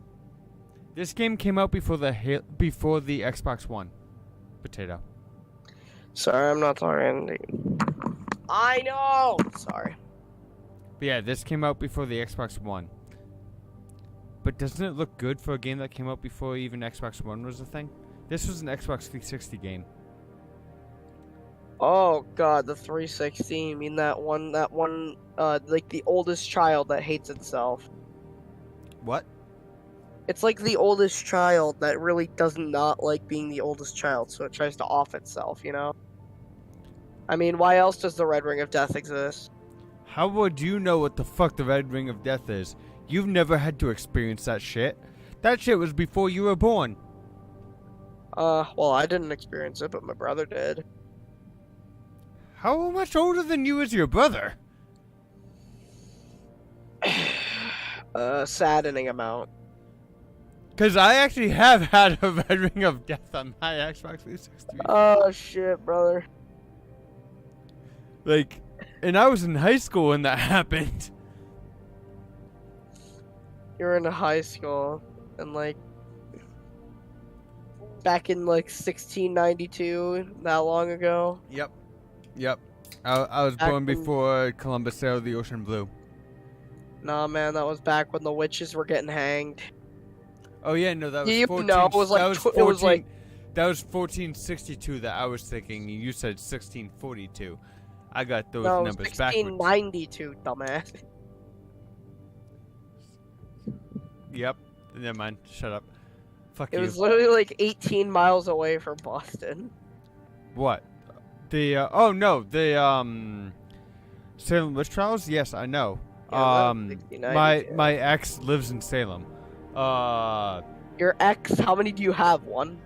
This game came out before the Xbox One. Potato. Sorry, I'm not talking. I know. Sorry. But yeah, this came out before the Xbox One. But doesn't it look good for a game that came out before even Xbox One was a thing? This was an Xbox 360 game. Oh God, the 360. You mean that one, like the oldest child that hates itself. What? It's like the oldest child that really does not like being the oldest child, so it tries to off itself, you know? I mean, why else does the Red Ring of Death exist? How would you know what the fuck the Red Ring of Death is? You've never had to experience that shit. That shit was before you were born. Well, I didn't experience it, but my brother did. How much older than you is your brother? Saddening amount. Because I actually have had a Red Ring of Death on my Xbox 360. Oh shit, brother. Like, and I was in high school when that happened. You're in high school, and like, back in like 1692, that long ago. Yep. I was born before Columbus sailed the ocean blue. Nah, man, that was back when the witches were getting hanged. Oh yeah, no, that was You 14. know, it was like that was it was 14 like that was 1462 that I was thinking. You said 1642. I got those no, numbers backwards. 1692, dumbass. Yep. Never mind. Shut up. Fuck It you. was literally like 18 miles away from Boston. What? The oh no, the Salem witch trials? Yes, I know. Yeah, My ex lives in Salem. Your ex, how many do you have? One?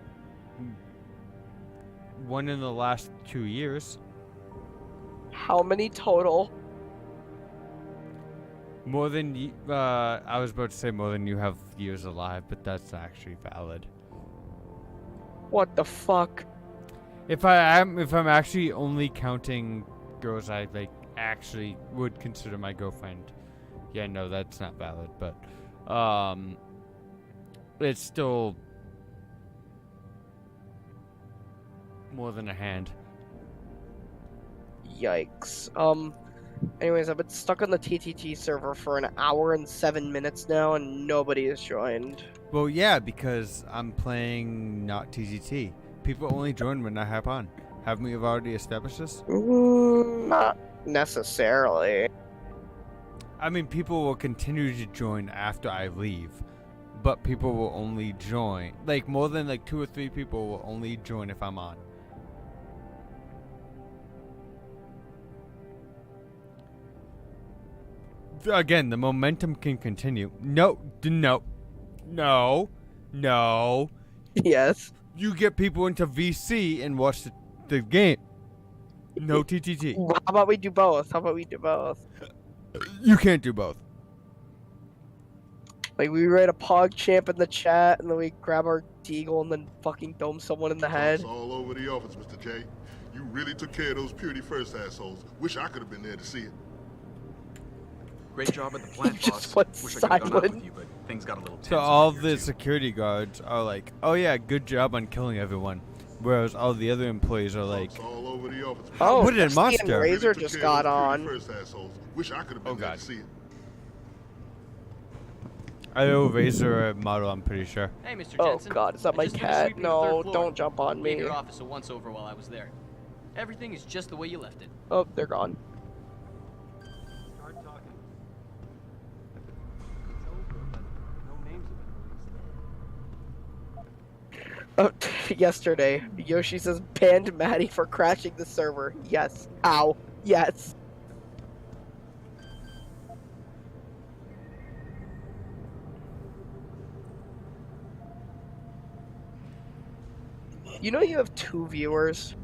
One in the last 2 years. How many total? More than I was about to say more than you have years alive, but that's actually valid. What the fuck? If I'm actually only counting girls I like actually would consider my girlfriend, yeah, no, that's not valid. But it's still more than a hand. Yikes. Anyways, I've been stuck on the TTT server for an hour and 7 minutes now, and nobody has joined. Well, yeah, because I'm playing not TTT. People only join when I hop on. Haven't we already established this? Not necessarily. I mean, people will continue to join after I leave, but people will only join. Like, more than like 2 or 3 people will only join if I'm on. Again, the momentum can continue. No. Yes. You get people into VC and watch the game. No TTT. How about we do both? You can't do both. Like, we write a pog champ in the chat, and then we grab our deagle and then fucking dome someone in the head. It's all over the office, Mr. J. You really took care of those Purity First assholes. Wish I could have been there to see it. Great job at the plant, Just boss. went Wish I could have gone out silent. with you, but things got a little tense. So all the security guards are like, oh yeah, good job on killing everyone. whereas all the other employees are like, It's all over the office. Oh, what did Dusty and monster? Razor Took just care of got those on. First assholes. Wish I could have been Oh, there God. to see it. I know Razor model, I'm pretty sure. Hey, Mr. Oh Jensen. God, is that I my just did a cat? sweep of the third No, floor. don't jump on Me and me. your office a once over while I was there. Everything is just the way you left it. Oh, they're gone. Start talking. It's over, but no names have been released. Oh, yesterday, Yoshi says banned Maddie for crashing the server. Yes. Ow. Yes. You know you have 2 viewers?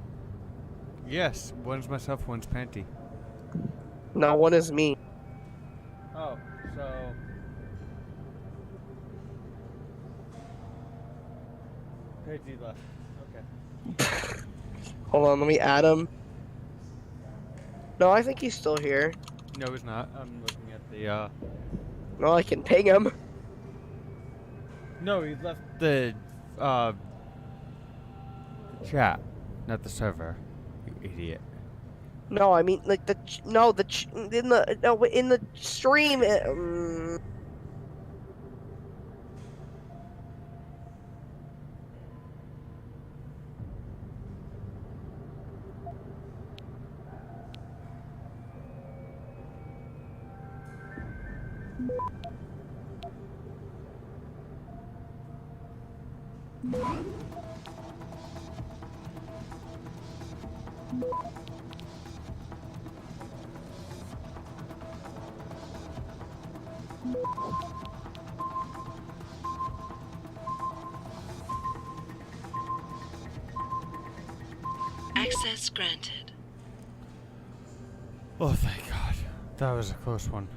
Yes, one's myself, one's Panty. No, one is me. Oh, so... Panty left. Okay. Hold on, let me add him. No, I think he's still here. No, he's not. I'm looking at the, No, I can ping him. No, he left the, chat, not the server. You idiot. No, I mean like in the stream. Access granted. Oh, thank God. That was a close one.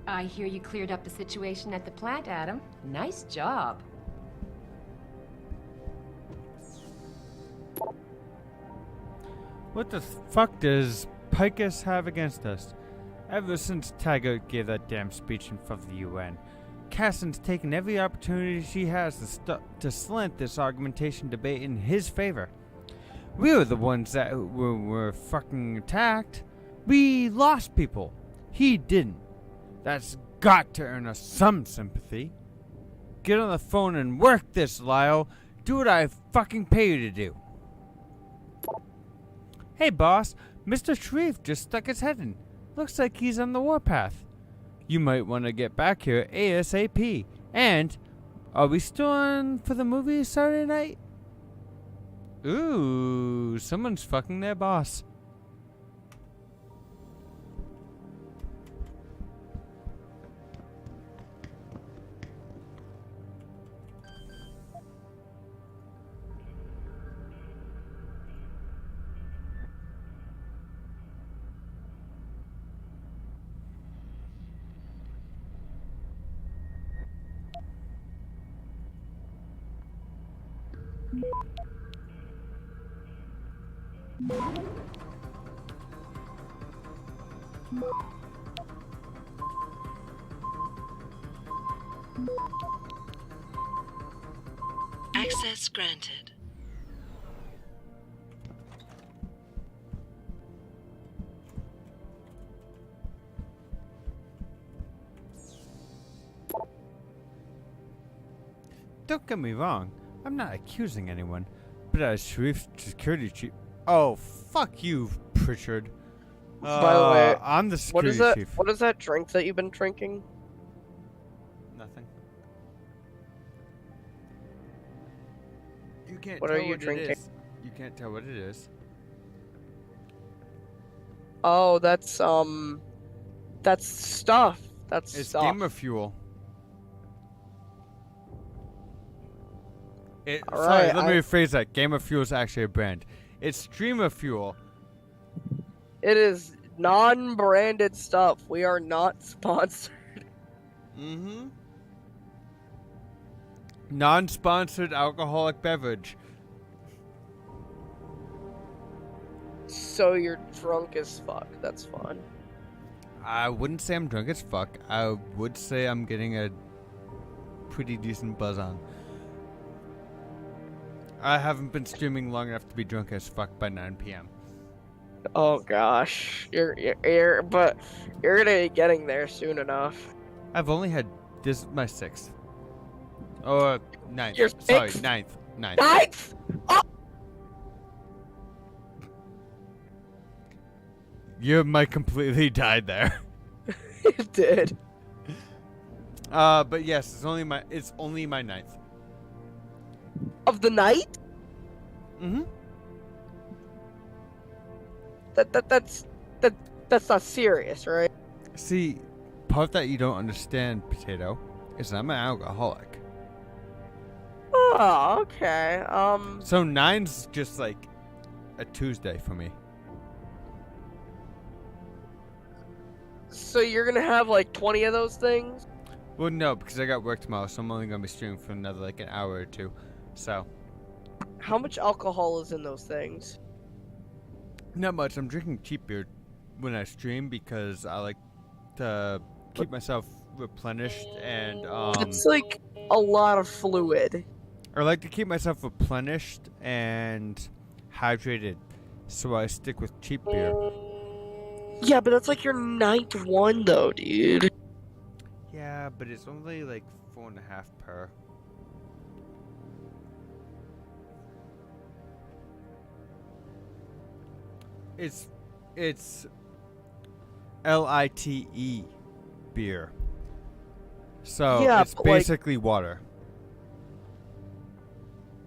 I hear you cleared up the situation at the plant, Adam. Nice job. What the fuck does Picus have against us? Ever since Taggart gave that damn speech in front of the UN, Cassin's taken every opportunity she has to slant this augmentation debate in his favor. We were the ones that were fucking attacked. We lost people. He didn't. That's got to earn us some sympathy. Get on the phone and work this, Lyle. Do what I fucking pay you to do. Hey, boss. Mr. Sharif just stuck his head in. Looks like he's on the warpath. You might want to get back here ASAP. And, are we still on for the movie Saturday night? Ooh, someone's fucking their boss. Access granted. Don't get me wrong, I'm not accusing anyone, but as Sharif's security chief... Oh, fuck you, Pritchard. By the way, I'm the security chief. What is that drink that you've been drinking? Nothing. You can't What tell are you what drinking? it is. You can't tell what it is. Oh, that's stuff. That's It's stuff. Gamer Fuel. All Sorry, right, let me rephrase that. Gamer Fuel is actually a brand. It's Streamer Fuel. It is non-branded stuff. We are not sponsored. Mm-hmm. Non-sponsored alcoholic beverage. So you're drunk as fuck. That's fun. I wouldn't say I'm drunk as fuck. I would say I'm getting a pretty decent buzz on. I haven't been streaming long enough to be drunk as fuck by 9 p.m. Oh gosh, but you're gonna be getting there soon enough. I've only had this is my 6th. Or 9th. Your Sorry, 6th? 9th. 9th. 9th? Oh! Your mic completely died there. It did. But yes, it's only my 9th. Of the night? Mm-hmm. That's not serious, right? See, part that you don't understand, Potato, is I'm an alcoholic. Oh, okay. So 9's just like a Tuesday for me. So you're gonna have like 20 of those things? Well, no, because I got work tomorrow, so I'm only gonna be streaming for another like an hour or two. So. How much alcohol is in those things? Not much. I'm drinking cheap beer when I stream because I like to keep myself replenished and It's like a lot of fluid. I like to keep myself replenished and hydrated, so I stick with cheap beer. Yeah, but that's like your 9th one though, dude. Yeah, but it's only like 4.5 per. It's LITE beer. So yeah, it's basically water.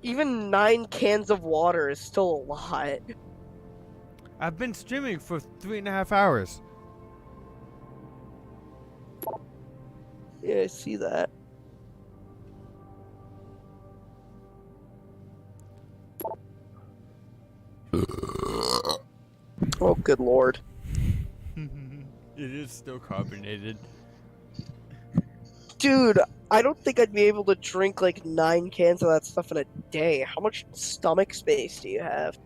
Even 9 cans of water is still a lot. I've been streaming for 3.5 hours. Yeah, I see that. Oh, good lord. It is still carbonated. Dude, I don't think I'd be able to drink like 9 cans of that stuff in a day. How much stomach space do you have?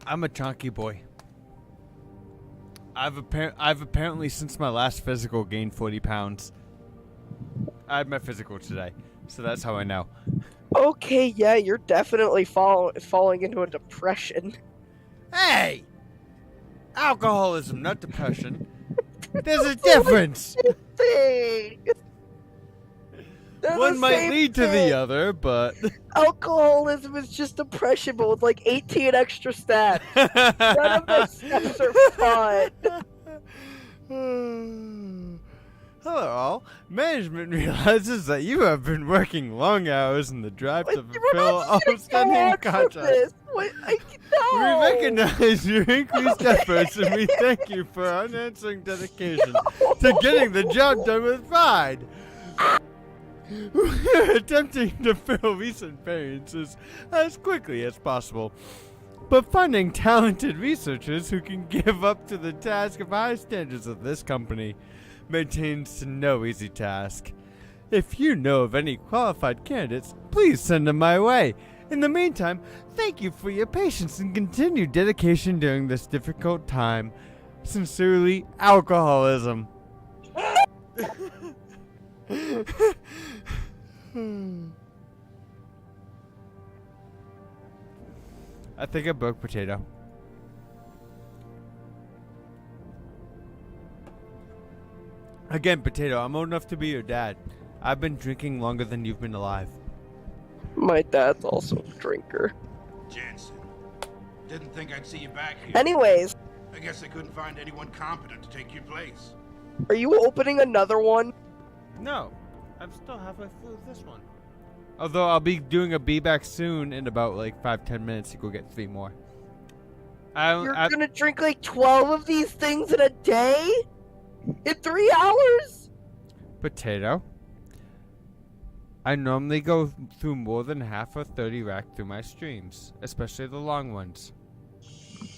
I'm a chunky boy. I've apparently since my last physical gained 40 pounds. I had my physical today, so that's how I know. Okay, yeah, you're definitely falling into a depression. Hey! Alcoholism, not depression. There's a difference! One might lead to the other, but... Alcoholism is just depression, but with like 18 extra steps. None of the steps are fun. Hello all. Management realizes that you have been working long hours in the drive to fulfill outstanding contracts. No. We recognize your increased efforts and we thank you for unanswering dedication to getting the job done with pride. We're attempting to fill recent variances as quickly as possible, but finding talented researchers who can give up to the task of high standards of this company maintains no easy task. If you know of any qualified candidates, please send them my way. In the meantime, thank you for your patience and continued dedication during this difficult time. Sincerely, Alcoholism. I think I broke Potato. Again, Potato, I'm old enough to be your dad. I've been drinking longer than you've been alive. My dad's also a drinker. Jensen, didn't think I'd see you back here. Anyways. I guess they couldn't find anyone competent to take your place. Are you opening another one? No. I'm still halfway through this one. Although I'll be doing a B-back soon in about like 5-10 minutes to go get 3 more. You're gonna drink like 12 of these things in a day? In 3 hours? Potato. I normally go through more than half a 30 rack through my streams, especially the long ones.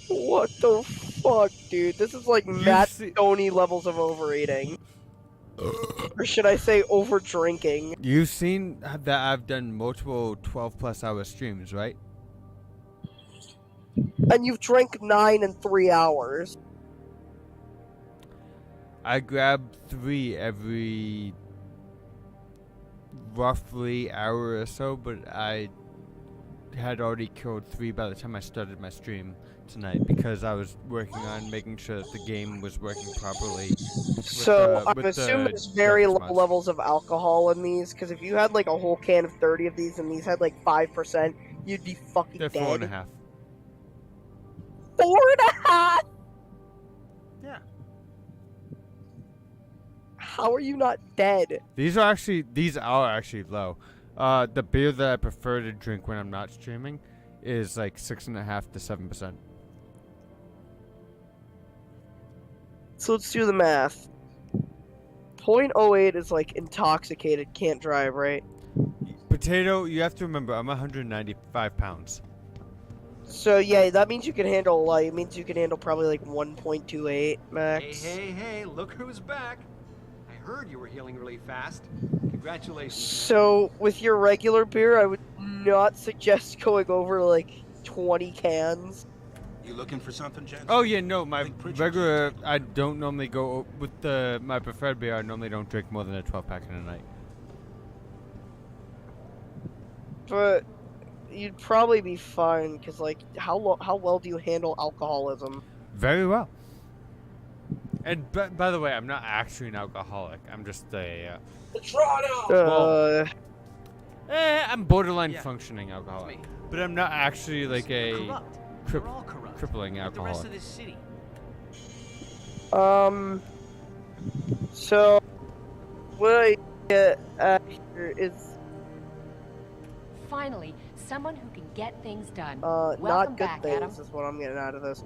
What the fuck, dude? This is like Matt Stoney levels of overeating. Or should I say over drinking? You've seen that I've done multiple 12+ hour streams, right? And you've drank 9 in 3 hours. I grab 3 every roughly hour or so, but I had already killed 3 by the time I started my stream tonight because I was working on making sure that the game was working properly. So I'm assuming there's very low mods. levels of alcohol in these, because if you had like a whole can of 30 of these and these had like 5%, you'd be fucking They're dead. 4.5. 4.5? Yeah. How are you not dead? These are actually low. The beer that I prefer to drink when I'm not streaming is like 6.5 to 7%. So let's do the math. 0.08 is like intoxicated, can't drive, right? Potato, you have to remember, I'm 195 pounds. So yeah, that means you can handle like, it means you can handle probably like 1.28 max. Hey, look who's back. I heard you were healing really fast. Congratulations. So with your regular beer, I would not suggest going over like 20 cans. You looking for something, Jensen? Oh yeah, no, my regular, I don't normally go with my preferred beer. I normally don't drink more than a 12-pack in a night. But you'd probably be fine, because like, how well do you handle alcoholism? Very well. And by the way, I'm not actually an alcoholic. I'm just a. I'm borderline functioning alcoholic, but I'm not actually like a crippling alcoholic. The rest of this city. So what I get at here is Finally, someone who can get things done. not Welcome good back, things Adam. is what I'm getting out of this.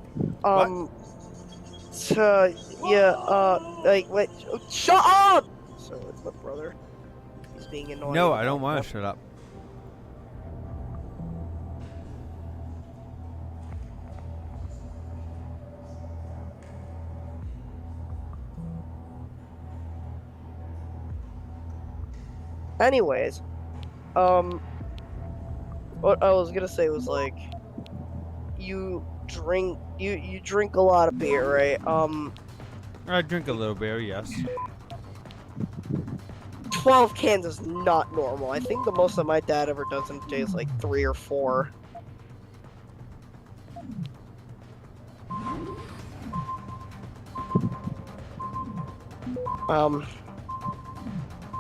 So yeah, like wait, shut up! So it's my brother. He's being annoying. No, I don't want to shut up. Anyways, what I was gonna say was like, you drink a lot of beer, right? I drink a little beer, yes. 12 cans is not normal. I think the most that my dad ever does in a day is like 3 or 4.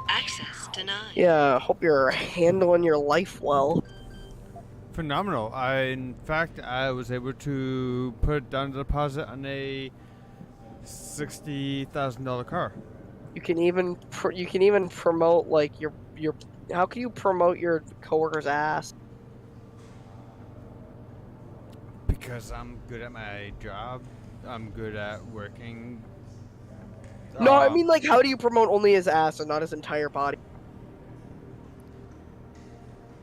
Access denied. Yeah, hope you're handling your life well. Phenomenal. In fact, I was able to put down a deposit on a $60,000 car. You can even promote like your how can you promote your coworker's ass? Because I'm good at my job. I'm good at working. No, I mean like how do you promote only his ass and not his entire body?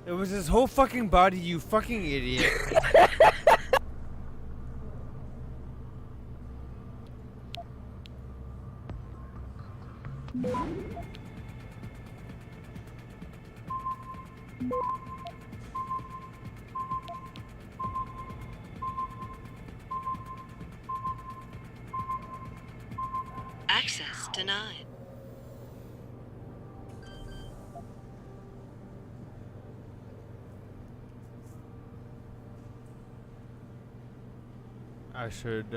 It was his whole fucking body, you fucking idiot. Access denied. I should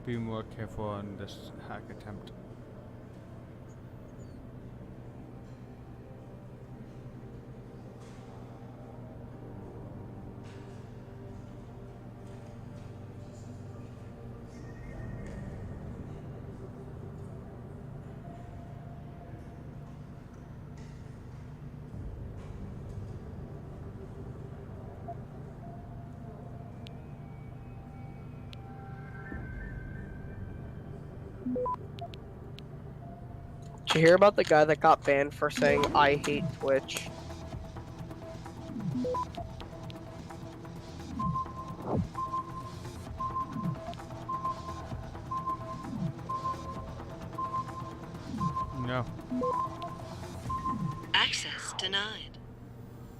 be more careful on this hack attempt. Did you hear about the guy that got banned for saying I hate Twitch? No. Access denied.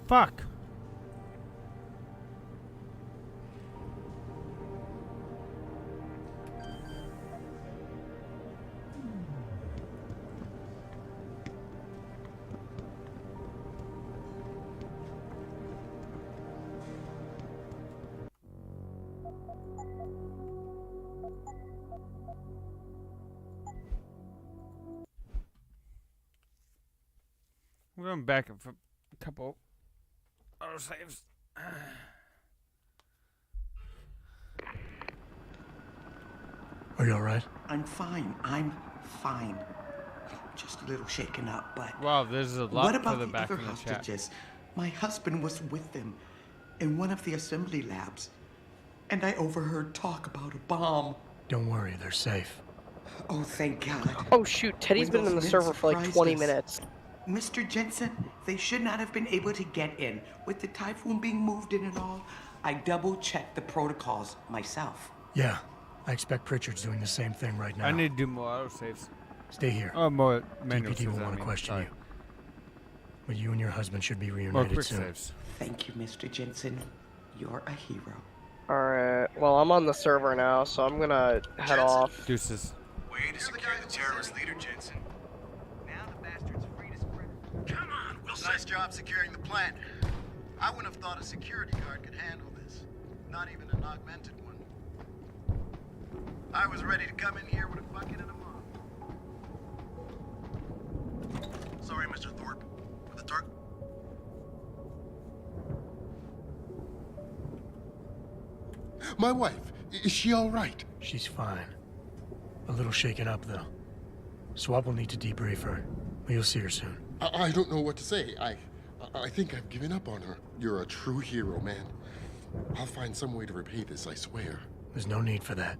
Fuck. I'm back for a couple autosaves. Are you alright? I'm fine. I'm fine. Just a little shaken up, but... Wow, there's a lot what about further the back other in the chat. hostages? My husband was with them in one of the assembly labs, and I overheard talk about a bomb. Don't worry, they're safe. Oh, thank God. Oh shoot, Teddy's been in the server for like 20 minutes. Mr. Jensen, they should not have been able to get in. With the typhoon being moved in and all, I double-checked the protocols myself. Yeah, I expect Pritchard's doing the same thing right now. I need to do more autosaves. Stay here. Oh, more manual DPD saves, will I want to mean. question Sorry. you. But you and your husband should be More reunited quick soon. saves. Thank you, Mr. Jensen. You're a hero. Alright, well I'm on the server now, so I'm gonna head off. Deuces. Way to secure the terrorist leader, Jensen. Now the bastard's free to spread. Come on, Wilson. Nice job securing the plant. I wouldn't have thought a security guard could handle this. Not even an augmented one. I was ready to come in here with a bucket and a mop. Sorry, Mr. Thorpe. The dark. My wife, is she all right? She's fine. A little shaken up, though. Swab will need to debrief her. But you'll see her soon. I don't know what to say. I think I've given up on her. You're a true hero, man. I'll find some way to repay this, I swear. There's no need for that.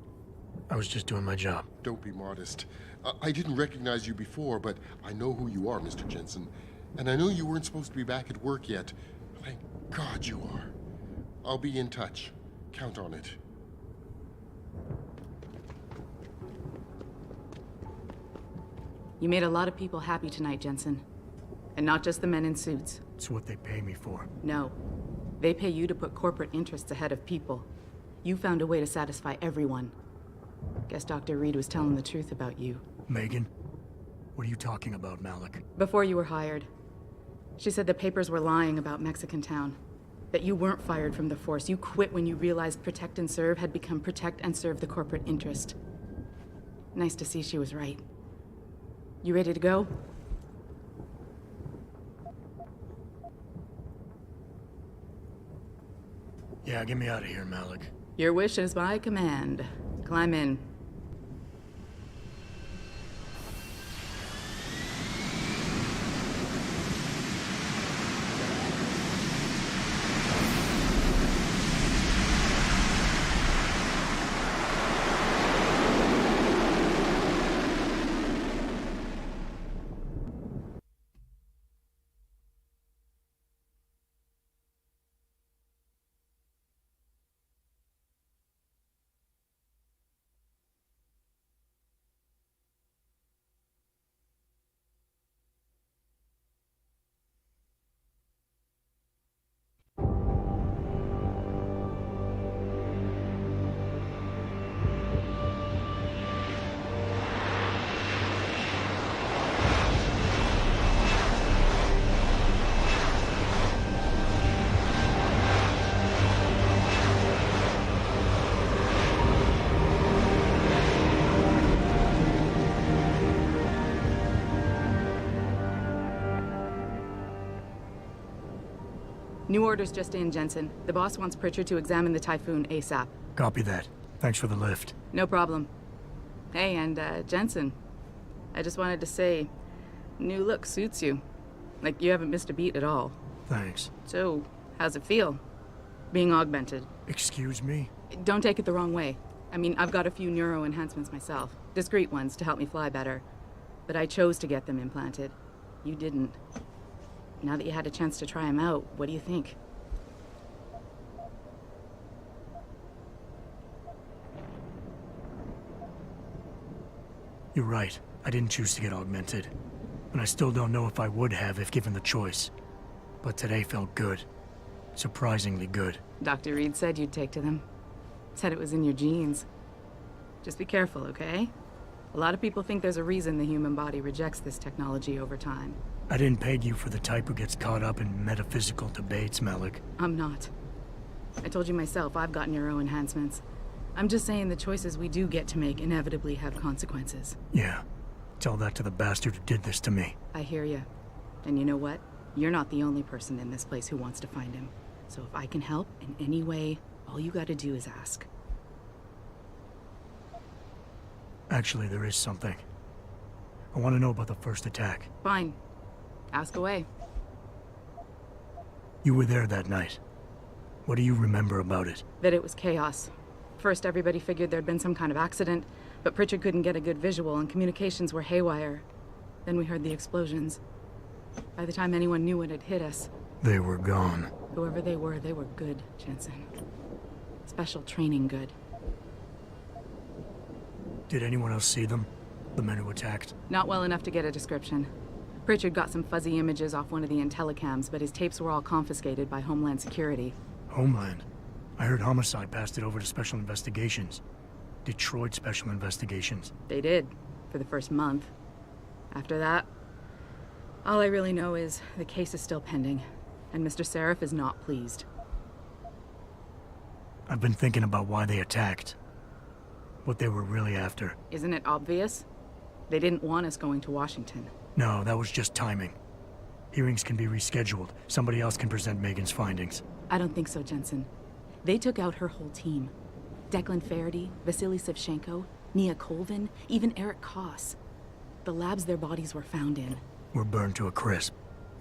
I was just doing my job. Don't be modest. I didn't recognize you before, but I know who you are, Mr. Jensen. And I know you weren't supposed to be back at work yet. Thank God you are. I'll be in touch. Count on it. You made a lot of people happy tonight, Jensen. And not just the men in suits. It's what they pay me for. No. They pay you to put corporate interests ahead of people. You found a way to satisfy everyone. Guess Dr. Reed was telling the truth about you. Megan? What are you talking about, Malik? Before you were hired, she said the papers were lying about Mexican Town. That you weren't fired from the force. You quit when you realized Protect and Serve had become Protect and Serve the corporate interest. Nice to see she was right. You ready to go? Yeah, get me out of here, Malik. Your wish is my command. Climb in. New orders just in, Jensen. The boss wants Pritchard to examine the Typhoon ASAP. Copy that. Thanks for the lift. No problem. Hey, and Jensen, I just wanted to say, new look suits you. Like, you haven't missed a beat at all. Thanks. So, how's it feel? Being augmented? Excuse me? Don't take it the wrong way. I mean, I've got a few neuro enhancements myself. Discreet ones to help me fly better. But I chose to get them implanted. You didn't. Now that you had a chance to try them out, what do you think? You're right. I didn't choose to get augmented. And I still don't know if I would have if given the choice. But today felt good. Surprisingly good. Dr. Reed said you'd take to them. Said it was in your genes. Just be careful, okay? A lot of people think there's a reason the human body rejects this technology over time. I didn't peg you for the type who gets caught up in metaphysical debates, Malik. I'm not. I told you myself, I've got neuro enhancements. I'm just saying the choices we do get to make inevitably have consequences. Yeah. Tell that to the bastard who did this to me. I hear you. And you know what? You're not the only person in this place who wants to find him. So if I can help in any way, all you gotta do is ask. Actually, there is something. I want to know about the first attack. Fine. Ask away. You were there that night. What do you remember about it? That it was chaos. First, everybody figured there'd been some kind of accident, but Pritchard couldn't get a good visual and communications were haywire. Then we heard the explosions. By the time anyone knew what had hit us... They were gone. Whoever they were good, Jensen. Special training good. Did anyone else see them? The men who attacked? Not well enough to get a description. Pritchard got some fuzzy images off one of the Intellicams, but his tapes were all confiscated by Homeland Security. Homeland? I heard Homicide passed it over to Special Investigations. Detroit Special Investigations. They did, for the first month. After that, all I really know is the case is still pending, and Mr. Seraph is not pleased. I've been thinking about why they attacked. What they were really after. Isn't it obvious? They didn't want us going to Washington. No, that was just timing. Hearings can be rescheduled. Somebody else can present Megan's findings. I don't think so, Jensen. They took out her whole team. Declan Faraday, Vasily Savchenko, Nia Colvin, even Eric Koss. The labs their bodies were found in. Were burned to a crisp.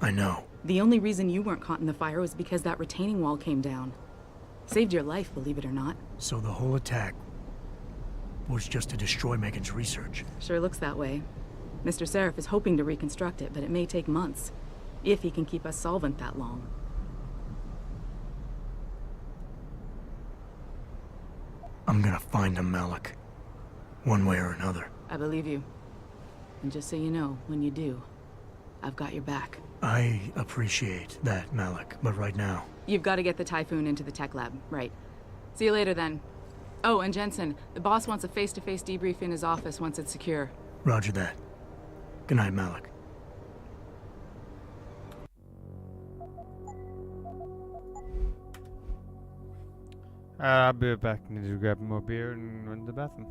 I know. The only reason you weren't caught in the fire was because that retaining wall came down. Saved your life, believe it or not. So the whole attack was just to destroy Megan's research. Sure looks that way. Mr. Seraph is hoping to reconstruct it, but it may take months. If he can keep us solvent that long. I'm gonna find him, Malik. One way or another. I believe you. And just so you know, when you do, I've got your back. I appreciate that, Malik, but right now... You've got to get the Typhoon into the tech lab, right. See you later, then. Oh, and Jensen, the boss wants a face-to-face debrief in his office once it's secure. Roger that. Good night, Malik. I'll be right back. Need to grab more beer and run to the bathroom.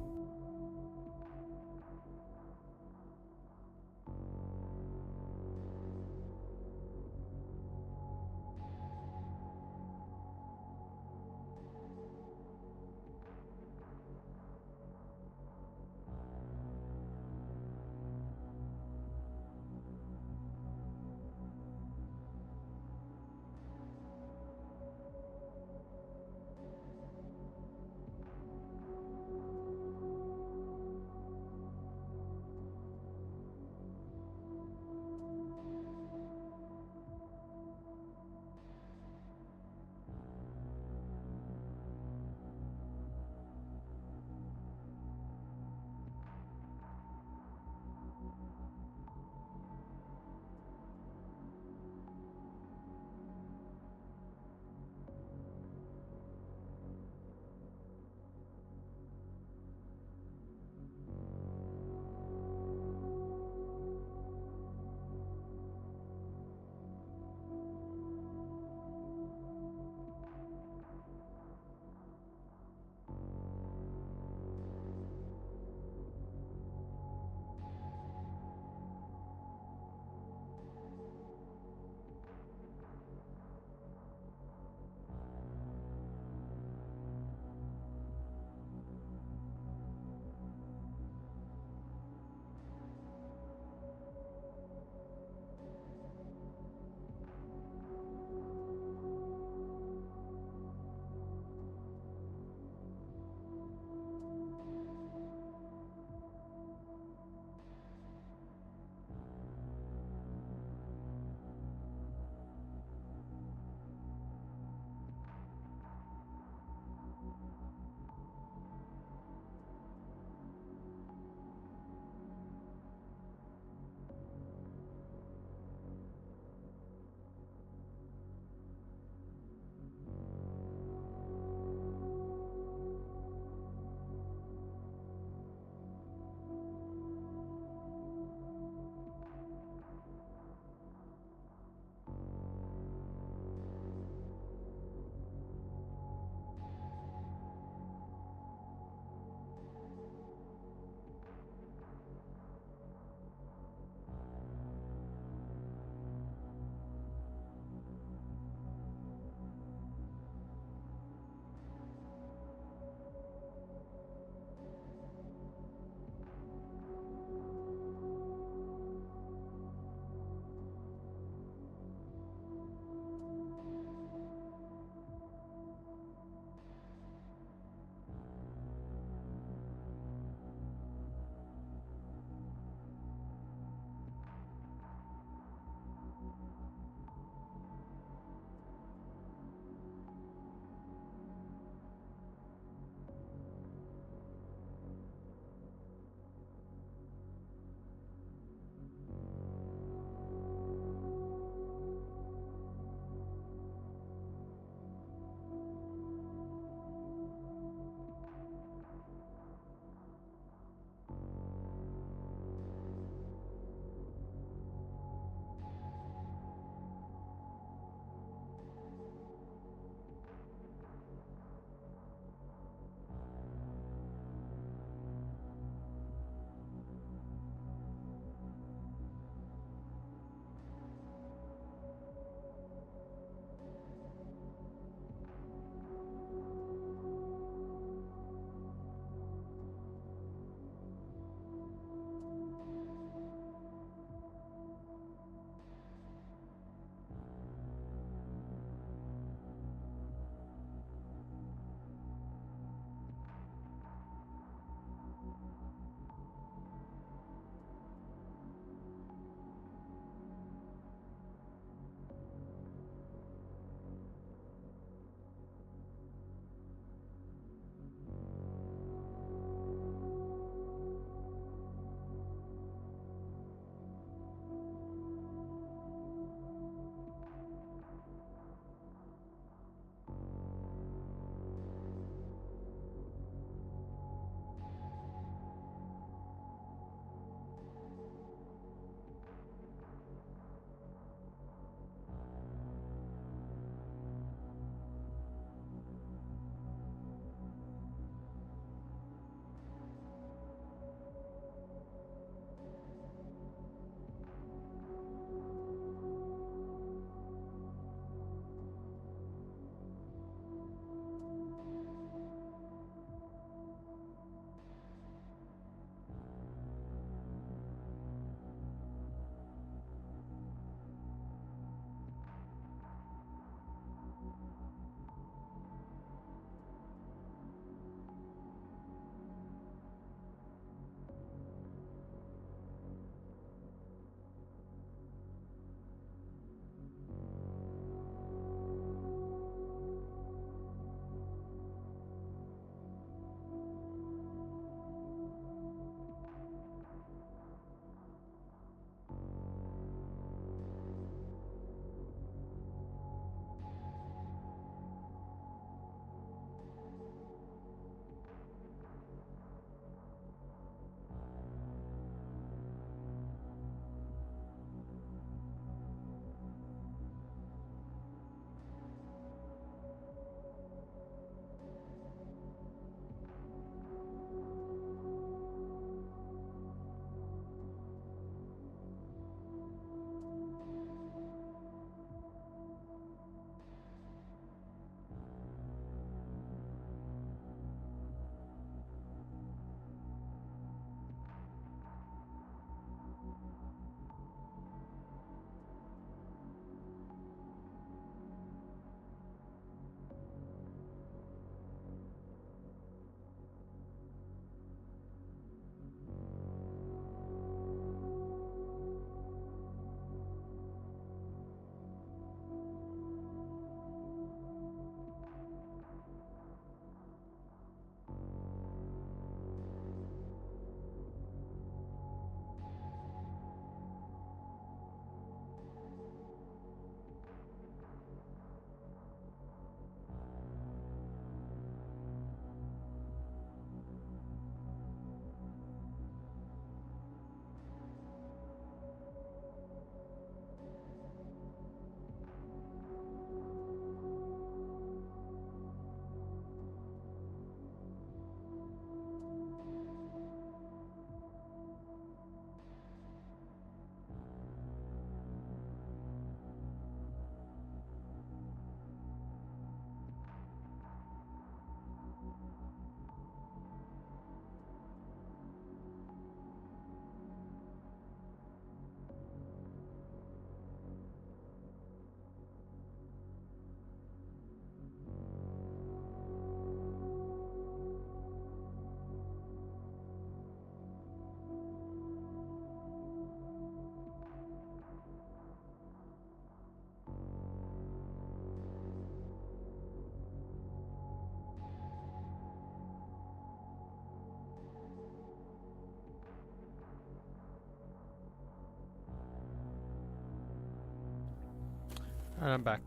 And I'm back.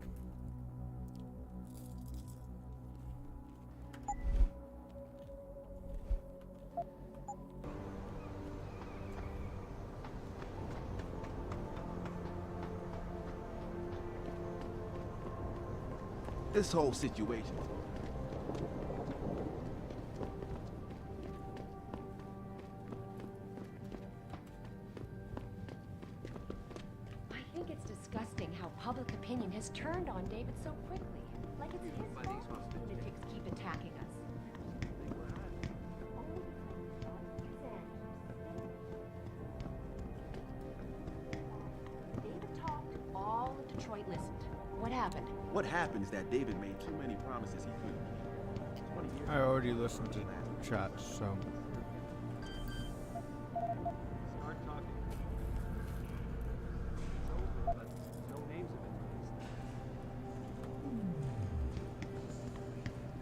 This whole situation. I think it's disgusting how public opinion has turned on David so quickly. Like it's his fault lunatics keep attacking us. David talked, all of Detroit listened. What happened? What happened is that David made too many promises he couldn't keep. 20 years I already listened to chat, so. Start talking. It's over, but no names have been released.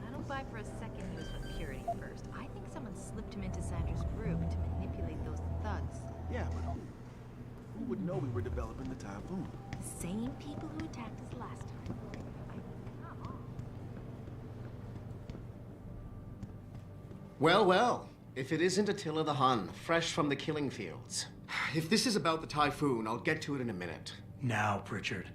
I don't buy for a second he was with Purity first. I think someone slipped him into Sandra's group to manipulate those thugs. Yeah, but who? Who would know we were developing the Typhoon? The same people who attacked us last time. Well, well. If it isn't Attila the Hun, fresh from the killing fields. If this is about the Typhoon, I'll get to it in a minute. Now, Pritchard.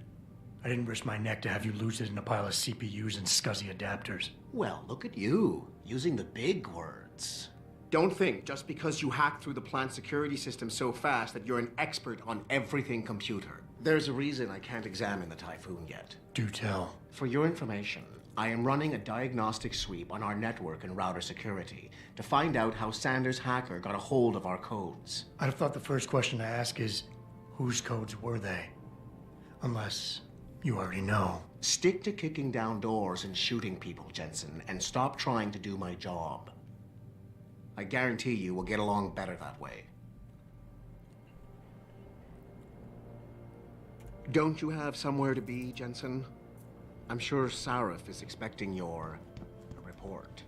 I didn't risk my neck to have you lose it in a pile of CPUs and scuzzy adapters. Well, look at you, using the big words. Don't think just because you hacked through the plant security system so fast that you're an expert on everything computer. There's a reason I can't examine the Typhoon yet. Do tell. For your information, I am running a diagnostic sweep on our network and router security to find out how Sanders' hacker got a hold of our codes. I'd have thought the first question to ask is, whose codes were they? Unless you already know. Stick to kicking down doors and shooting people, Jensen, and stop trying to do my job. I guarantee you we'll get along better that way. Don't you have somewhere to be, Jensen? I'm sure Sarif is expecting your report.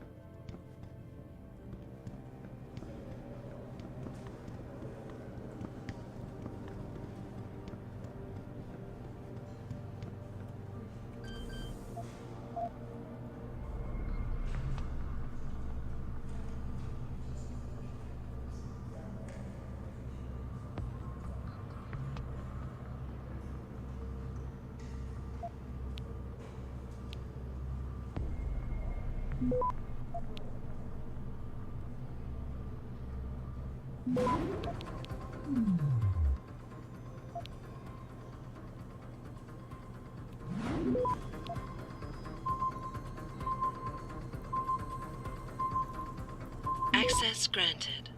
Access granted.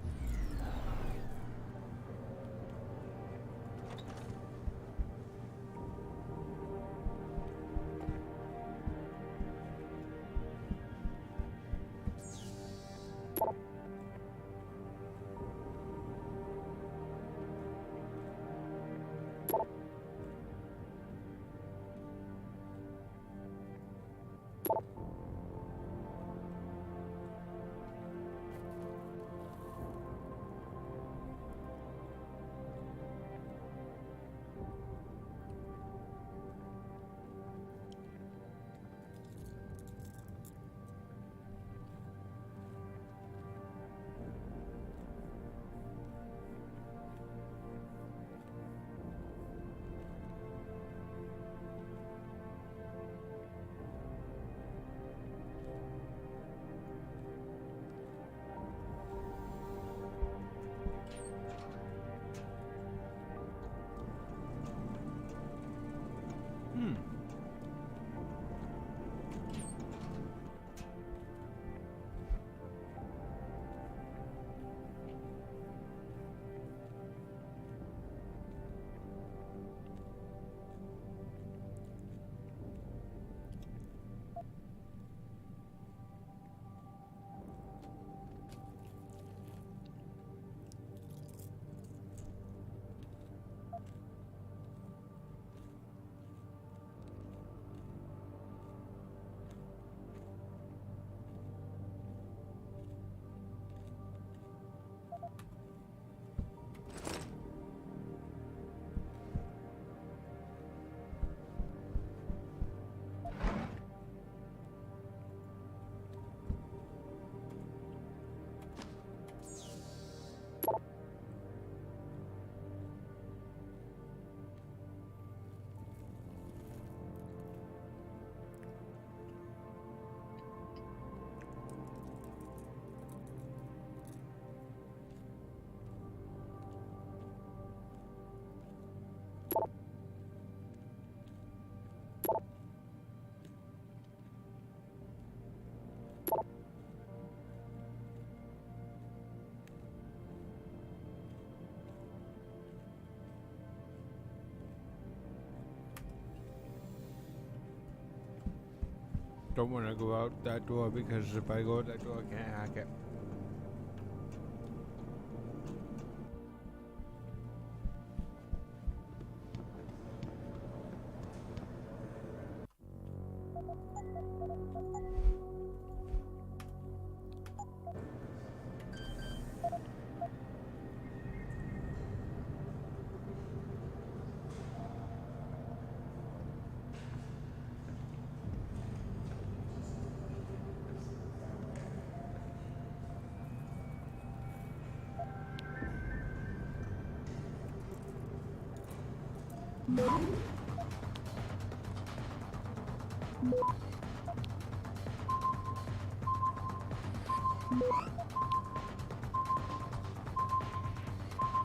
don't want to go out that door because if I go out that door, I can't hack it.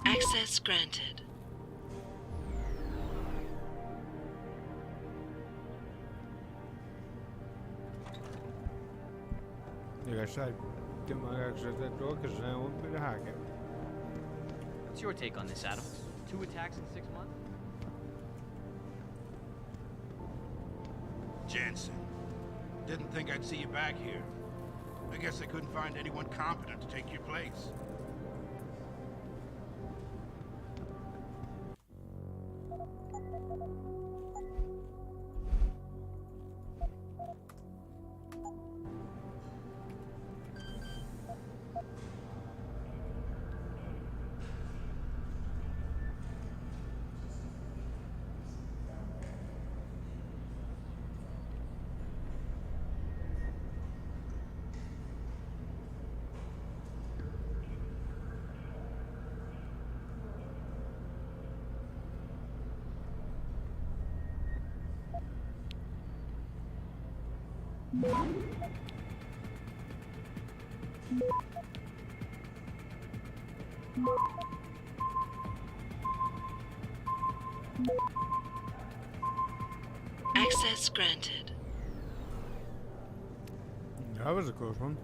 Access granted. Like I said, didn't want to access that door because I won't be able to hack it. What's your take on this, Adam? 2 attacks in 6 months? Jensen, didn't think I'd see you back here. I guess I couldn't find anyone competent to take your place. Access granted. That was a close one.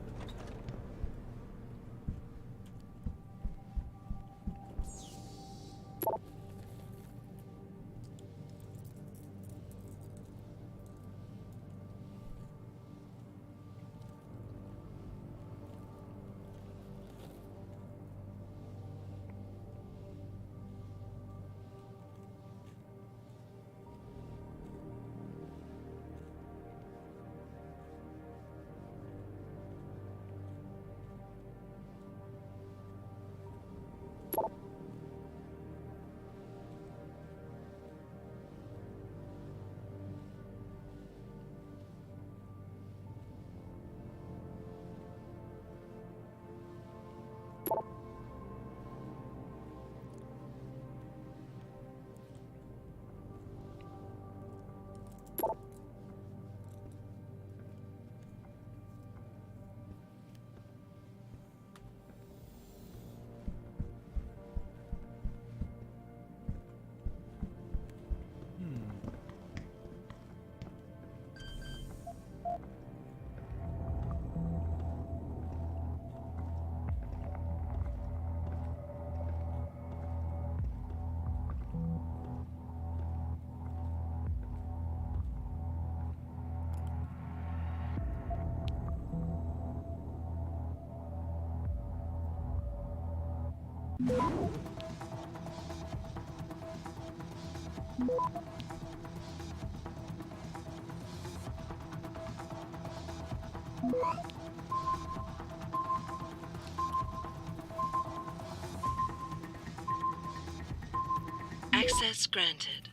Access granted.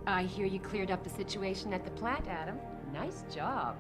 I hear you cleared up the situation at the plant, Adam. Nice job.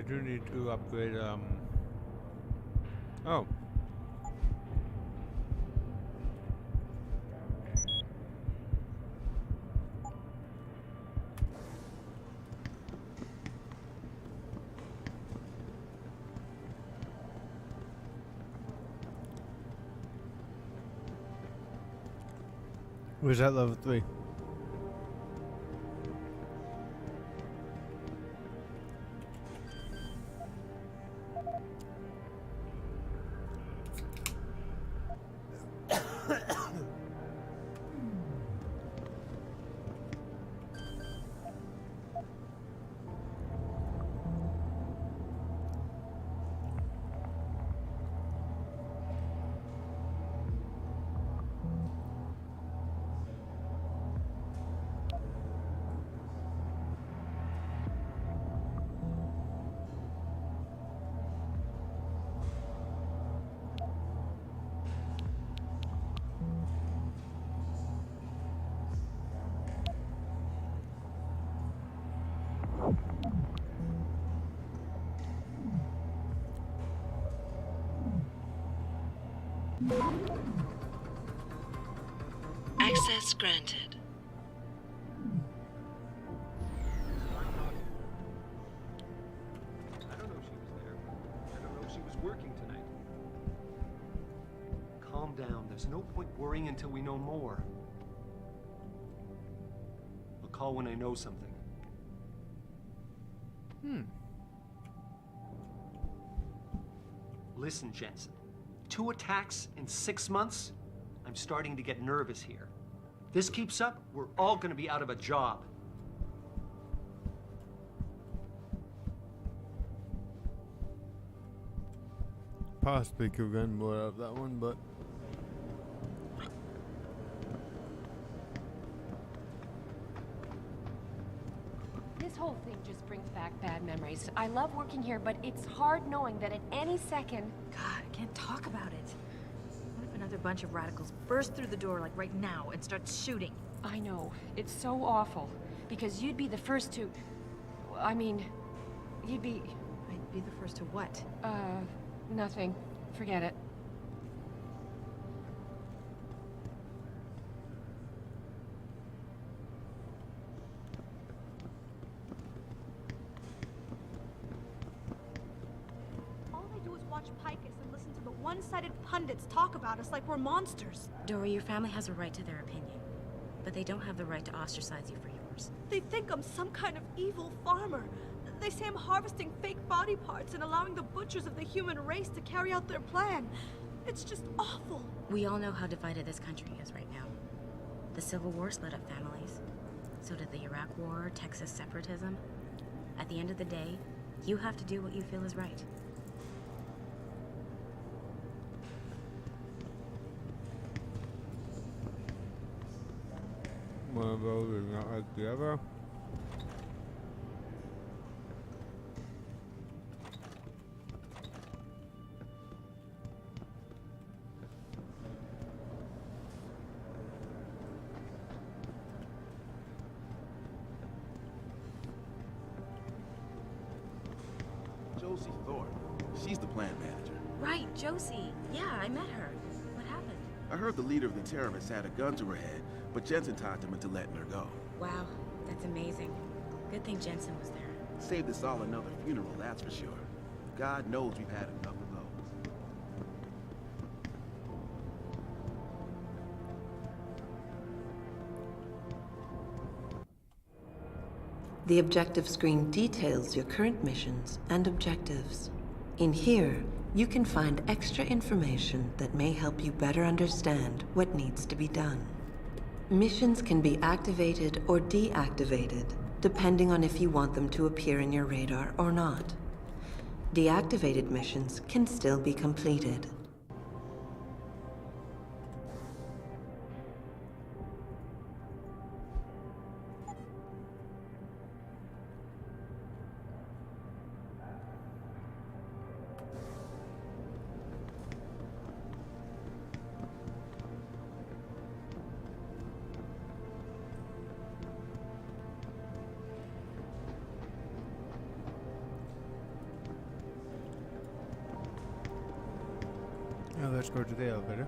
do need to upgrade, oh. Was that level 3? Access granted. I don't know she was there. I don't know she was working tonight. Calm down. There's no point worrying until we know more. I'll call when I know something. Listen, Jensen. 2 attacks in 6 months? I'm starting to get nervous here. If this keeps up, we're all gonna be out of a job. Possibly could run more of that one, but This whole thing just brings back bad memories. I love working here, but it's hard knowing that at any second... God, I can't talk about it. What if another bunch of radicals burst through the door, like right now, and start shooting? I know. It's so awful. Because you'd be the first to... I mean, you'd be... I'd be the first to what? Nothing. Forget it. All they do is watch Picus and listen to the one-sided pundits talk about us like we're monsters. Dory, your family has a right to their opinion, but they don't have the right to ostracize you for yours. They think I'm some kind of evil farmer. They say I'm harvesting fake body parts and allowing the butchers of the human race to carry out their plan. It's just awful. We all know how divided this country is right now. The Civil War split up families. So did the Iraq War, Texas separatism. At the end of the day, you have to do what you feel is right. one of those is not like the other. Josie Thorpe. She's the plant manager. Right, Josie. Yeah, I met her. What happened? I heard the leader of the terrorists had a gun to her head, but Jensen talked him into letting her go. Wow, that's amazing. Good thing Jensen was there. Saved us all another funeral, that's for sure. God knows we've had enough of those. The objective screen details your current missions and objectives. In here, you can find extra information that may help you better understand what needs to be done. Missions can be activated or deactivated, depending on if you want them to appear in your radar or not. Deactivated missions can still be completed. let's go to the elevator.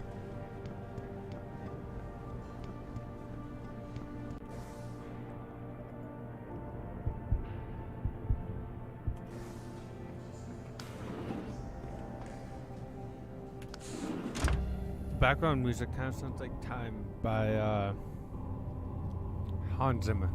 Background music kind of sounds like Time by Hans Zimmer.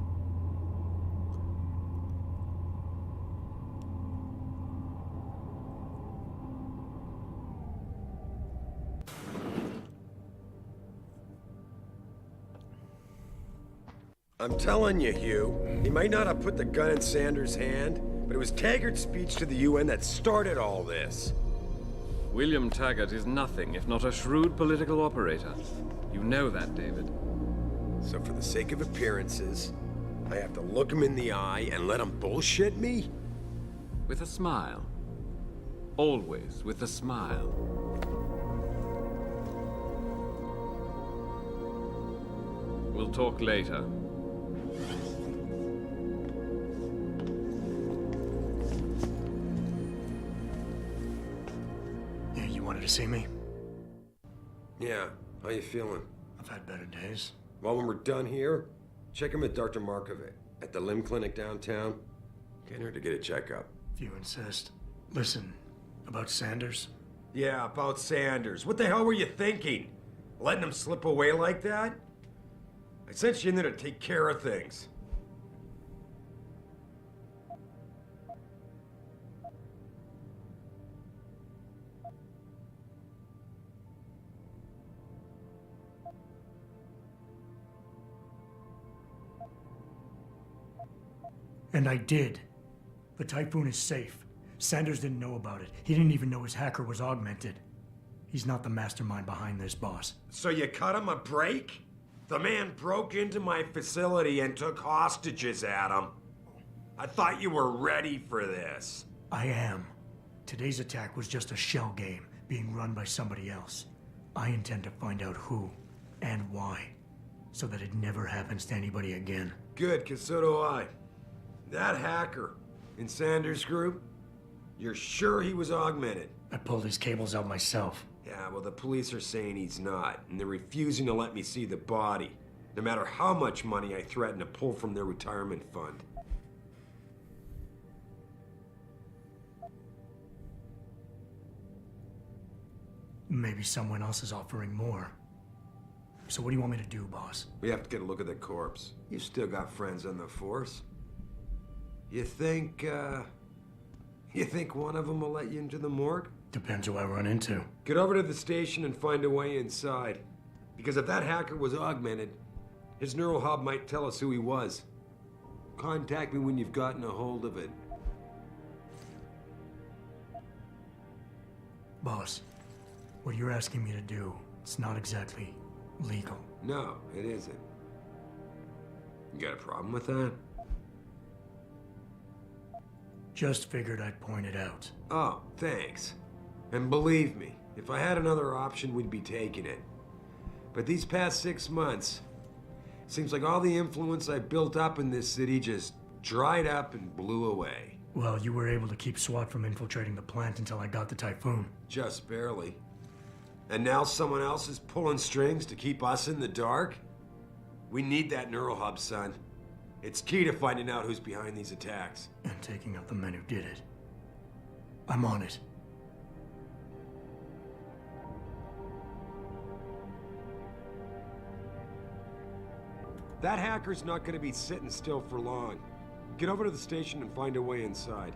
I'm telling you, Hugh, he might not have put the gun in Sanders' hand, but it was Taggart's speech to the UN that started all this. William Taggart is nothing if not a shrewd political operator. You know that, David. So for the sake of appearances, I have to look him in the eye and let him bullshit me? With a smile. Always with a smile. We'll talk later. Yeah, you wanted to see me? Yeah, how you feeling? I've had better days. Well, when we're done here, check him with Dr. Markovic at the limb clinic downtown. Can't hurt to get a checkup. If you insist. Listen, about Sanders? Yeah, about Sanders. What the hell were you thinking? Letting him slip away like that? I sent you in there to take care of things. And I did. The Typhoon is safe. Sanders didn't know about it. He didn't even know his hacker was augmented. He's not the mastermind behind this, boss. So you cut him a break? The man broke into my facility and took hostages at him. I thought you were ready for this. I am. Today's attack was just a shell game being run by somebody else. I intend to find out who and why, so that it never happens to anybody again. Good, 'cause so do I. That hacker in Sanders' group, you're sure he was augmented? I pulled his cables out myself. Yeah, well, the police are saying he's not, and they're refusing to let me see the body, no matter how much money I threaten to pull from their retirement fund. Maybe someone else is offering more. So what do you want me to do, boss? We have to get a look at the corpse. You still got friends on the force. You think one of them will let you into the morgue? Depends who I run into. Get over to the station and find a way inside. Because if that hacker was augmented, his neural hub might tell us who he was. Contact me when you've gotten a hold of it. Boss, what you're asking me to do, it's not exactly legal. No, it isn't. You got a problem with that? Just figured I'd point it out. Oh, thanks. And believe me, if I had another option, we'd be taking it. But these past 6 months, seems like all the influence I built up in this city just dried up and blew away. Well, you were able to keep SWAT from infiltrating the plant until I got the Typhoon. Just barely. And now someone else is pulling strings to keep us in the dark? We need that neural hub, son. It's key to finding out who's behind these attacks. And taking out the men who did it. I'm on it. That hacker's not gonna be sitting still for long. Get over to the station and find a way inside.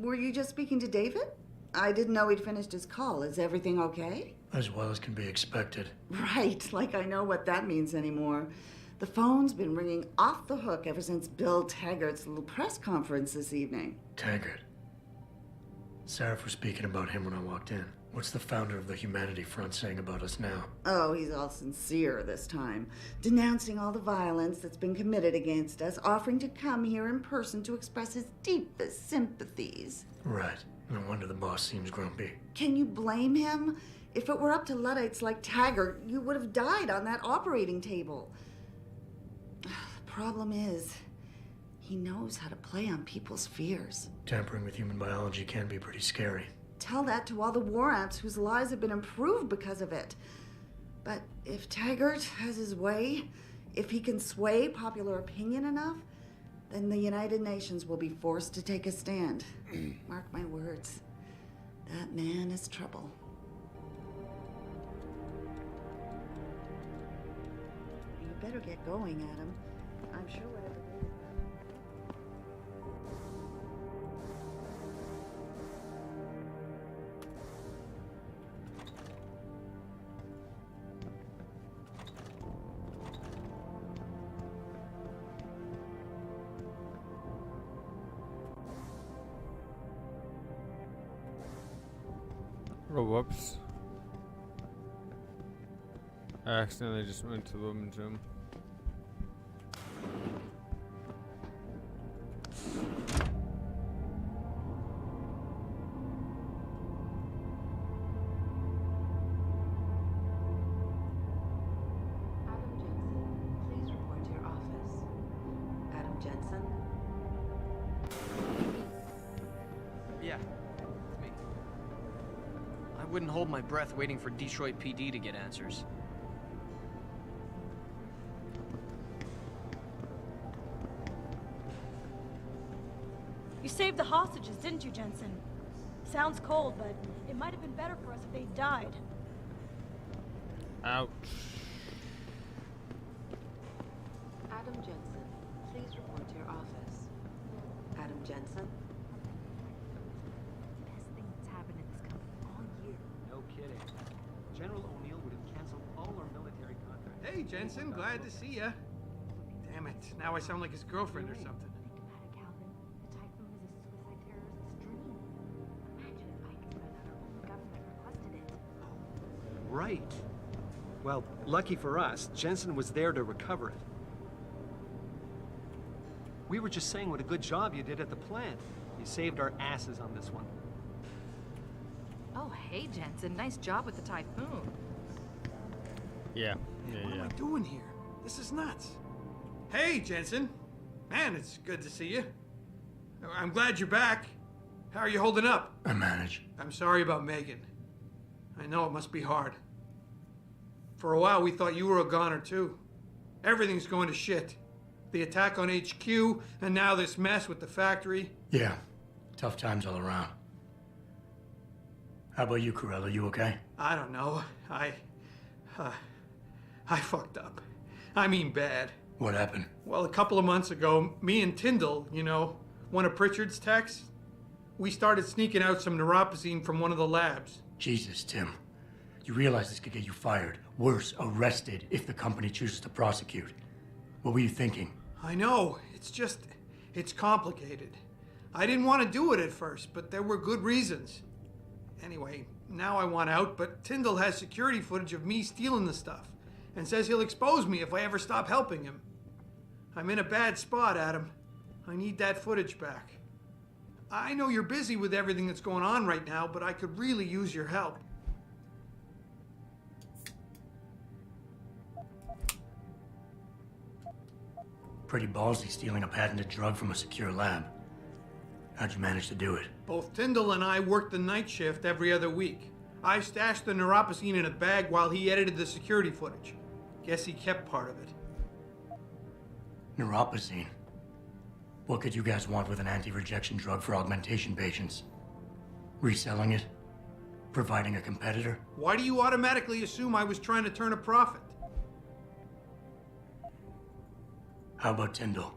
Were you just speaking to David? I didn't know he'd finished his call. Is everything okay? As well as can be expected. Right, like I know what that means anymore. The phone's been ringing off the hook ever since Bill Taggart's little press conference this evening. Taggart. Sarah was speaking about him when I walked in. What's the founder of the Humanity Front saying about us now? Oh, he's all sincere this time, denouncing all the violence that's been committed against us, offering to come here in person to express his deepest sympathies. Right. No wonder the boss seems grumpy. Can you blame him? If it were up to Luddites like Taggart, you would have died on that operating table. The problem is, he knows how to play on people's fears. Tampering with human biology can be pretty scary. Tell that to all the war ants whose lives have been improved because of it. But if Taggart has his way, if he can sway popular opinion enough, then the United Nations will be forced to take a stand. Mark my words. That man is trouble. You better get going, Adam. I'm sure whatever it is. Oh, whoops. I accidentally just went to the women's room. Please report to your office. Adam Jensen? Yeah, it's me. I wouldn't hold my breath waiting for Detroit PD to get answers. You saved the hostages, didn't you, Jensen? Sounds cold, but it might have been better for us if they'd died. Ouch. Adam Jensen, please report to your office. Adam Jensen? Best thing that's happened in this company all year. No kidding. General O'Neill would have canceled all our military contracts. Hey, Jensen, glad to see ya. Damn it, now I sound like his girlfriend or something. The typhoon is a suicide terrorist's dream. Imagine if Ike found out our own government requested it. Right. Well, lucky for us, Jensen was there to recover it. We were just saying what a good job you did at the plant. You saved our asses on this one. Oh, hey, Jensen. Nice job with the typhoon. Yeah. What am I doing here? This is nuts. Hey, Jensen. Man, it's good to see you. I'm glad you're back. How are you holding up? I manage. I'm sorry about Megan. I know it must be hard. For a while, we thought you were a goner, too. Everything's going to shit. The attack on HQ, and now this mess with the factory. Yeah. Tough times all around. How about you, Corella? You okay? I don't know. I fucked up. I mean bad. What happened? Well, a couple of months ago, me and Tyndall, you know, one of Pritchard's techs, we started sneaking out some neuropozyne from one of the labs. Jesus, Tim. You realize this could get you fired. Worse, arrested if the company chooses to prosecute. What were you thinking? I know. It's complicated. I didn't want to do it at first, but there were good reasons. Anyway, now I want out, but Tyndall has security footage of me stealing the stuff and says he'll expose me if I ever stop helping him. I'm in a bad spot, Adam. I need that footage back. I know you're busy with everything that's going on right now, but I could really use your help. Pretty ballsy stealing a patented drug from a secure lab. How'd you manage to do it? Both Tyndall and I worked the night shift every other week. I stashed the neuropozyne in a bag while he edited the security footage. Guess he kept part of it. Neuropozyne? What could you guys want with an anti-rejection drug for augmentation patients? Reselling it? Providing a competitor? Why do you automatically assume I was trying to turn a profit? How about Tyndall?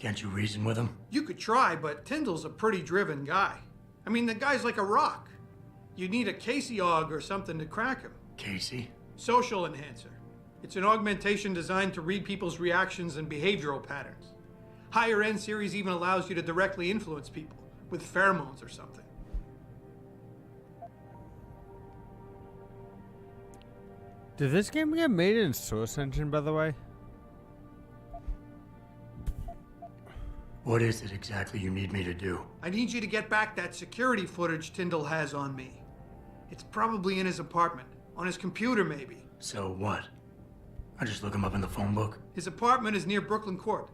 Can't you reason with him? You could try, but Tyndall's a pretty driven guy. I mean, the guy's like a rock. You need a Casey Aug or something to crack him. Casey? Social enhancer. It's an augmentation designed to read people's reactions and behavioral patterns. Higher end series even allows you to directly influence people with pheromones or something. Did this game get made in Source Engine, by the way? What is it exactly you need me to do? I need you to get back that security footage Tyndall has on me. It's probably in his apartment. On his computer, maybe. So what? I just look him up in the phone book? His apartment is near Brooklyn Court.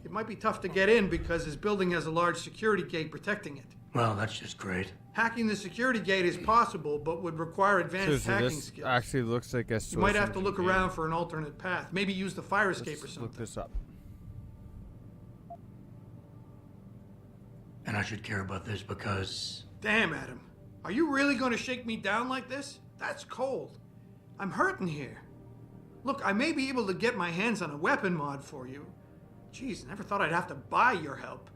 It might be tough to get in because his building has a large security gate protecting it. Well, that's just great. Hacking the security gate is possible, but would require advanced So hacking this skills. actually looks like a You Source might have to Engine look game. around for an alternate path. Maybe use the fire escape or Let's something. look this up. And I should care about this because... Damn, Adam. Are you really going to shake me down like this? That's cold. I'm hurting here. Look, I may be able to get my hands on a weapon mod for you. Jeez, never thought I'd have to buy your help.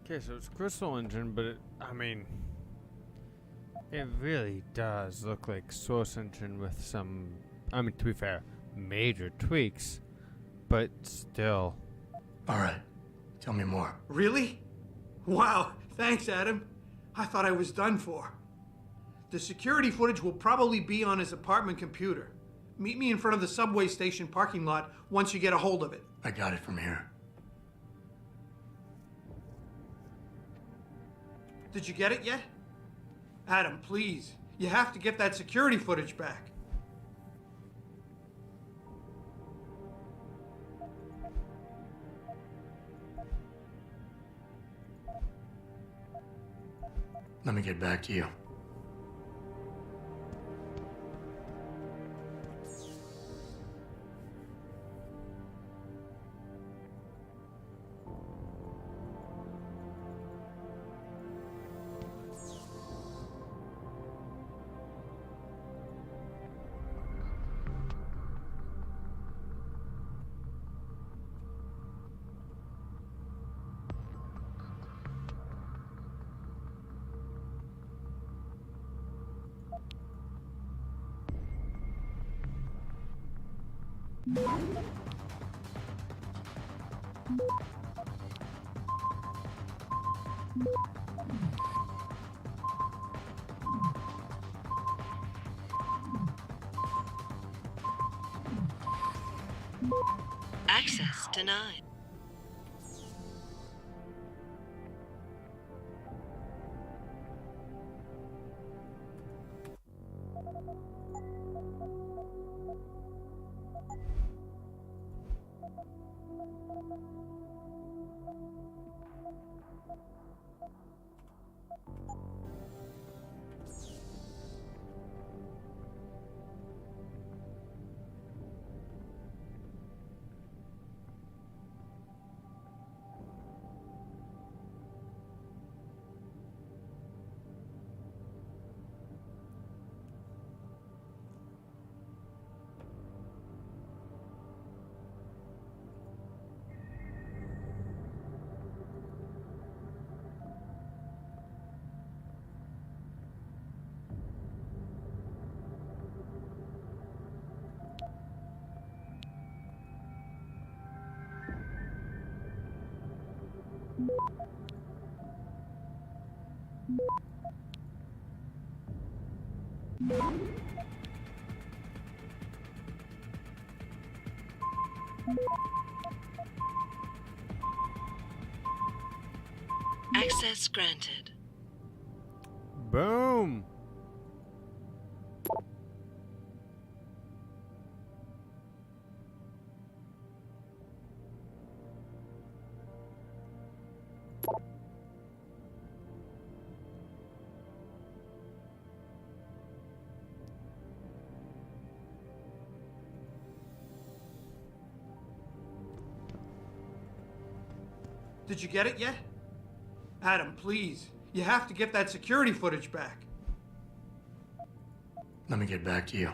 Okay, so it's Crystal Engine, but I mean, it really does look like Source Engine with some, I mean, to be fair, major tweaks, but still. Alright, tell me more. Really? Wow, thanks, Adam. I thought I was done for. The security footage will probably be on his apartment computer. Meet me in front of the subway station parking lot once you get a hold of it. I got it from here. Did you get it yet? Adam, please. You have to get that security footage back. Let me get back to you. Access denied. Access granted. Boom! Did you get it yet? Adam, please. You have to get that security footage back. Let me get back to you.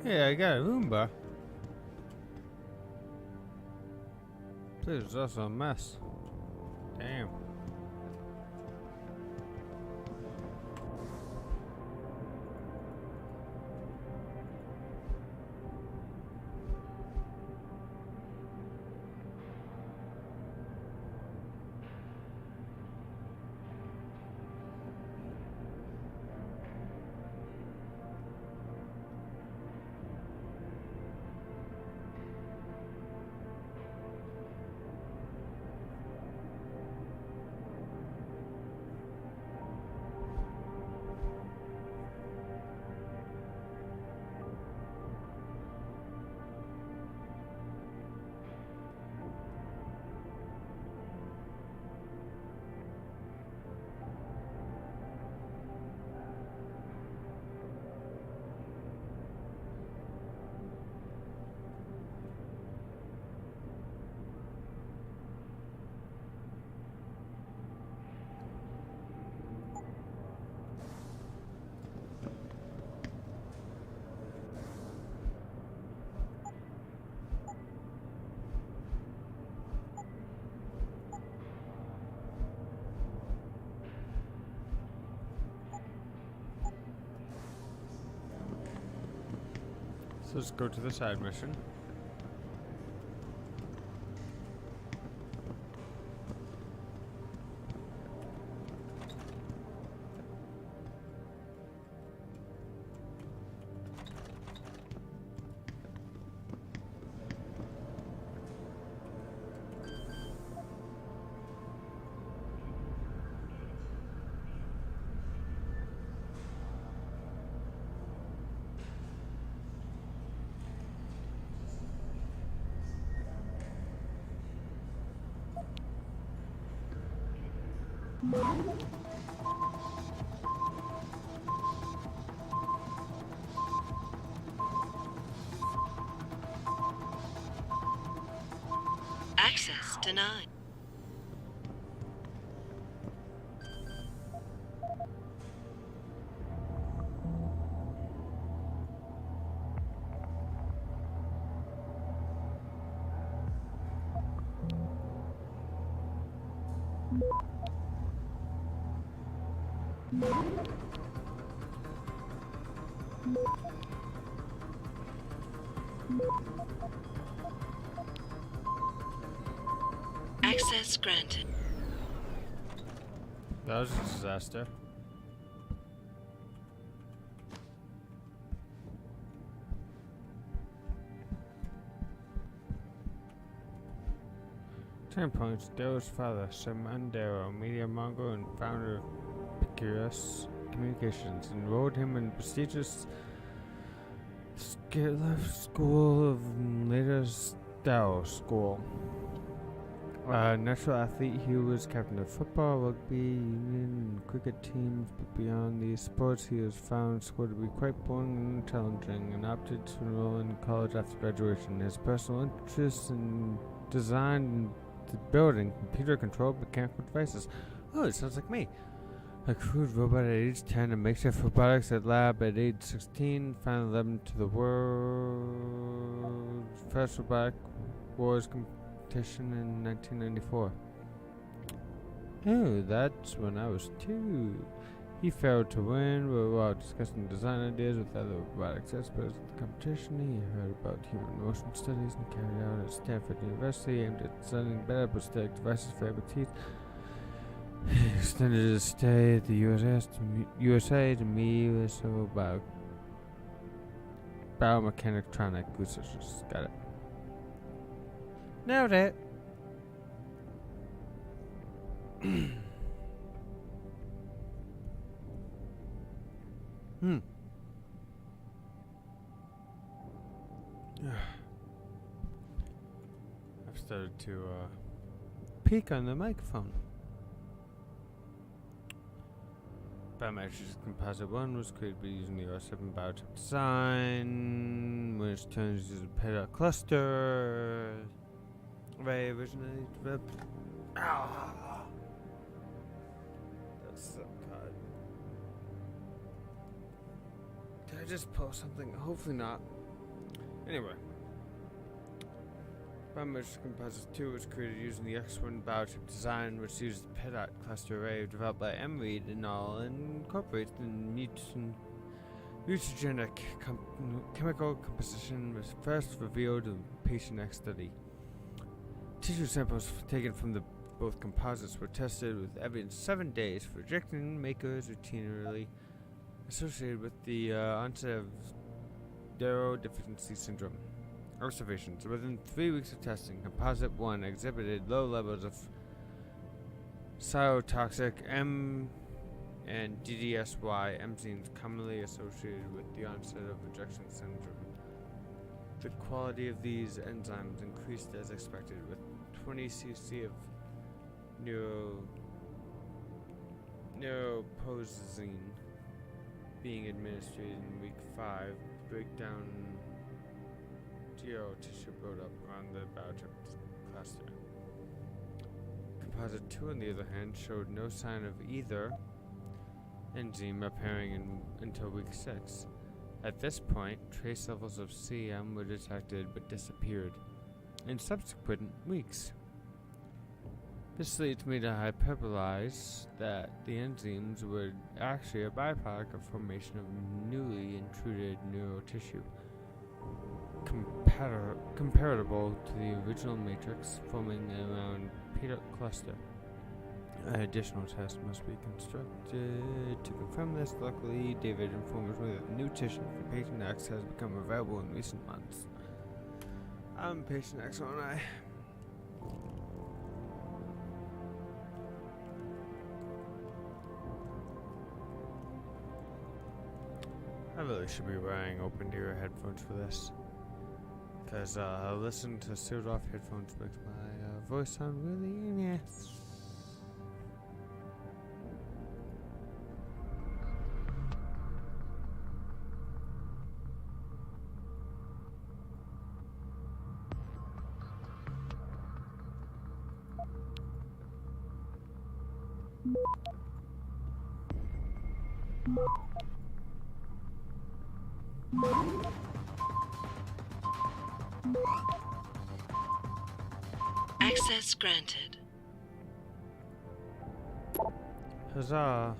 Yeah, I got a Roomba. This is also a mess. Damn. So let's go to the side mission. Access denied. Access granted. That was a disaster. Turn points. Darrow's father, Simon Darrow, media mogul and founder of Picurus Communications, enrolled him in prestigious Skidlift School of later Stow School. Natural athlete, he was captain of football, rugby, union, and cricket teams, but beyond these sports, he was found Squid to be quite boring and challenging, and opted to enroll in college after graduation. His personal interests in design and building computer-controlled mechanical devices. Oh, it sounds like me. A crude robot at age 10, a makeshift robotics at lab at age 16, finally led him to the world's first robotic wars competition in 1994. Oh, that's when I was 2. He failed to win, but while discussing design ideas with other robotics experts at the competition, he heard about human motion studies and carried out at Stanford University aimed at designing better prosthetic devices for amputees. He extended his stay at the USA to meet with several biomechanic researchers. Got it. Nailed it. I've started to peek on the microphone. Biometrics Composite 1 was created by using the R7 biochip design, which turns uses a peta cluster. Ray originally developed. That's so good. Did I just post something? Hopefully not. Anyway. Biometrics Composite 2 was created using the X1 biochip design, which uses the PEDOT cluster array developed by Emery et al. And incorporates the mutagenic chemical composition was first revealed in Patient X study. Tissue samples taken from both composites were tested with evidence 7 days for rejection makers routinely associated with the onset of neurodeficiency syndrome. Observations. Within 3 weeks of testing, Composite 1 exhibited low levels of cytotoxic M and DDSY enzymes commonly associated with the onset of rejection syndrome. The quality of these enzymes increased as expected, with 20 cc of neuroposine being administered in week 5. Breakdown tissue buildup around the biochip cluster. Composite 2, on the other hand, showed no sign of either enzyme appearing until week 6. At this point, trace levels of CM were detected but disappeared in subsequent weeks. This leads me to hyperbolize that the enzymes were actually a byproduct of formation of newly intruded neural tissue, comparable to the original matrix forming around PEDOT cluster. An additional test must be constructed to confirm this. Luckily, David informs me that new tissue from Patient X has become available in recent months. I'm Patient X, aren't I? I really should be wearing open ear headphones for this, because listening to sealed off headphones makes my voice sound really nice. Access granted. Huzzah.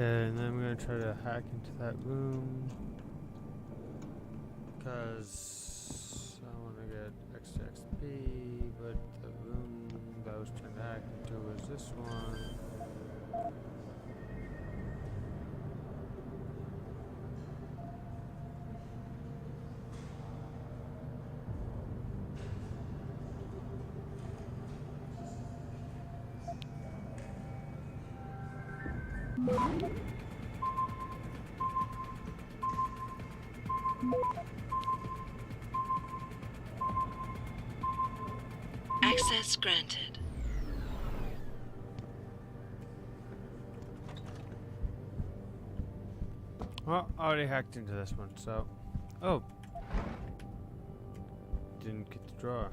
Okay, and then I'm gonna try to hack into that room. Because I want to get extra XP, but the room that I was trying to hack into was this one. Access granted. Well, I already hacked into this one, so... Oh! Didn't get the drawer.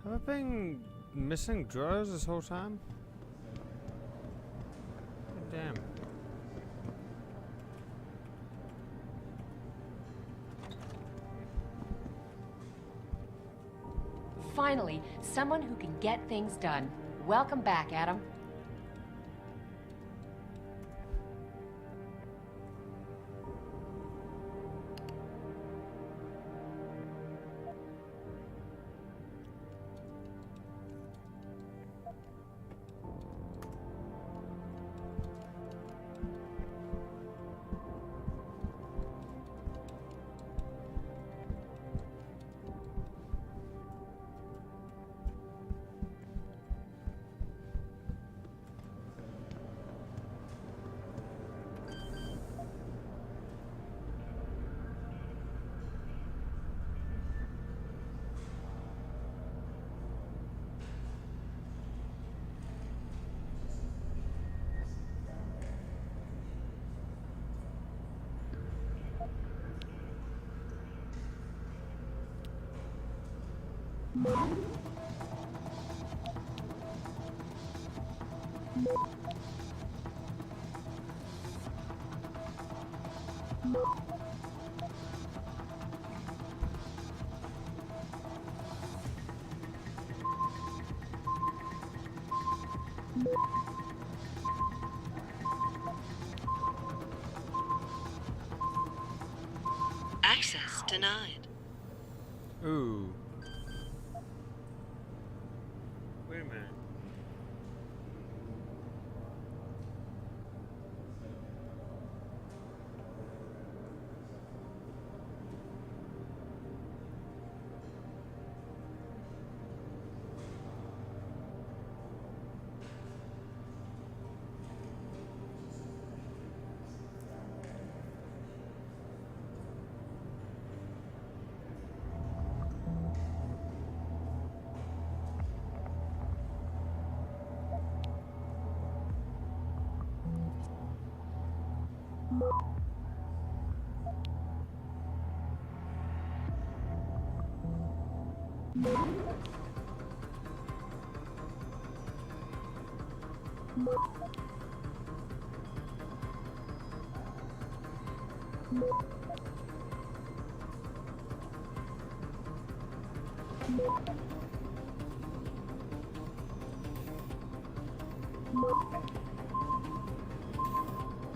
Have I been missing drawers this whole time? God damn. Finally, someone who can get things done. Welcome back, Adam. Access denied. Ooh. Wait a minute.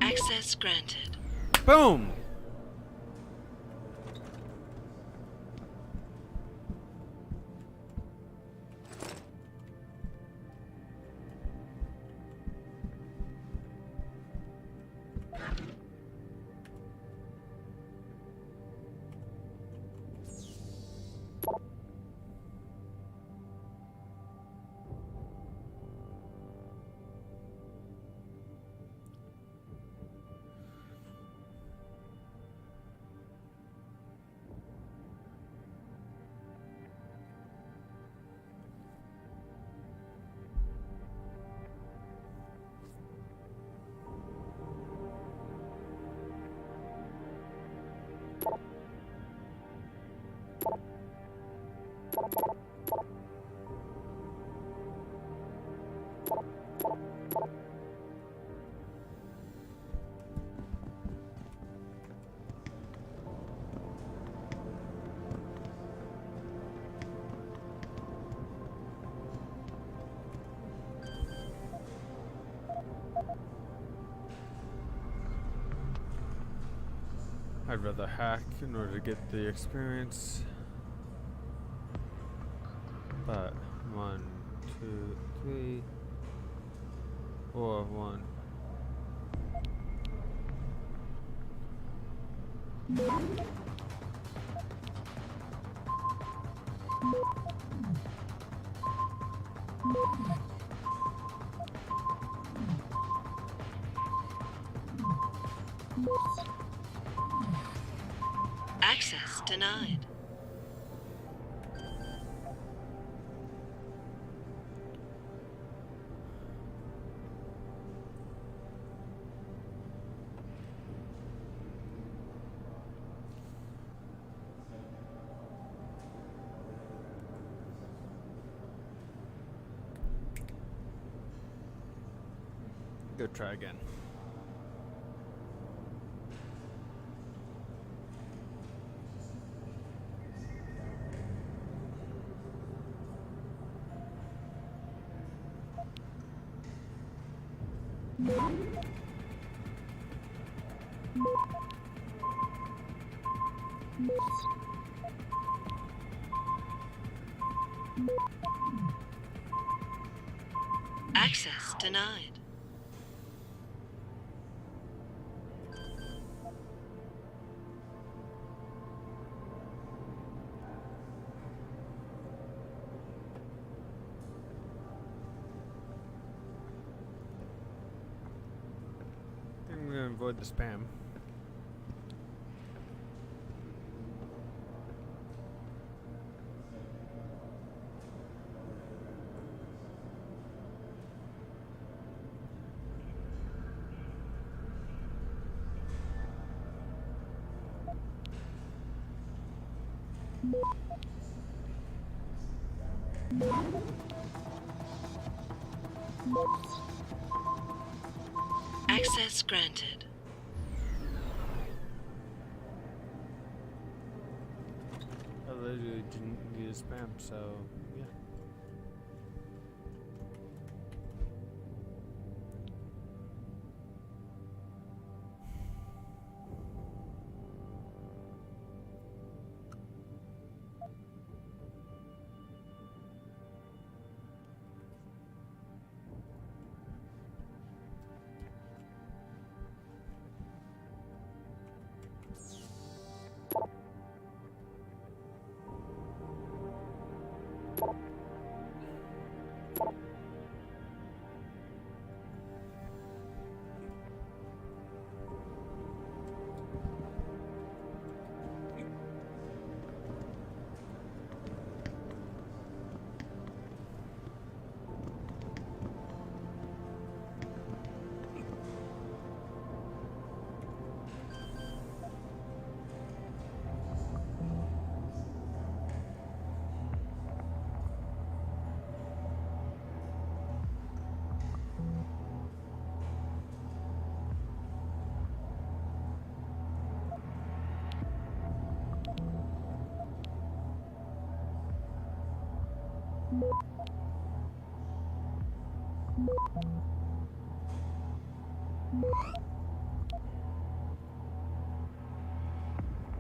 Access granted. Boom! I'd rather hack in order to get the experience. But 1, 2, 3, or 1. Access denied. Go try again. Access denied. I'm gonna avoid the spam. Access granted. I literally didn't use spam, so yeah.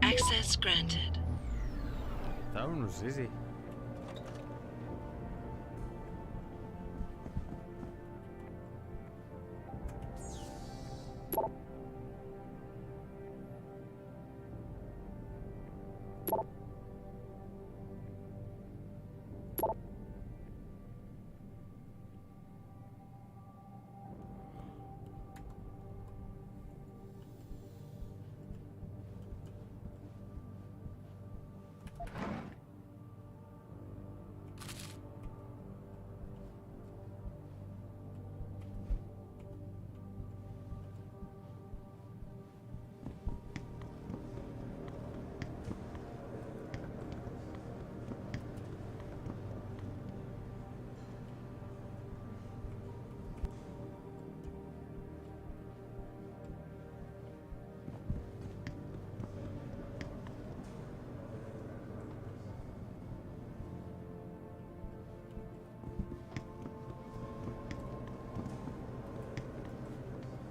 Access granted. That one was easy.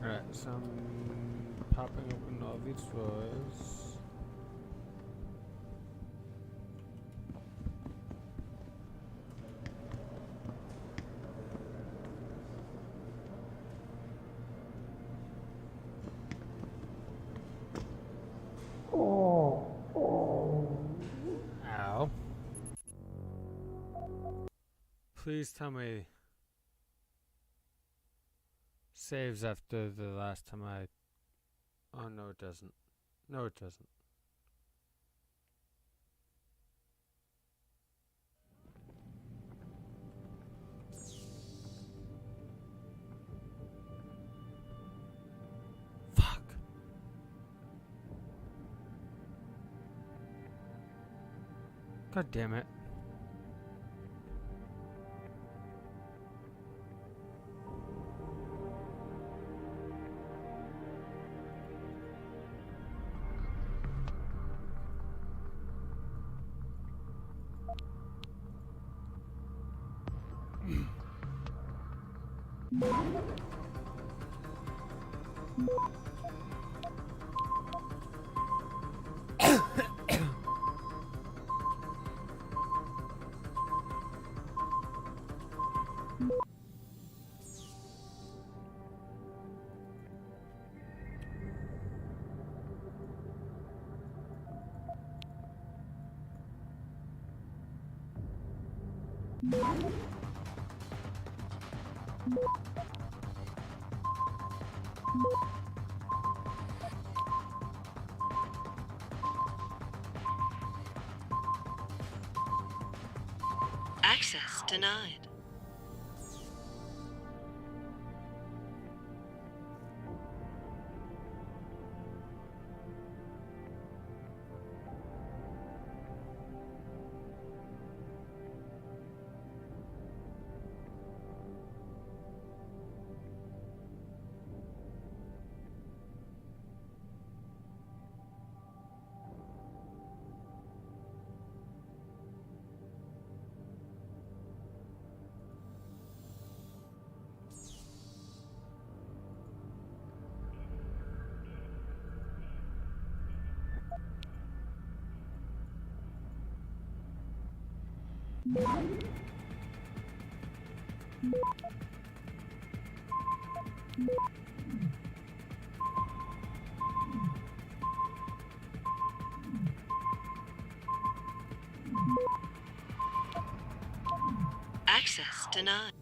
Alright, so I'm popping open all these drawers. Please tell me saves after the last time I... Oh, no it doesn't. No it doesn't. Fuck. God damn it. Access denied. Access denied.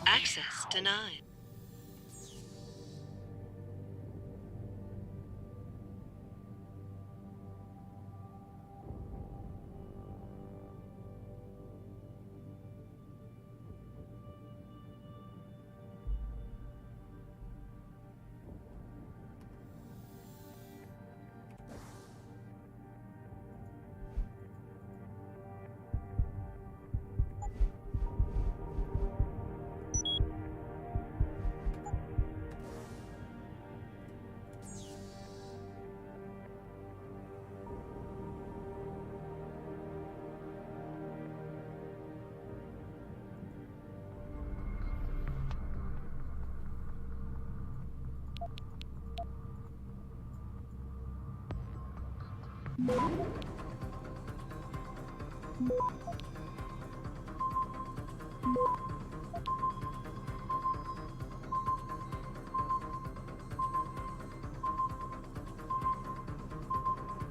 Access denied.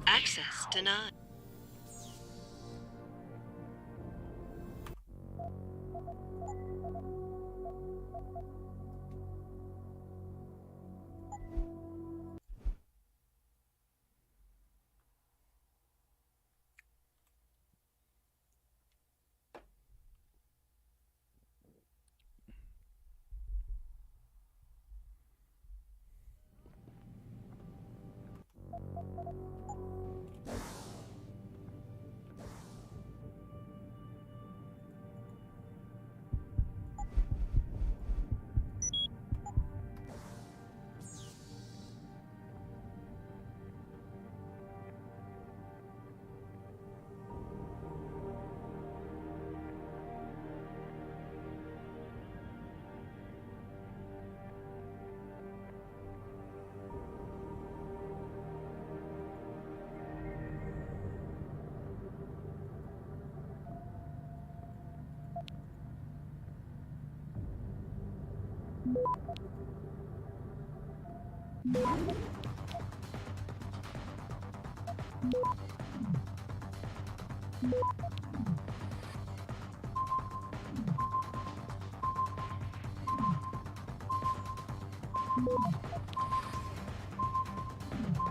Access denied.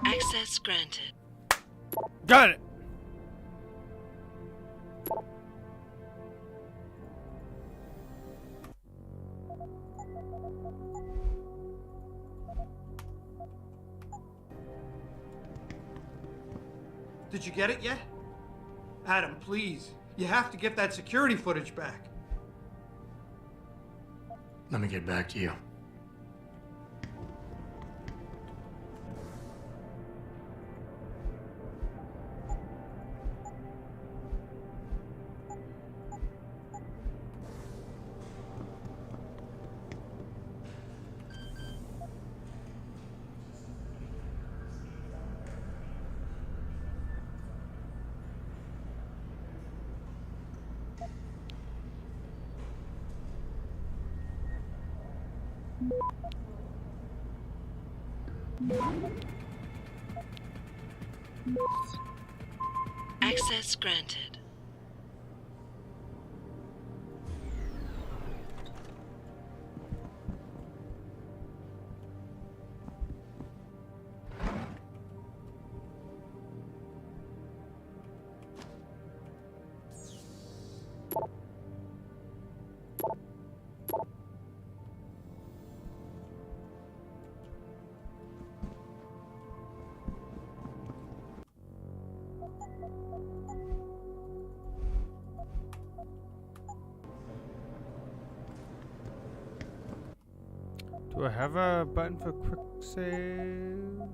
Access granted. Got it! Did you get it yet? Adam, please. You have to get that security footage back. Let me get back to you. Access granted. Do I have a button for quick save?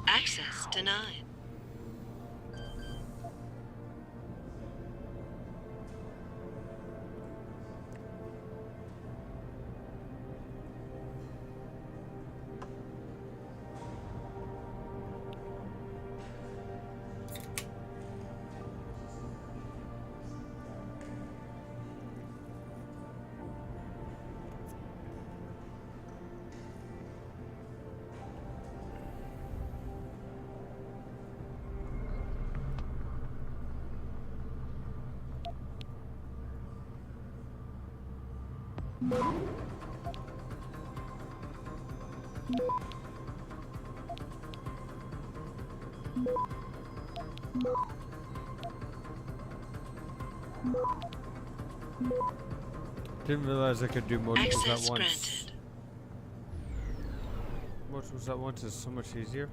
Access denied. Didn't realize I could do multiples Access at once. granted. Multiples at once is so much easier.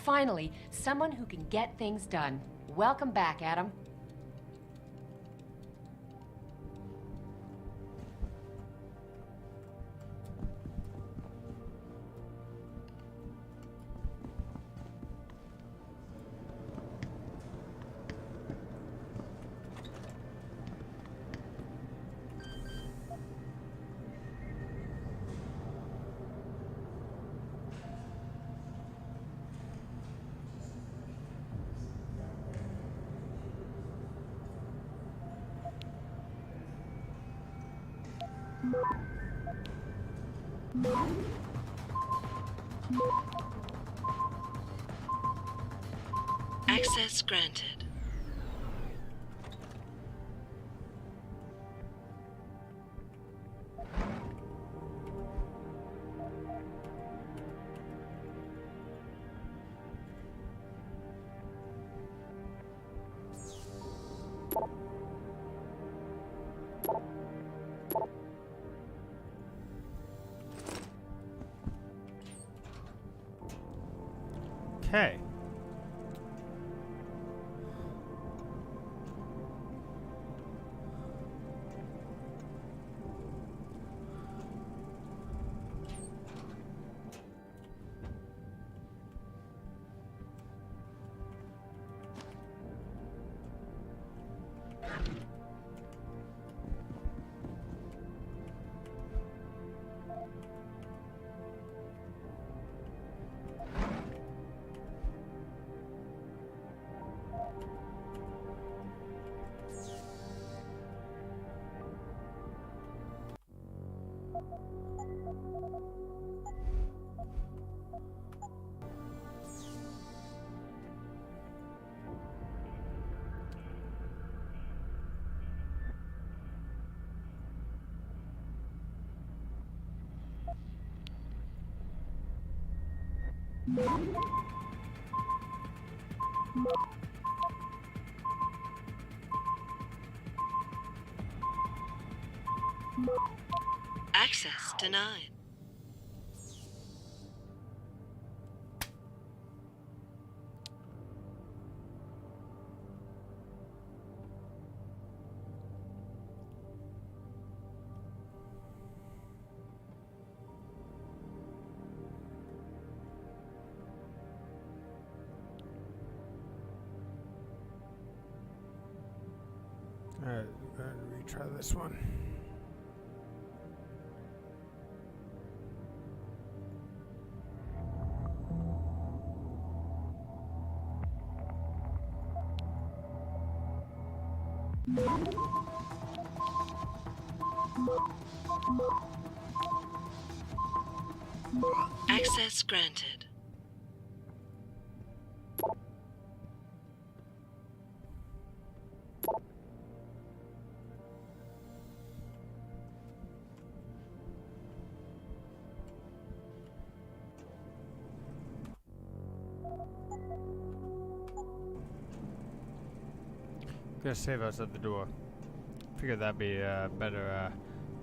Finally, someone who can get things done. Welcome back, Adam. Access granted. Okay. Access denied. Alright, we're gonna retry this one. Access granted. Gonna save us at the door. Figured that'd be a better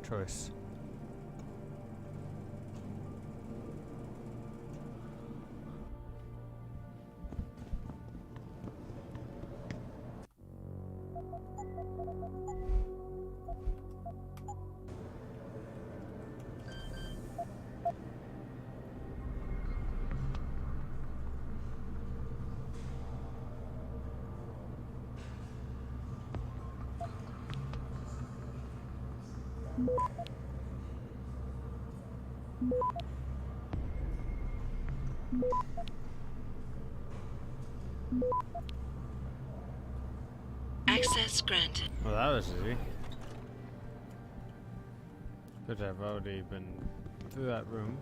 choice. Access granted. Well, that was easy. Could have already been through that room.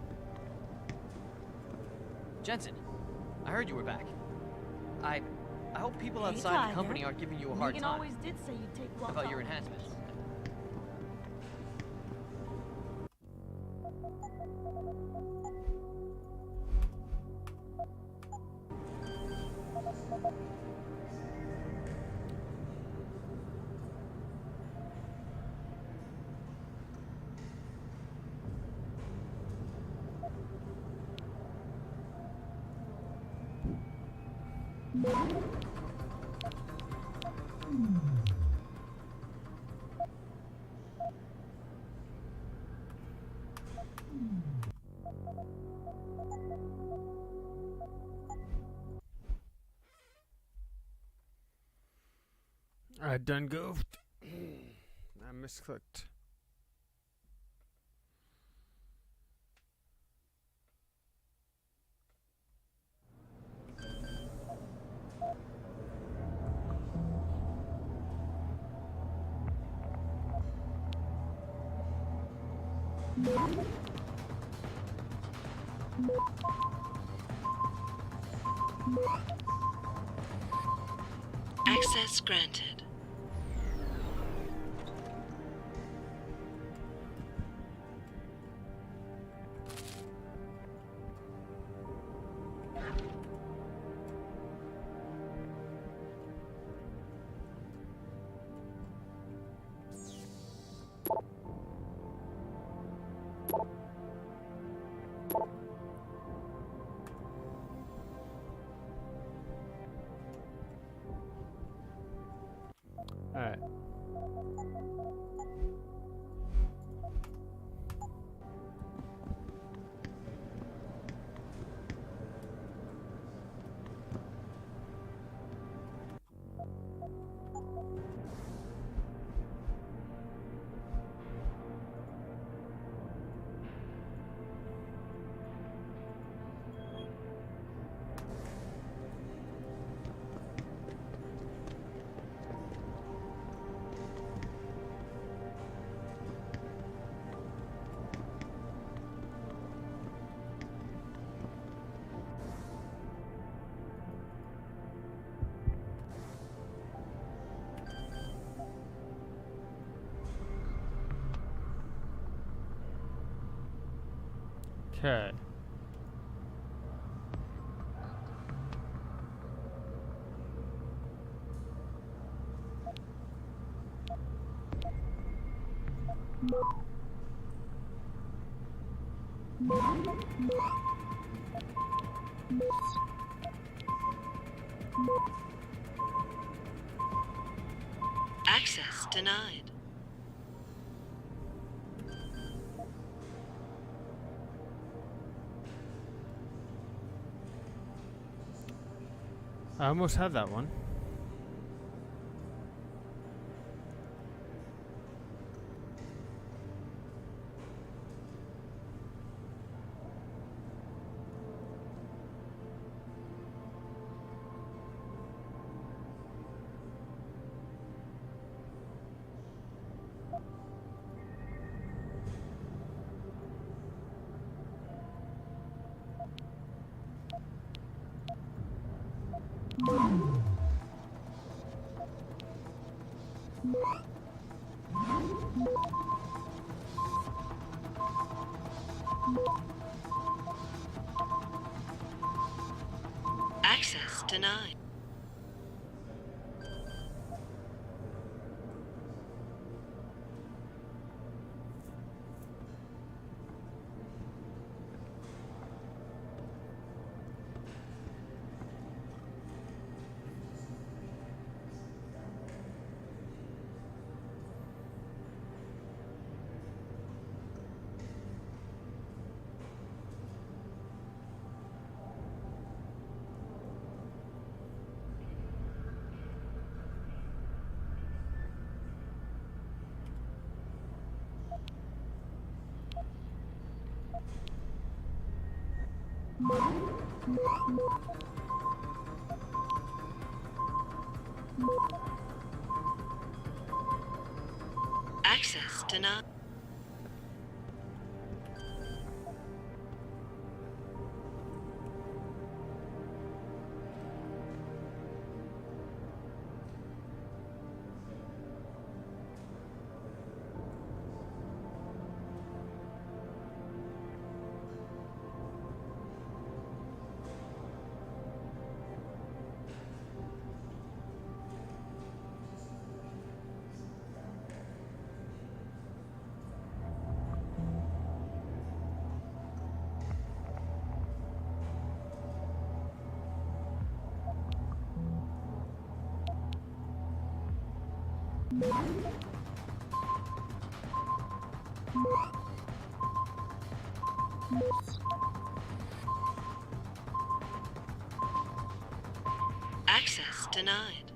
Jensen, I heard you were back. I hope people Hey, outside the Tiger. company aren't giving you a hard Negan time always did say you'd take well about off. your enhancements. I done goofed. I misclicked. Access granted. Alright. Okay. Access denied. I almost had that one. Access denied. Access denied. Access denied.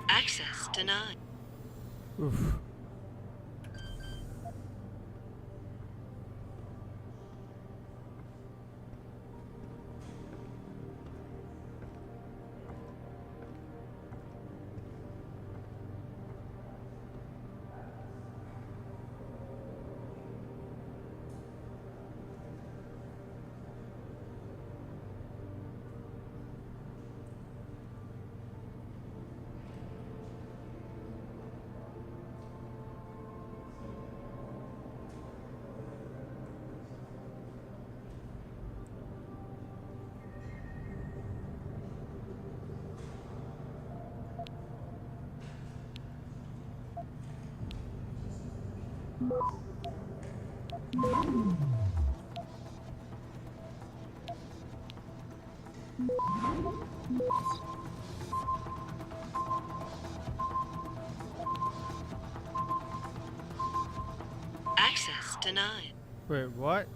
Access denied. Oof. Access denied. Wait, what?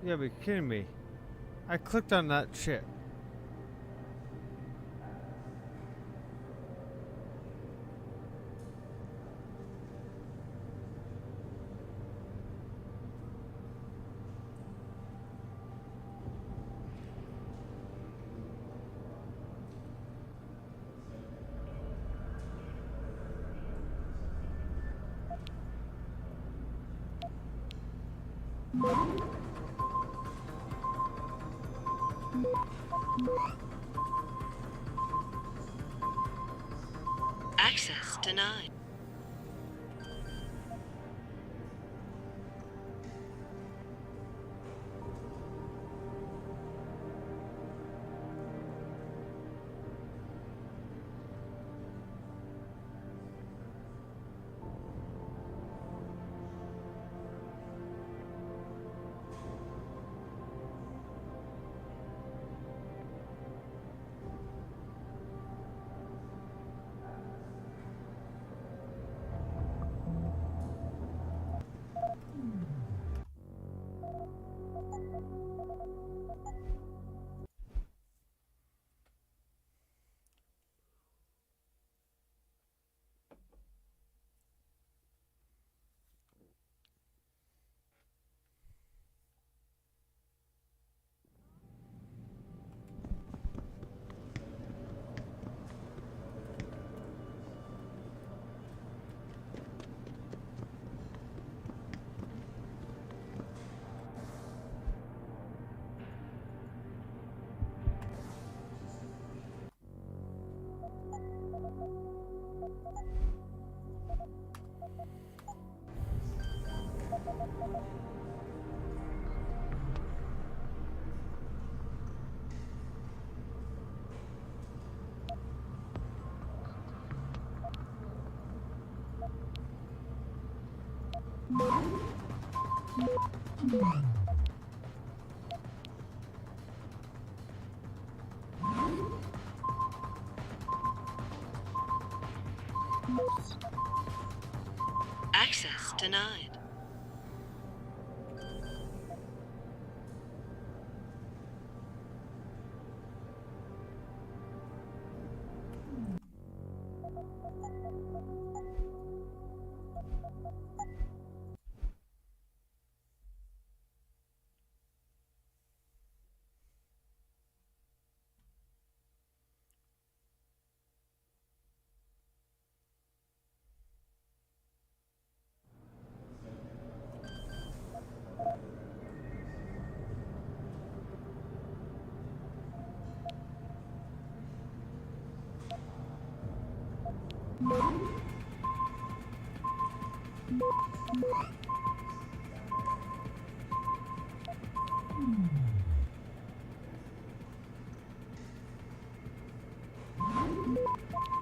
You gotta be kidding me. I clicked on that shit. Access denied. Access denied.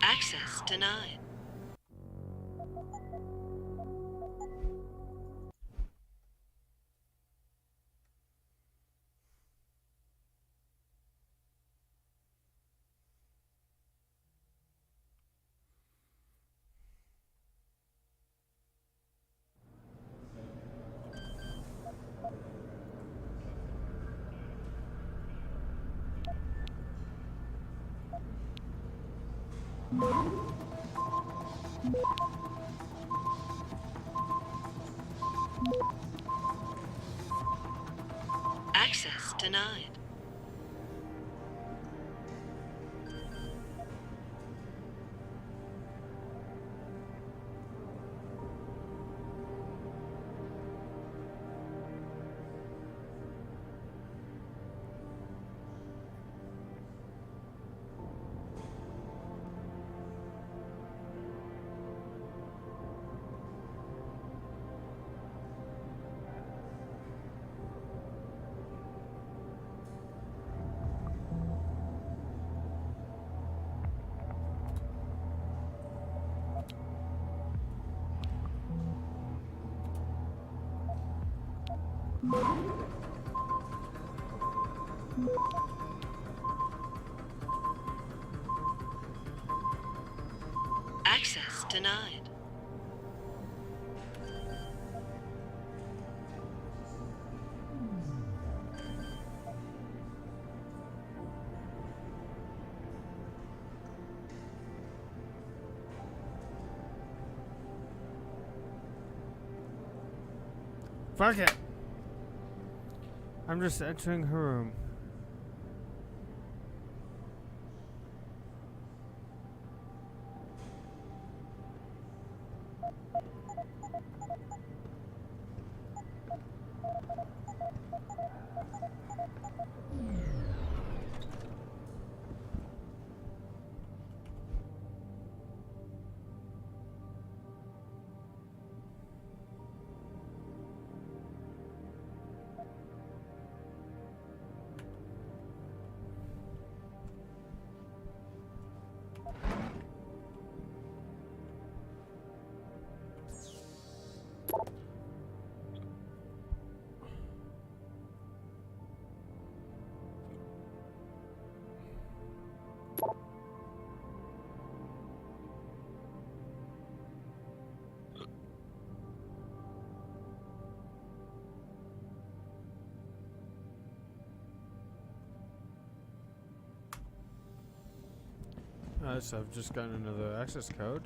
Access denied. Access denied. Access denied. Fuck it. I'm just entering her room. So I've just gotten another access code.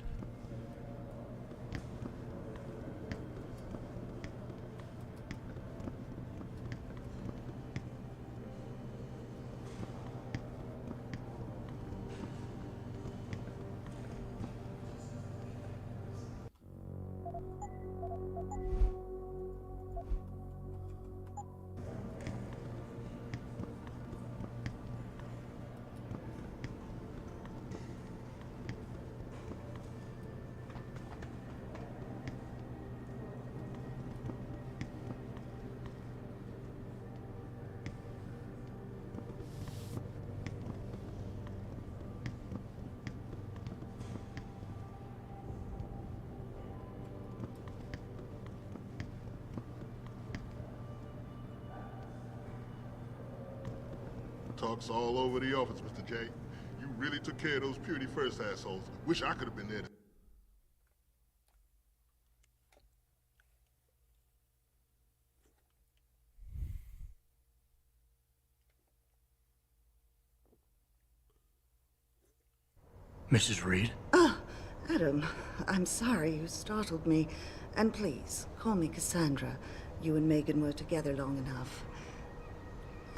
Talks all over the office, Mr. J. You really took care of those Purity First assholes. Wish I could have been there. Mrs. Reed? Ah, Adam, I'm sorry you startled me. And please, call me Cassandra. You and Megan were together long enough.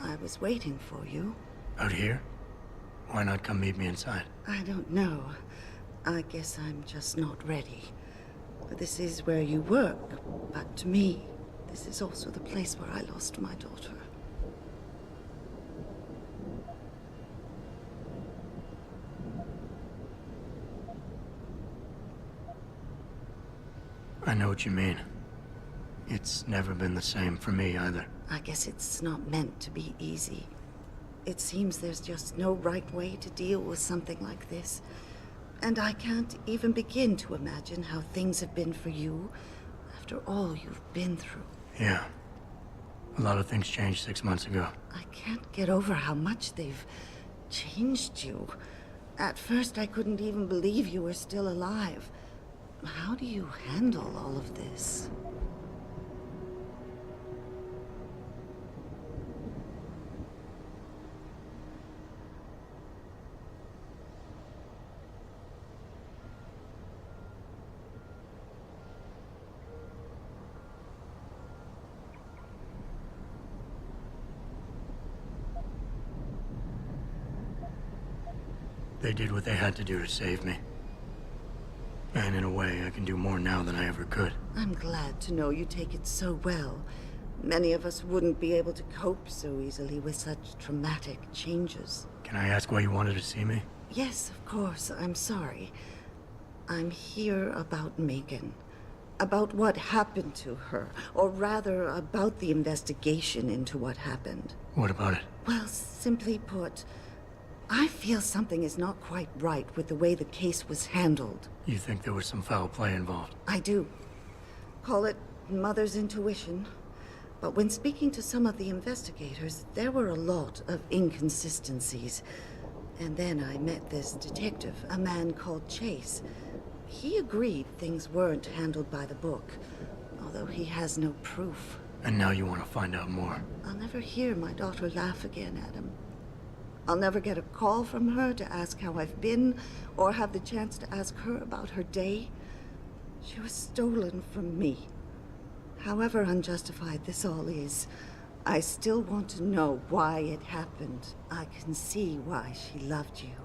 I was waiting for you. Out here? Why not come meet me inside? I don't know. I guess I'm just not ready. This is where you work, but to me, this is also the place where I lost my daughter. I know what you mean. It's never been the same for me either. I guess it's not meant to be easy. It seems there's just no right way to deal with something like this. And I can't even begin to imagine how things have been for you after all you've been through. Yeah. A lot of things changed 6 months ago. I can't get over how much they've changed you. At first, I couldn't even believe you were still alive. How do you handle all of this? They did what they had to do to save me. And in a way, I can do more now than I ever could. I'm glad to know you take it so well. Many of us wouldn't be able to cope so easily with such traumatic changes. Can I ask why you wanted to see me? Yes, of course. I'm sorry. I'm here about Megan. About what happened to her. Or rather, about the investigation into what happened. What about it? Well, simply put, I feel something is not quite right with the way the case was handled. You think there was some foul play involved? I do. Call it mother's intuition. But when speaking to some of the investigators, there were a lot of inconsistencies. And then I met this detective, a man called Chase. He agreed things weren't handled by the book, although he has no proof. And now you want to find out more? I'll never hear my daughter laugh again, Adam. I'll never get a call from her to ask how I've been, or have the chance to ask her about her day. She was stolen from me. However unjustified this all is, I still want to know why it happened. I can see why she loved you.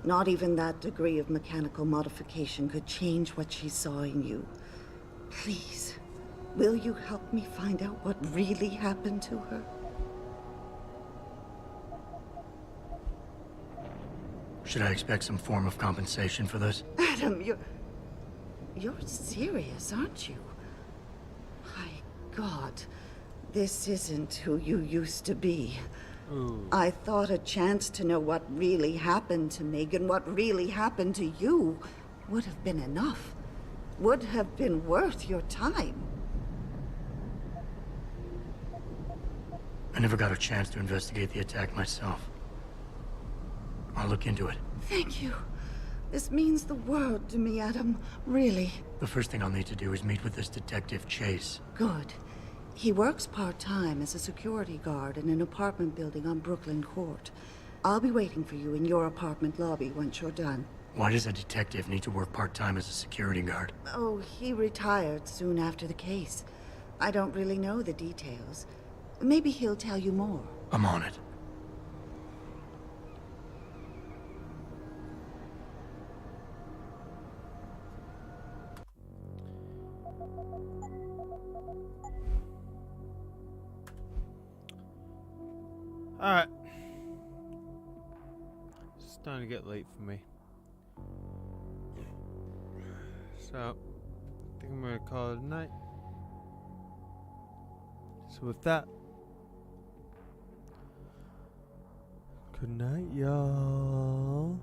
Not even that degree of mechanical modification could change what she saw in you. Please, will you help me find out what really happened to her? Should I expect some form of compensation for this? Adam, you're serious, aren't you? My God, this isn't who you used to be. Ooh. I thought a chance to know what really happened to Megan, what really happened to you, would have been enough. Would have been worth your time. I never got a chance to investigate the attack myself. I'll look into it. Thank you. This means the world to me, Adam. Really. The first thing I'll need to do is meet with this detective, Chase. Good. He works part-time as a security guard in an apartment building on Brooklyn Court. I'll be waiting for you in your apartment lobby once you're done. Why does a detective need to work part-time as a security guard? Oh, he retired soon after the case. I don't really know the details. Maybe he'll tell you more. I'm on it. Alright. It's starting to get late for me. So, I think I'm gonna call it a night. So with that, good night, y'all.